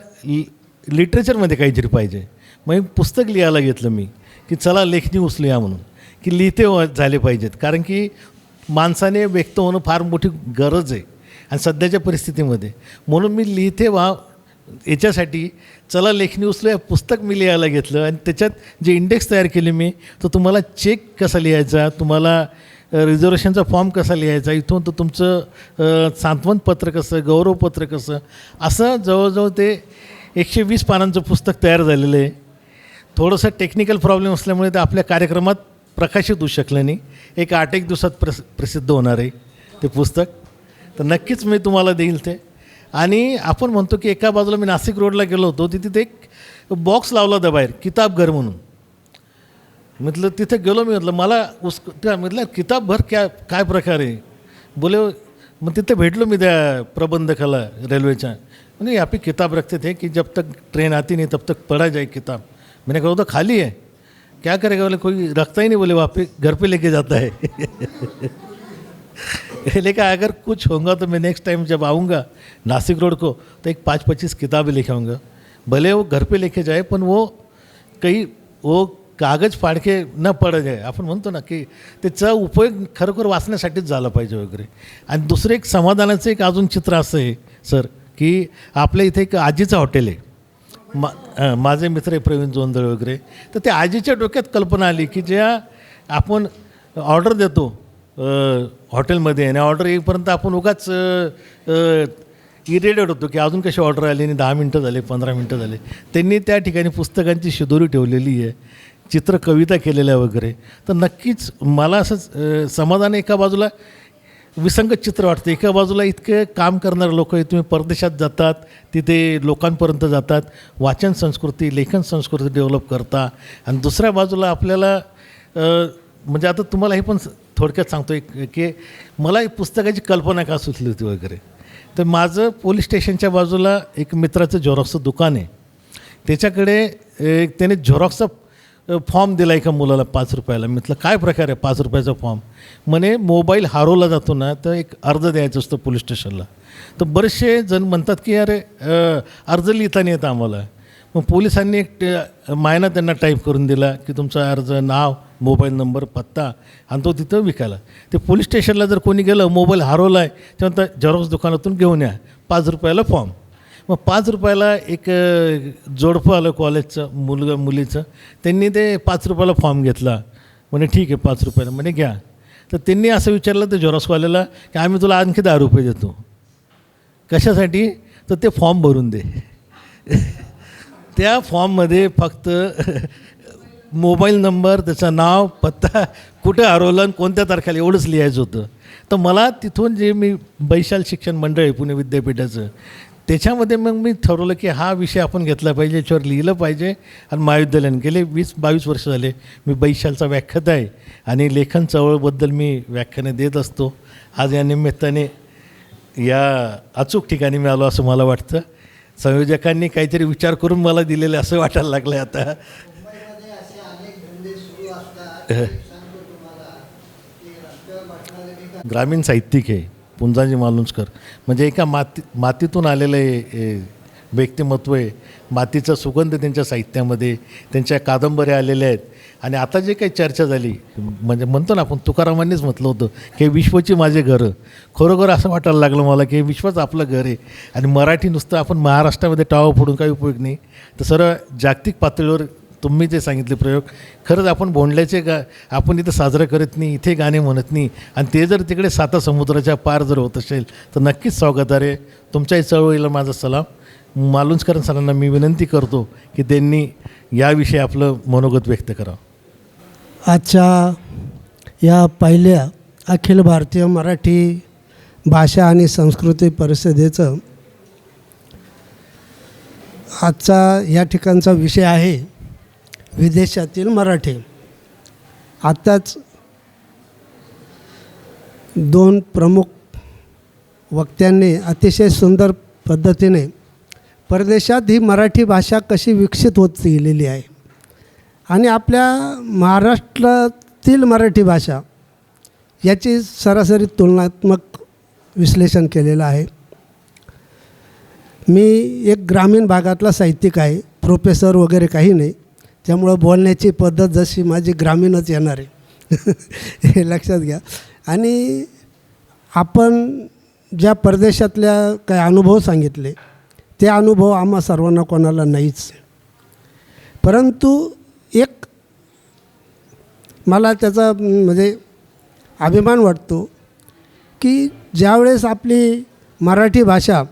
लिटरेचरमध्ये काहीतरी पाहिजे. मग एक पुस्तक लिहायला घेतलं मी की चला लेखणी उचलूया म्हणून की लिहिते झाले पाहिजेत. कारण की माणसाने व्यक्त होणं फार मोठी गरज आहे आणि सध्याच्या परिस्थितीमध्ये. म्हणून मी लिहिते व्हा याच्यासाठी चला लेखणी उचलूया पुस्तक मी लिहायला घेतलं आणि त्याच्यात जे इंडेक्स तयार केले मी तर तुम्हाला चेक कसा लिहायचा, तुम्हाला रिझर्वेशनचा फॉर्म कसा लिहायचा, इथून तर तुमचं सांत्वनपत्र कसं, गौरवपत्र कसं, असं जवळजवळ ते 120 पानांचं पुस्तक तयार झालेलं आहे. थोडंसं टेक्निकल प्रॉब्लेम असल्यामुळे ते आपल्या कार्यक्रमात प्रकाशित होऊ शकलं नाही. एक 8-1 दिवसात प्रसिद्ध होणार आहे ते पुस्तक. तर नक्कीच मी तुम्हाला देईल ते. आणि आपण म्हणतो की एका बाजूला मी नाशिक रोडला गेलो होतो तिथे एक बॉक्स लावला होता बाहेर किताबघर म्हणून. म्हटलं तिथे गेलो मी, म्हटलं मला म्हटलं किताबघर काय प्रकार आहे बोले. मग तिथे भेटलो मी त्या प्रबंधकाला रेल्वेच्या. म्हणजे यहाँ पे किताब रखते थे कि जब तक ट्रेन आती नहीं तब तक पढ़ा जाए किताब. मैंने कहा वो तो खाली है, क्या करेगा बोले कोई रखता ही नहीं, बोले वहाँ पे घर पे लेके जाता है. लेकिन अगर कुछ होगा तो मैं नेक्स्ट टाइम जब आऊँगा नासिक रोड को तो एक 5-25 किताबें लेके आऊँगा. भले वो घर पे लेके जाए पण वो कागज फाड़ के न पड जाए. आपण म्हणतो ना की त्याचा उपयोग खरोखर वाचण्यासाठीच झाला पाहिजे वगैरे. आणि दुसरं एक समाधानाचं एक अजून चित्र असं आहे सर की आपल्या इथे एक आजीचं हॉटेल आहे. माझे मित्र आहे प्रवीण जोंधळे वगैरे. तर त्या आजीच्या डोक्यात कल्पना आली की ज्या आपण ऑर्डर देतो हॉटेलमध्ये आणि ऑर्डर येईपर्यंत आपण उगाच इरिटेट होतो की अजून कशी ऑर्डर आली आणि 10 मिनटं झाले 15 मिनटं झाले. त्यांनी त्या ठिकाणी पुस्तकांची शिदोरी ठेवलेली आहे, चित्र कविता केलेल्या वगैरे. तर नक्कीच मला असं समाधान एका बाजूला विसंगत चित्र वाटतं. एका बाजूला इतके काम करणारे लोक आहेत, तुम्ही परदेशात जातात तिथे लोकांपर्यंत जातात, वाचन संस्कृती लेखन संस्कृती डेव्हलप करता. आणि दुसऱ्या बाजूला आपल्याला म्हणजे आता तुम्हाला हे पण थोडक्यात सांगतो की मला एक पुस्तकाची कल्पना का सुचली होती वगैरे. तर माझं पोलीस स्टेशनच्या बाजूला एक मित्राचं झेरॉक्सचं दुकान आहे. त्याच्याकडे त्याने झेरॉक्सचा फॉर्म दिला एका मुलाला 5 रुपयाला. म्हटलं काय प्रकार आहे 5 रुपयाचा फॉर्म. म्हणे मोबाईल हरवला जातो ना तर एक अर्ज द्यायचं असतं पोलीस स्टेशनला. तर बरेचसे जण म्हणतात की अरे अर्ज लिहिता नाही येतं आम्हाला. मग पोलिसांनी एक मायना त्यांना टाईप करून दिला की तुमचा अर्ज, नाव, मोबाईल नंबर, पत्ता आणि तो तिथं विकायला. ते पोलीस स्टेशनला जर कोणी गेलं मोबाईल हरवला आहे तेव्हा झेरॉक्स दुकानातून घेऊन या 5 रुपयाला फॉर्म. मग 5 रुपयाला एक जोडपं आलं कॉलेजचं मुलीचं. त्यांनी ते 5 रुपयाला फॉर्म घेतला. म्हणे ठीक आहे 5 रुपयाला म्हणे घ्या. तर त्यांनी असं विचारलं ते झेरॉक्सवाल्याला की आम्ही तुला आणखी 10 रुपये देतो. कशासाठी तर ते फॉर्म भरून दे. त्या फॉर्ममध्ये फक्त मोबाईल नंबर, त्याचं नाव, पत्ता, कुठे हरवलं आणि कोणत्या तारखेला एवढंच लिहायचं होतं. तर मला तिथून जे मी बैशाल शिक्षण मंडळ आहे पुणे विद्यापीठाचं, त्याच्यामध्ये मग मी ठरवलं की हा विषय आपण घेतला पाहिजे, याच्यावर लिहिलं पाहिजे. आणि महाविद्यालयाने गेले 20-22 वर्ष झाले मी बैशालचा व्याख्याता आहे आणि लेखन चळवळबद्दल मी व्याख्याने देत असतो. आज या निमित्ताने या अचूक ठिकाणी मी आलो असं मला वाटतं. संयोजकांनी काहीतरी विचार करून मला दिलेले असं वाटायला लागलं आहे आता. ग्रामीण साहित्यिक आहे पुंजाजी मालुसकर, म्हणजे एका मातीतून आलेलं आहे व्यक्तिमत्व आहे. मातीचा सुगंध त्यांच्या साहित्यामध्ये, त्यांच्या कादंबऱ्या आलेल्या आहेत. आणि आता जे काही चर्चा झाली, म्हणजे म्हणतो ना आपण, तुकारामांनीच म्हटलं होतं की विश्वची माझे घरं. खरोखर असं वाटायला लागलं मला की विश्वच आपलं घर आहे. आणि मराठी नुसतं आपण महाराष्ट्रामध्ये टाळं फोडून काही उपयोग नाही. तर सर्व जागतिक पातळीवर तुम्ही जे सांगितले प्रयोग, खरंच आपण भोंडल्याचे आपण इथं साजरं करत नाही, इथे गाणे म्हणत नाही, आणि ते जर तिकडे 7 समुद्राच्या पार जर होत असेल तर नक्कीच स्वागतार्ह आहे. तुमच्याही चळवळीला माझा सलाम. मालुसकर सरांना मी विनंती करतो की त्यांनी याविषयी आपलं मनोगत व्यक्त करावं. आजच्या या पहिल्या अखिल भारतीय मराठी भाषा आणि संस्कृती परिषदेचं आजचा या ठिकाणचा विषय आहे विदेशातील मराठी. आत्ताच 2 प्रमुख वक्त्यांनी अतिशय सुंदर पद्धतीने परदेशात ही मराठी भाषा कशी विकसित होत गेलेली आहे आणि आपल्या महाराष्ट्रातील मराठी भाषा याची सरासरी तुलनात्मक विश्लेषण केलेलं आहे. मी एक ग्रामीण भागातला साहित्यिक आहे, प्रोफेसर वगैरे काही नाही, त्यामुळं बोलण्याची पद्धत जशी माझी ग्रामीणच येणार आहे हे लक्षात घ्या. आणि आपण ज्या परदेशातल्या काही अनुभव सांगितले ते अनुभव आम्हा सर्वांना कोणाला नाहीच, परंतु एक मला त्याचा म्हणजे अभिमान वाटतो की ज्यावेळेस आपली मराठी भाषा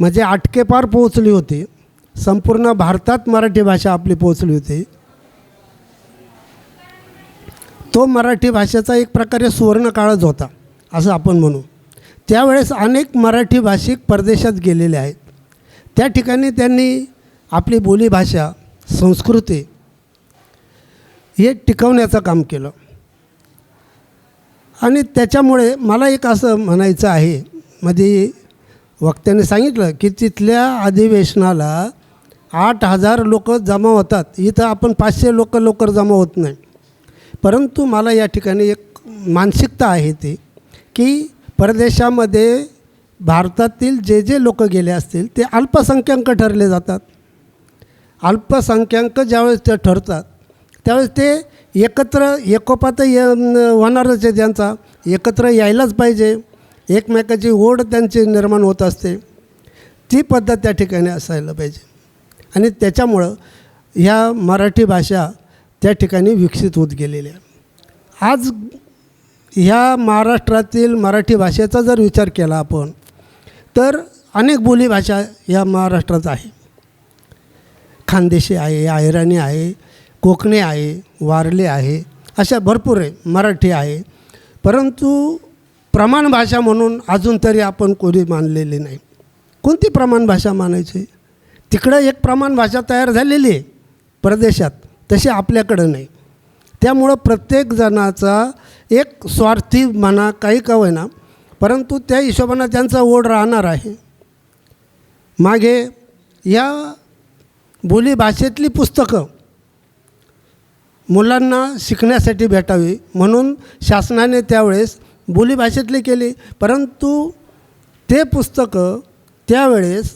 म्हणजे आटकेपार पोहोचली होती, संपूर्ण भारतात मराठी भाषा आपली पोहोचली होती, तो मराठी भाषेचा एक प्रकारे सुवर्णकाळच होता असं आपण म्हणू. त्यावेळेस अनेक मराठी भाषिक परदेशात गेलेले आहेत. त्या ठिकाणी त्यांनी आपली बोलीभाषा, संस्कृती हे टिकवण्याचं काम केलं. आणि त्याच्यामुळे मला एक असं म्हणायचं आहे, मध्ये वक्त्याने सांगितलं की तिथल्या अधिवेशनाला 8,000 लोक जमा होतात, इथं आपण 500 लोक लवकर जमा होत नाही. परंतु मला या ठिकाणी एक मानसिकता आहे ती की परदेशामध्ये भारतातील जे जे लोक गेले असतील ते अल्पसंख्याक ठरले जातात. अल्पसंख्याक ज्यावेळेस ते ठरतात त्यावेळेस ते एकत्र एकोपात होणारच आहे, त्यांचा एकत्र यायलाच पाहिजे, एकमेकाची ओढ त्यांची निर्माण होत असते, ती पद्धत त्या ठिकाणी असायला पाहिजे. आणि त्याच्यामुळं ह्या मराठी भाषा त्या ठिकाणी विकसित होत गेलेल्या. आज ह्या महाराष्ट्रातील मराठी भाषेचा जर विचार केला आपण तर अनेक बोलीभाषा या महाराष्ट्रात आहे. खानदेशी आहे, अहिराणी आहे, कोकणी आहे, वारली आहे, अशा भरपूर आहे, मराठी आहे. परंतु प्रमाण भाषा म्हणून अजून तरी आपण कोणी मानलेली नाही. कोणती प्रमाण भाषा मानायची? तिकडं एक प्रमाण भाषा तयार झालेली आहे परदेशात, तशी आपल्याकडं नाही. त्यामुळं प्रत्येक जणाचा एक स्वार्थी म्हणा काही का होईना, परंतु त्या हिशोबानं त्यांचा ओढ राहणार आहे. मागे या बोलीभाषेतली पुस्तकं मुलांना शिकण्यासाठी भेटावी म्हणून शासनाने त्यावेळेस बोलीभाषेतली केली, परंतु ते पुस्तकं त्यावेळेस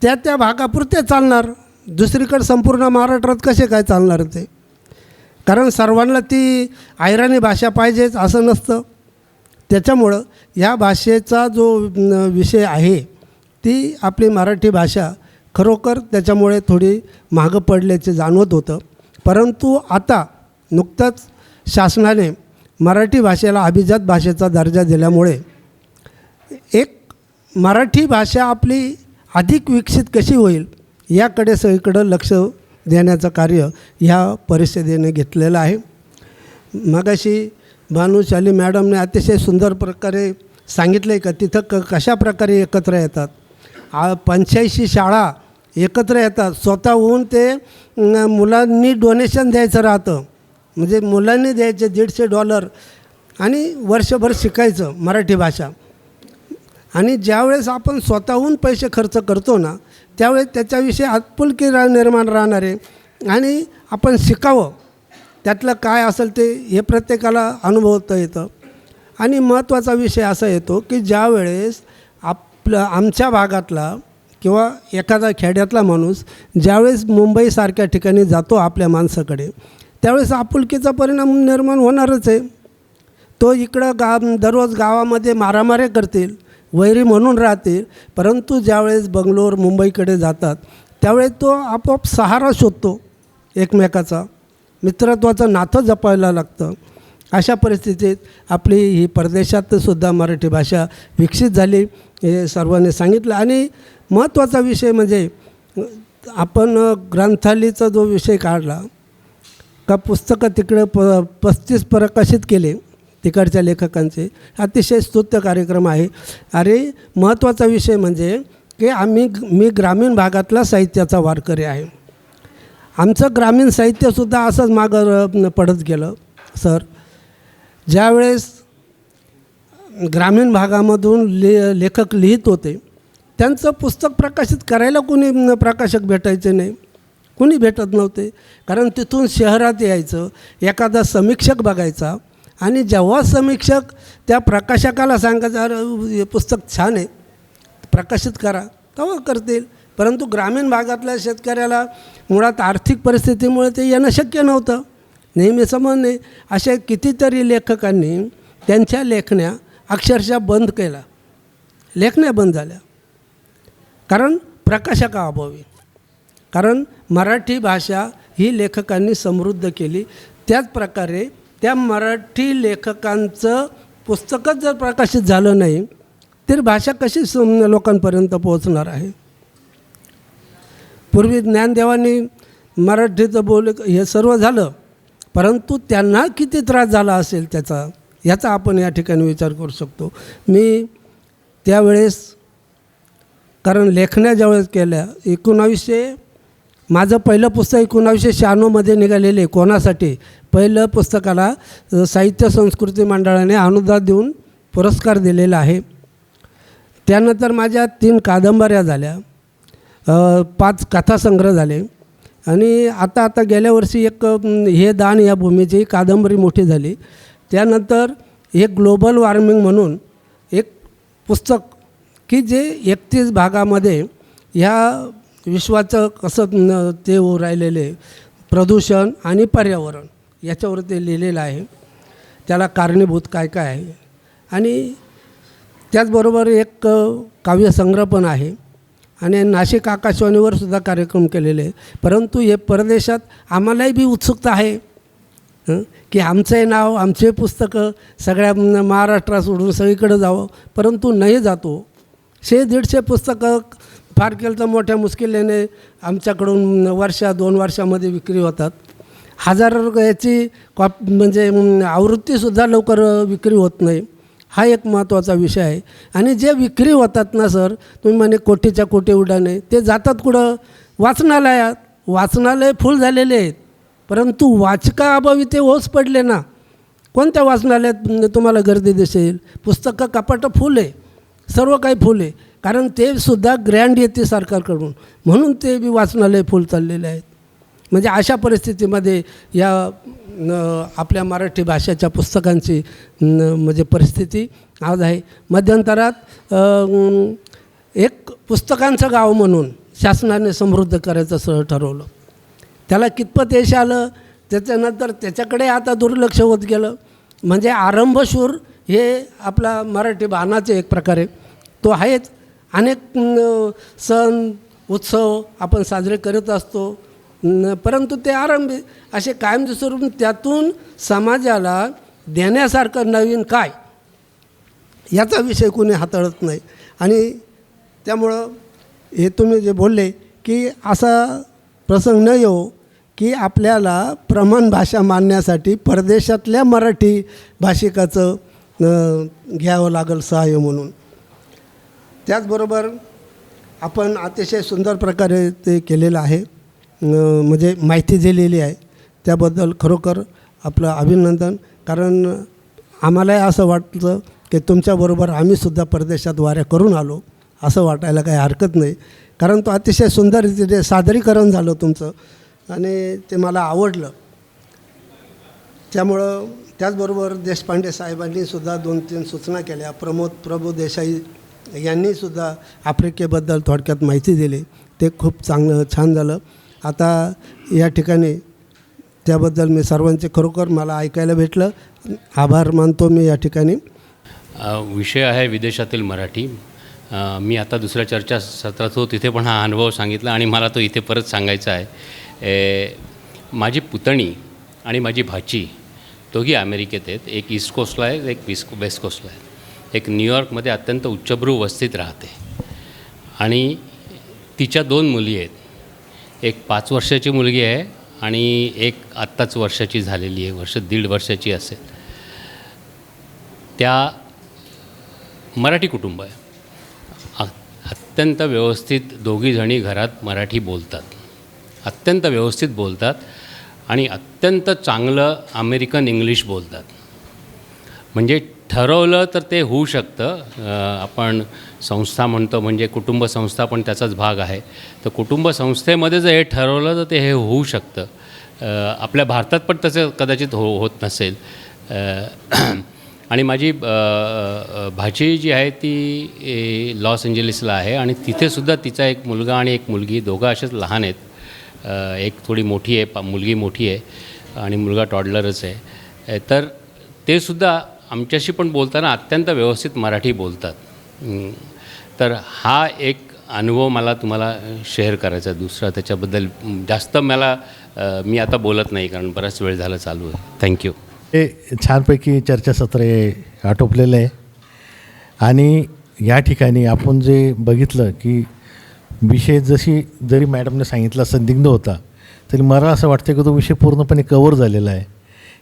त्या भागापुरते चालणार, दुसरीकडे संपूर्ण महाराष्ट्रात कसे काय चालणार ते? कारण सर्वांना ती अहिराणी भाषा पाहिजेच असं नसतं. त्याच्यामुळं या भाषेचा जो विषय आहे ती आपली मराठी भाषा खरोखर त्याच्यामुळे थोडी मागं पडल्याचे जाणवत होतं. परंतु आता नुकतंच शासनाने मराठी भाषेला अभिजात भाषेचा दर्जा दिल्यामुळे एक मराठी भाषा आपली अधिक विकसित कशी होईल याकडे सगळीकडं लक्ष देण्याचं कार्य ह्या परिषदेने घेतलेलं आहे. मगाशी भानुशाली मॅडमने अतिशय सुंदर प्रकारे सांगितलं आहे का तिथं कशा प्रकारे एकत्र येतात. 85 शाळा एकत्र येतात, स्वतःहून ते मुलांनी डोनेशन द्यायचं राहतं, म्हणजे मुलांनी द्यायचे $150 आणि वर्षभर शिकायचं मराठी भाषा. आणि ज्यावेळेस आपण स्वतःहून पैसे खर्च करतो ना त्यावेळेस त्याच्याविषयी आपुलकी निर्माण राहणार आहे आणि आपण शिकावं, त्यातलं काय असेल ते हे प्रत्येकाला अनुभवता येतं. आणि महत्त्वाचा विषय असा येतो की ज्यावेळेस आमच्या भागातला किंवा एखादा खेड्यातला माणूस ज्यावेळेस मुंबईसारख्या ठिकाणी जातो आपल्या माणसाकडे त्यावेळेस आपुलकीचा परिणाम निर्माण होणारच आहे. तो इकडं दररोज गावामध्ये मारामाऱ्या करतील, वैरी म्हणून राहतील, परंतु ज्यावेळेस बंगलोर मुंबईकडे जातात त्यावेळेस तो आपोआप सहारा शोधतो एकमेकाचा, मित्रत्वाचं नातं जपायला लागतं. अशा परिस्थितीत आपली ही परदेशातसुद्धा मराठी भाषा विकसित झाली हे सर्वांनी सांगितलं. आणि महत्त्वाचा विषय म्हणजे आपण ग्रंथालीचा जो विषय काढला का पुस्तकं तिकडे 35 प्रकाशित केले तिकडच्या लेखकांचे, अतिशय स्तुत्य कार्यक्रम आहे. अरे महत्त्वाचा विषय म्हणजे की मी ग्रामीण भागातला साहित्याचा वारकरी आहे. आमचं ग्रामीण साहित्यसुद्धा असंच मागं पडत गेलं सर. ज्यावेळेस ग्रामीण भागामधून लेखक लिहित होते त्यांचं पुस्तक प्रकाशित करायला कोणी प्रकाशक भेटायचे नाही, कोणी भेटत नव्हते. कारण तिथून शहरात यायचं, एखादा समीक्षक बघायचा आणि जेव्हा समीक्षक त्या प्रकाशकाला सांगायचं अरे हे पुस्तक छान आहे प्रकाशित करा तेव्हा करतील. परंतु ग्रामीण भागातल्या शेतकऱ्याला मुळात आर्थिक परिस्थितीमुळे ते येणं शक्य नव्हतं. नेहमी समजणे अशा कितीतरी लेखकांनी त्यांच्या लेखण्या अक्षरशः बंद केल्या, लेखण्या बंद झाल्या कारण प्रकाशकाअभावी. कारण मराठी भाषा ही लेखकांनी समृद्ध केली. त्याचप्रकारे त्या मराठी लेखकांचं पुस्तकच जर प्रकाशित झालं नाही तर भाषा कशी लोकांपर्यंत पोहोचणार आहे. पूर्वी ज्ञानदेवांनी मराठीचं हे सर्व झालं, परंतु त्यांना किती त्रास झाला असेल याचा आपण या ठिकाणी विचार करू शकतो. मी त्यावेळेस कारण लेखण्या ज्यावेळेस केल्या माझं पहिलं पुस्तक 1996मध्ये निघालेले कोणासाठी, पहिलं पुस्तकाला साहित्य संस्कृती मंडळाने अनुदान देऊन पुरस्कार दिलेला आहे. त्यानंतर माझ्या 3 कादंबऱ्या झाल्या, 5 कथासंग्रह झाले आणि आता गेल्या वर्षी एक हे दान या भूमीची कादंबरी मोठी झाली. त्यानंतर एक ग्लोबल वॉर्मिंग म्हणून एक पुस्तक की जे 31 भागामध्ये ह्या विश्वाचं कसं ते होऊ राहिलेले प्रदूषण आणि पर्यावरण याच्यावर ते लिहिलेलं आहे. त्याला कारणीभूत काय काय आहे. आणि त्याचबरोबर एक काव्यसंग्रह पण आहे आणि नाशिक आकाशवाणीवर सुद्धा कार्यक्रम केलेले आहे. परंतु हे परदेशात आम्हालाही बी उत्सुकता आहे की आमचंही नाव, आमचे पुस्तकं सगळ्या महाराष्ट्रात सोडून सगळीकडं जावं, परंतु नाही जातो. 100-150 पुस्तकं फार केलं तर मोठ्या मुश्किलीने आमच्याकडून 2 वर्षामध्ये विक्री होतात. 1000 याची म्हणजे आवृत्तीसुद्धा लवकर विक्री होत नाही. हा एक महत्त्वाचा विषय आहे. आणि जे विक्री होतात ना सर, तुम्ही म्हणे कोटीच्या कोटी उडाणे, ते जातात कुठं? वाचनालयात. वाचनालय फुल झालेले आहेत, परंतु वाचकाअभावी ते ओस पडले ना. कोणत्या वाचनालयात तुम्हाला गर्दी दिसेल? पुस्तकं कपाटं फुल आहे, सर्व काही फुल आहे. कारण ते सुद्धा ग्रँड येते सरकारकडून, म्हणून ते बी वाचनालय फुल चाललेले आहेत. म्हणजे अशा परिस्थितीमध्ये या आपल्या मराठी भाषेच्या पुस्तकांची म्हणजे परिस्थिती आज आहे. मध्यंतरात एक पुस्तकांचं गाव म्हणून शासनाने समृद्ध करायचं ठरवलं. त्याला कितपत यश आलं त्याच्यानंतर त्याच्याकडे आता दुर्लक्ष होत गेलं. म्हणजे आरंभशूर हे आपला मराठी बाणाचे एक प्रकारे तो आहेच. अनेक सण उत्सव आपण साजरे करत असतो, परंतु ते आरंभी असे कायमस्वरूपी त्यातून समाजाला देण्यासारखं नवीन काय याचा विषय कोणी हाताळत नाही. आणि त्यामुळं हे तुम्ही जे बोलले की असा प्रसंग न येऊ की आपल्याला प्रमाण भाषा मानण्यासाठी परदेशातल्या मराठी भाषिकाचं घ्यावं लागेल सहाय्य म्हणून. त्याचबरोबर आपण अतिशय सुंदर प्रकारे ते केलेलं आहे, म्हणजे माहिती दिलेली आहे, त्याबद्दल खरोखर आपलं अभिनंदन. कारण आम्हालाही असं वाटतं की तुमच्याबरोबर आम्हीसुद्धा परदेशात वाऱ्या करून आलो असं वाटायला काही हरकत नाही. कारण तो अतिशय सुंदर रीतीने सादरीकरण झालं तुमचं आणि ते मला आवडलं. त्यामुळं त्याचबरोबर देशपांडे साहेबांनीसुद्धा 2-3 सूचना केल्या. प्रभू देसाई यांनीसुद्धा आफ्रिकेबद्दल थोडक्यात माहिती दिली, ते खूप चांगलं छान झालं. आता या ठिकाणी त्याबद्दल मी सर्वांचे खरोखर मला ऐकायला भेटलं, आभार मानतो मी या ठिकाणी. विषय आहे विदेशातील मराठी. मी आता दुसऱ्या चर्चासत्रात होतो तिथे पण हा अनुभव सांगितला आणि मला तो इथे परत सांगायचा आहे. माझी पुतणी आणि माझी भाची दोघी अमेरिकेत आहेत. एक ईस्ट कोस्टला आहे, एक वेस्ट कोस्टला आहे. एक न्यूयॉर्कमध्ये अत्यंत उच्चभ्रू वस्तीत राहते आणि तिच्या 2 मुली आहेत. एक 5 वर्षाची मुलगी आहे आणि एक आत्ताच वर्षाची झालेली आहे, 1.5 वर्षाची असेल. त्या मराठी कुटुंब आहे. अत्यंत व्यवस्थित दोघीजणी घरात मराठी बोलतात, अत्यंत व्यवस्थित बोलतात आणि अत्यंत चांगलं अमेरिकन इंग्लिश बोलतात. म्हणजे ठरवलं तर ते होऊ शकतं. आपण संस्था म्हणतो म्हणजे कुटुंब संस्था पण त्याचाच भाग आहे. तर कुटुंब संस्थेमध्ये जर हे ठरवलं तर ते हे होऊ शकतं. आपल्या भारतात पण तसं कदाचित होत नसेल. आणि माझी भाची जी आहे ती लॉस एंजलिसला आहे आणि तिथेसुद्धा तिचा एक मुलगा आणि एक मुलगी, दोघं असेच लहान आहेत. एक थोडी मोठी आहे, मुलगी मोठी आहे आणि मुलगा टॉडलरच आहे. तर ते सुद्धा आमच्याशी पण बोलताना अत्यंत व्यवस्थित मराठी बोलतात. तर हा एक अनुभव मला तुम्हाला शेअर करायचा. दुसरा त्याच्याबद्दल जास्त मी आता बोलत नाही कारण बराच वेळ झाला चालू आहे. थँक्यू. हे छानपैकी चर्चासत्र आटोपलेलं आहे आणि या ठिकाणी आपण जे बघितलं की विषय जरी मॅडमने सांगितला संदिग्ध होता तरी मला असं वाटतं की तो विषय पूर्णपणे कवर झालेला आहे.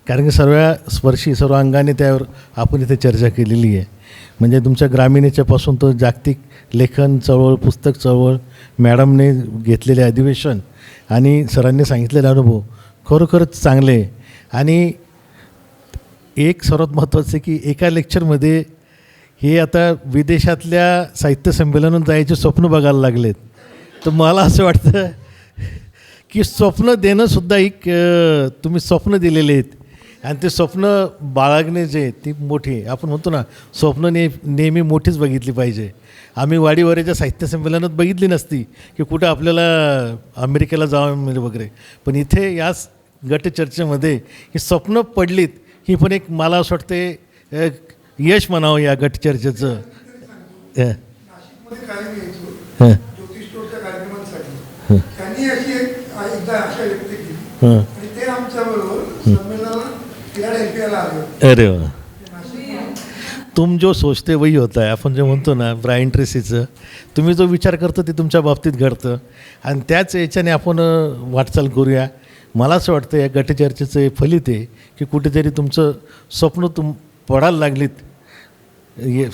कारण की सर्व अंगाने त्यावर आपण इथे चर्चा केलेली आहे. म्हणजे तुमच्या ग्रामीणेच्यापासून तो जागतिक लेखन चळवळ, पुस्तक चळवळ, मॅडमने घेतलेले अधिवेशन आणि सरांनी सांगितलेले अनुभव खरोखरच चांगले आहे. आणि एक सर्वात महत्त्वाचं की एका लेक्चरमध्ये हे आता विदेशातल्या साहित्य संमेलनात जायचे स्वप्न बघायला लागलेत. तर मला असं वाटतं की स्वप्न देणंसुद्धा एक तुम्ही स्वप्न दिलेले आहेत आणि ते स्वप्न बाळगणे जे ती मोठी आपण म्हणतो ना, स्वप्न नेहमी मोठीच बघितली पाहिजे. आम्ही वाडीवरेच्या साहित्य संमेलनात बघितली नसती की कुठं आपल्याला अमेरिकेला जावं मिळेल वगैरे, पण इथे याच गटचर्चेमध्ये ही स्वप्न पडलीत. ही पण एक मला असं वाटते यश म्हणावं या गटचर्चेचं. ज्योतिषच्या कार्यक्रमांसाठी त्यांनी अशी एकदा आशा व्यक्त केली आणि ते आमच्याबरोबर संमेलनाला फिलाडेल्फियाला आले. अरे वा, तुम जो सोचते वही होता है. आपण जे म्हणतो ना ब्रायन ट्रेसीचं, तुम्ही जो विचार करतो ते तुमच्या बाबतीत घडतं आणि त्याच याच्याने आपण वाटचाल करूया. मला असं वाटतं या गटचर्चेचं फलित आहे की कुठेतरी तुमचं स्वप्न पडायला लागलीत.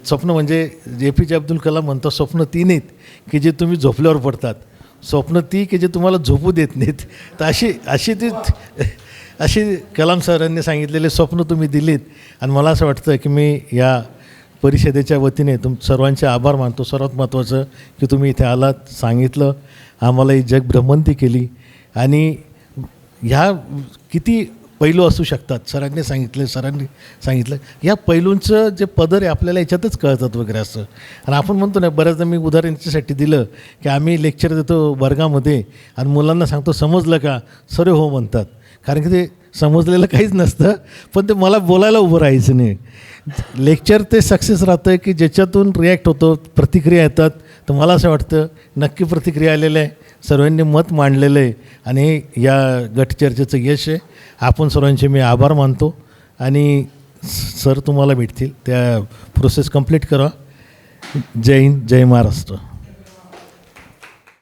स्वप्न म्हणजे APJ अब्दुल कलाम म्हणतो स्वप्न ती नाहीत की जे तुम्ही झोपल्यावर पडतात, स्वप्न ती की जे तुम्हाला झोपू देत नाहीत. तर अशी कलाम सरांनी सांगितलेले स्वप्न तुम्ही दिलीत आणि मला असं वाटतं की मी या परिषदेच्या वतीने सर्वांचे आभार मानतो. सर्वात महत्त्वाचं की तुम्ही इथे आलात, सांगितलं, आम्हाला ही जगभ्रमंती केली आणि ह्या किती पैलू असू शकतात सरांनी सांगितलं या पैलूंचं जे पदर आहे आपल्याला याच्यातच कळतात वगैरे असं. आणि आपण म्हणतो ना, बऱ्याचदा मी उदाहरण याच्यासाठी दिलं की आम्ही लेक्चर देतो वर्गामध्ये आणि मुलांना सांगतो समजलं का, सर हो म्हणतात. कारण की ते समजलेलं काहीच नसतं, पण ते मला बोलायला उभं राहायचं नाही. लेक्चर ते सक्सेस राहतं की ज्याच्यातून रिॲक्ट होतो, प्रतिक्रिया येतात. तर मला असं वाटतं नक्की प्रतिक्रिया आलेल्या आहे, सर्वांनी मत मांडलेलं आहे आणि या गटचर्चेचं यश आहे. आपण सर्वांचे मी आभार मानतो आणि सर तुम्हाला भेटतील, त्या प्रोसेस कंप्लीट करा. जय हिंद, जय महाराष्ट्र.